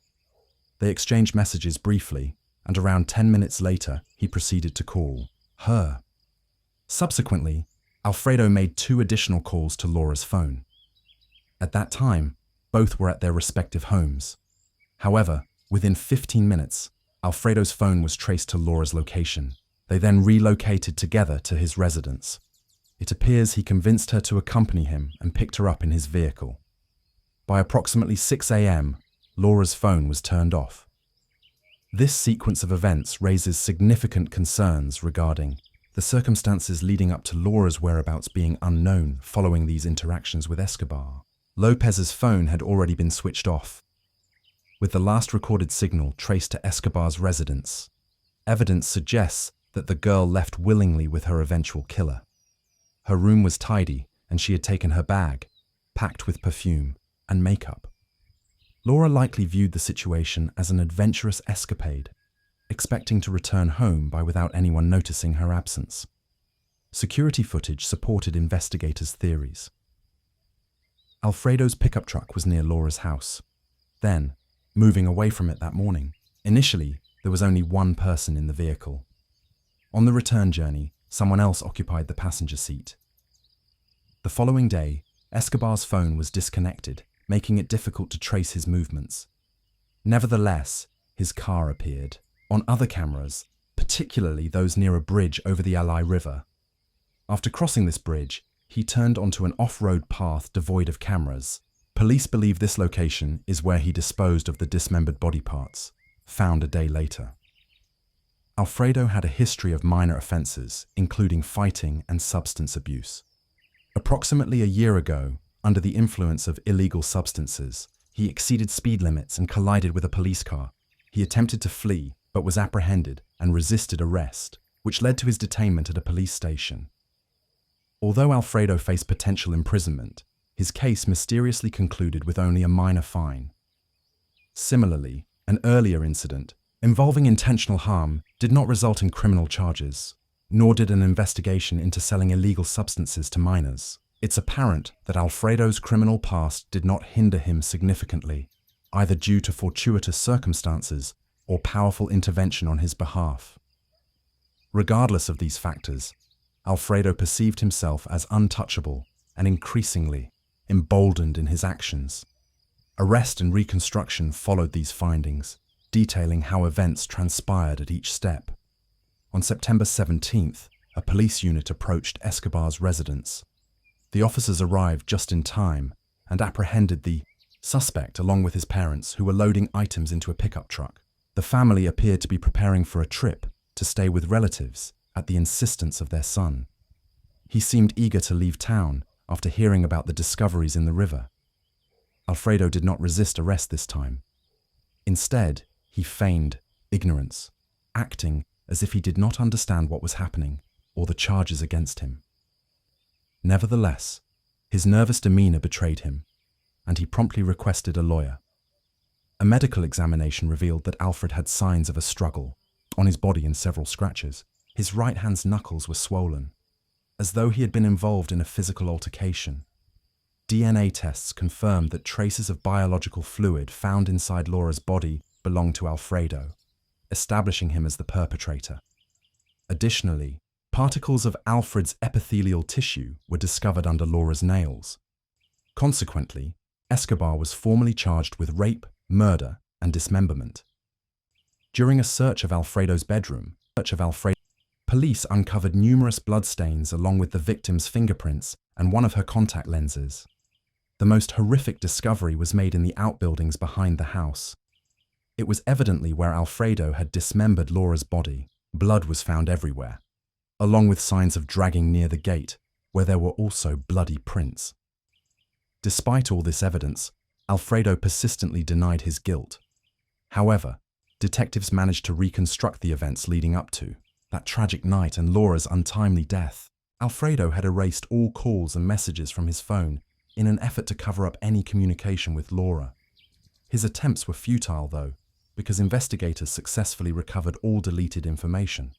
[SPEAKER 1] They exchanged messages briefly, and around 10 minutes later, he proceeded to call her. Subsequently, Alfredo made 2 additional calls to Laura's phone. At that time, both were at their respective homes. However, within 15 minutes, Alfredo's phone was traced to Laura's location. They then relocated together to his residence. It appears he convinced her to accompany him and picked her up in his vehicle. By approximately 6 a.m., Laura's phone was turned off. This sequence of events raises significant concerns regarding the circumstances leading up to Laura's whereabouts being unknown following these interactions with Escobar. Lopez's phone had already been switched off, with the last recorded signal traced to Escobar's residence. Evidence suggests that the girl left willingly with her eventual killer. Her room was tidy, and she had taken her bag, packed with perfume and makeup. Laura likely viewed the situation as an adventurous escapade, expecting to return home without anyone noticing her absence. Security footage supported investigators' theories. Alfredo's pickup truck was near Laura's house. Then, moving away from it that morning, initially, there was only one person in the vehicle. On the return journey, someone else occupied the passenger seat. The following day, Escobar's phone was disconnected, making it difficult to trace his movements. Nevertheless, his car appeared on other cameras, particularly those near a bridge over the Ally River. After crossing this bridge, he turned onto an off-road path devoid of cameras. Police believe this location is where he disposed of the dismembered body parts, found a day later. Alfredo had a history of minor offenses, including fighting and substance abuse. Approximately a year ago, under the influence of illegal substances, he exceeded speed limits and collided with a police car. He attempted to flee, but was apprehended and resisted arrest, which led to his detainment at a police station. Although Alfredo faced potential imprisonment, his case mysteriously concluded with only a minor fine. Similarly, an earlier incident, involving intentional harm, did not result in criminal charges, nor did an investigation into selling illegal substances to minors. It's apparent that Alfredo's criminal past did not hinder him significantly, either due to fortuitous circumstances or powerful intervention on his behalf. Regardless of these factors, Alfredo perceived himself as untouchable and increasingly emboldened in his actions. Arrest and reconstruction followed these findings, detailing how events transpired at each step. On September 17th, a police unit approached Escobar's residence. The officers arrived just in time and apprehended the suspect along with his parents, who were loading items into a pickup truck. The family appeared to be preparing for a trip to stay with relatives at the insistence of their son. He seemed eager to leave town after hearing about the discoveries in the river. Alfredo did not resist arrest this time. Instead, he feigned ignorance, acting as if he did not understand what was happening or the charges against him. Nevertheless, his nervous demeanor betrayed him, and he promptly requested a lawyer. A medical examination revealed that Alfred had signs of a struggle on his body and several scratches. His right hand's knuckles were swollen, as though he had been involved in a physical altercation. DNA tests confirmed that traces of biological fluid found inside Laura's body belonged to Alfredo, establishing him as the perpetrator. Additionally, particles of Alfred's epithelial tissue were discovered under Laura's nails. Consequently, Escobar was formally charged with rape, murder, and dismemberment. During a search of Alfredo's bedroom, police uncovered numerous bloodstains along with the victim's fingerprints and one of her contact lenses. The most horrific discovery was made in the outbuildings behind the house. It was evidently where Alfredo had dismembered Laura's body. Blood was found everywhere, along with signs of dragging near the gate, where there were also bloody prints. Despite all this evidence, Alfredo persistently denied his guilt. However, detectives managed to reconstruct the events leading up to that tragic night and Laura's untimely death. Alfredo had erased all calls and messages from his phone in an effort to cover up any communication with Laura. His attempts were futile, though, because investigators successfully recovered all deleted information.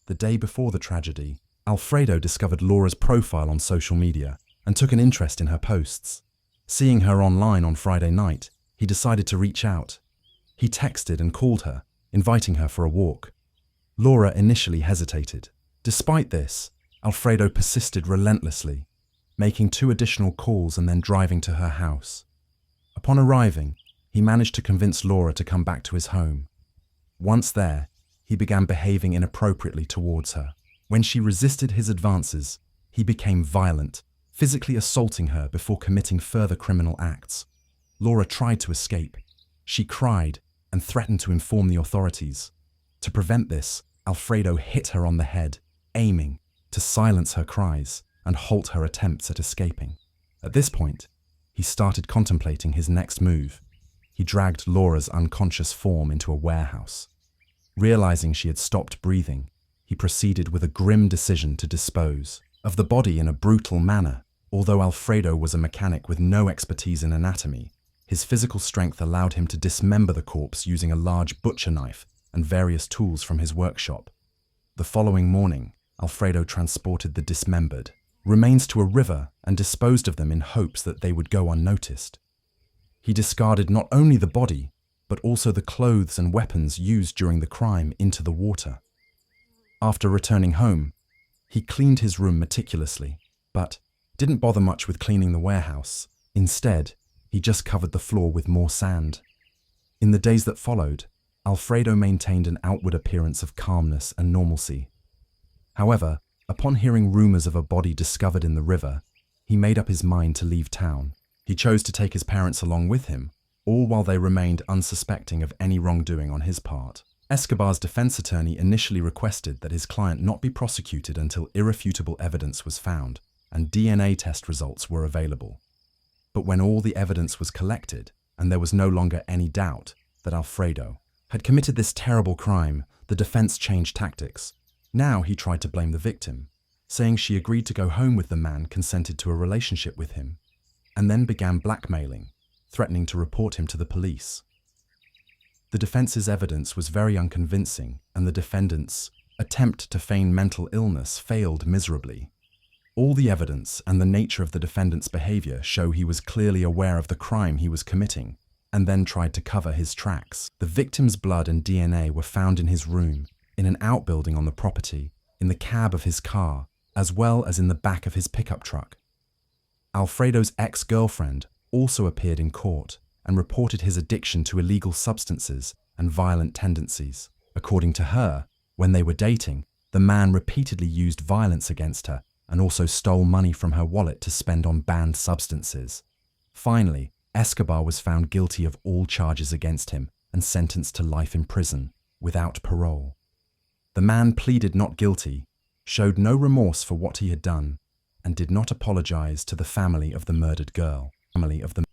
[SPEAKER 1] The day before the tragedy, Alfredo discovered Laura's profile on social media and took an interest in her posts. Seeing her online on Friday night, he decided to reach out. He texted and called her, inviting her for a walk. Laura initially hesitated. Despite this, Alfredo persisted relentlessly, making 2 additional calls and then driving to her house. Upon arriving, he managed to convince Laura to come back to his home. Once there, he began behaving inappropriately towards her. When she resisted his advances, he became violent, physically assaulting her before committing further criminal acts. Laura tried to escape. She cried and threatened to inform the authorities. To prevent this, Alfredo hit her on the head, aiming to silence her cries and halt her attempts at escaping. At this point, he started contemplating his next move. He dragged Laura's unconscious form into a warehouse. Realizing she had stopped breathing, he proceeded with a grim decision to dispose of the body in a brutal manner. Although Alfredo was a mechanic with no expertise in anatomy, his physical strength allowed him to dismember the corpse using a large butcher knife and various tools from his workshop. The following morning, Alfredo transported the dismembered remains to a river and disposed of them in hopes that they would go unnoticed. He discarded not only the body, but also the clothes and weapons used during the crime into the water. After returning home, he cleaned his room meticulously, but didn't bother much with cleaning the warehouse. Instead, he just covered the floor with more sand. In the days that followed, Alfredo maintained an outward appearance of calmness and normalcy. However, upon hearing rumors of a body discovered in the river, he made up his mind to leave town. He chose to take his parents along with him, all while they remained unsuspecting of any wrongdoing on his part. Escobar's defense attorney initially requested that his client not be prosecuted until irrefutable evidence was found and DNA test results were available. But when all the evidence was collected and there was no longer any doubt that Alfredo had committed this terrible crime, the defense changed tactics. Now he tried to blame the victim, saying she agreed to go home with the man, consented to a relationship with him, and then began blackmailing, threatening to report him to the police. The defense's evidence was very unconvincing, and the defendant's attempt to feign mental illness failed miserably. All the evidence and the nature of the defendant's behavior show he was clearly aware of the crime he was committing, and then tried to cover his tracks. The victim's blood and DNA were found in his room, in an outbuilding on the property, in the cab of his car, as well as in the back of his pickup truck. Alfredo's ex-girlfriend also appeared in court and reported his addiction to illegal substances and violent tendencies. According to her, when they were dating, the man repeatedly used violence against her and also stole money from her wallet to spend on banned substances. Finally, Escobar was found guilty of all charges against him and sentenced to life in prison without parole. The man pleaded not guilty, showed no remorse for what he had done, and did not apologize to the family of the murdered girl.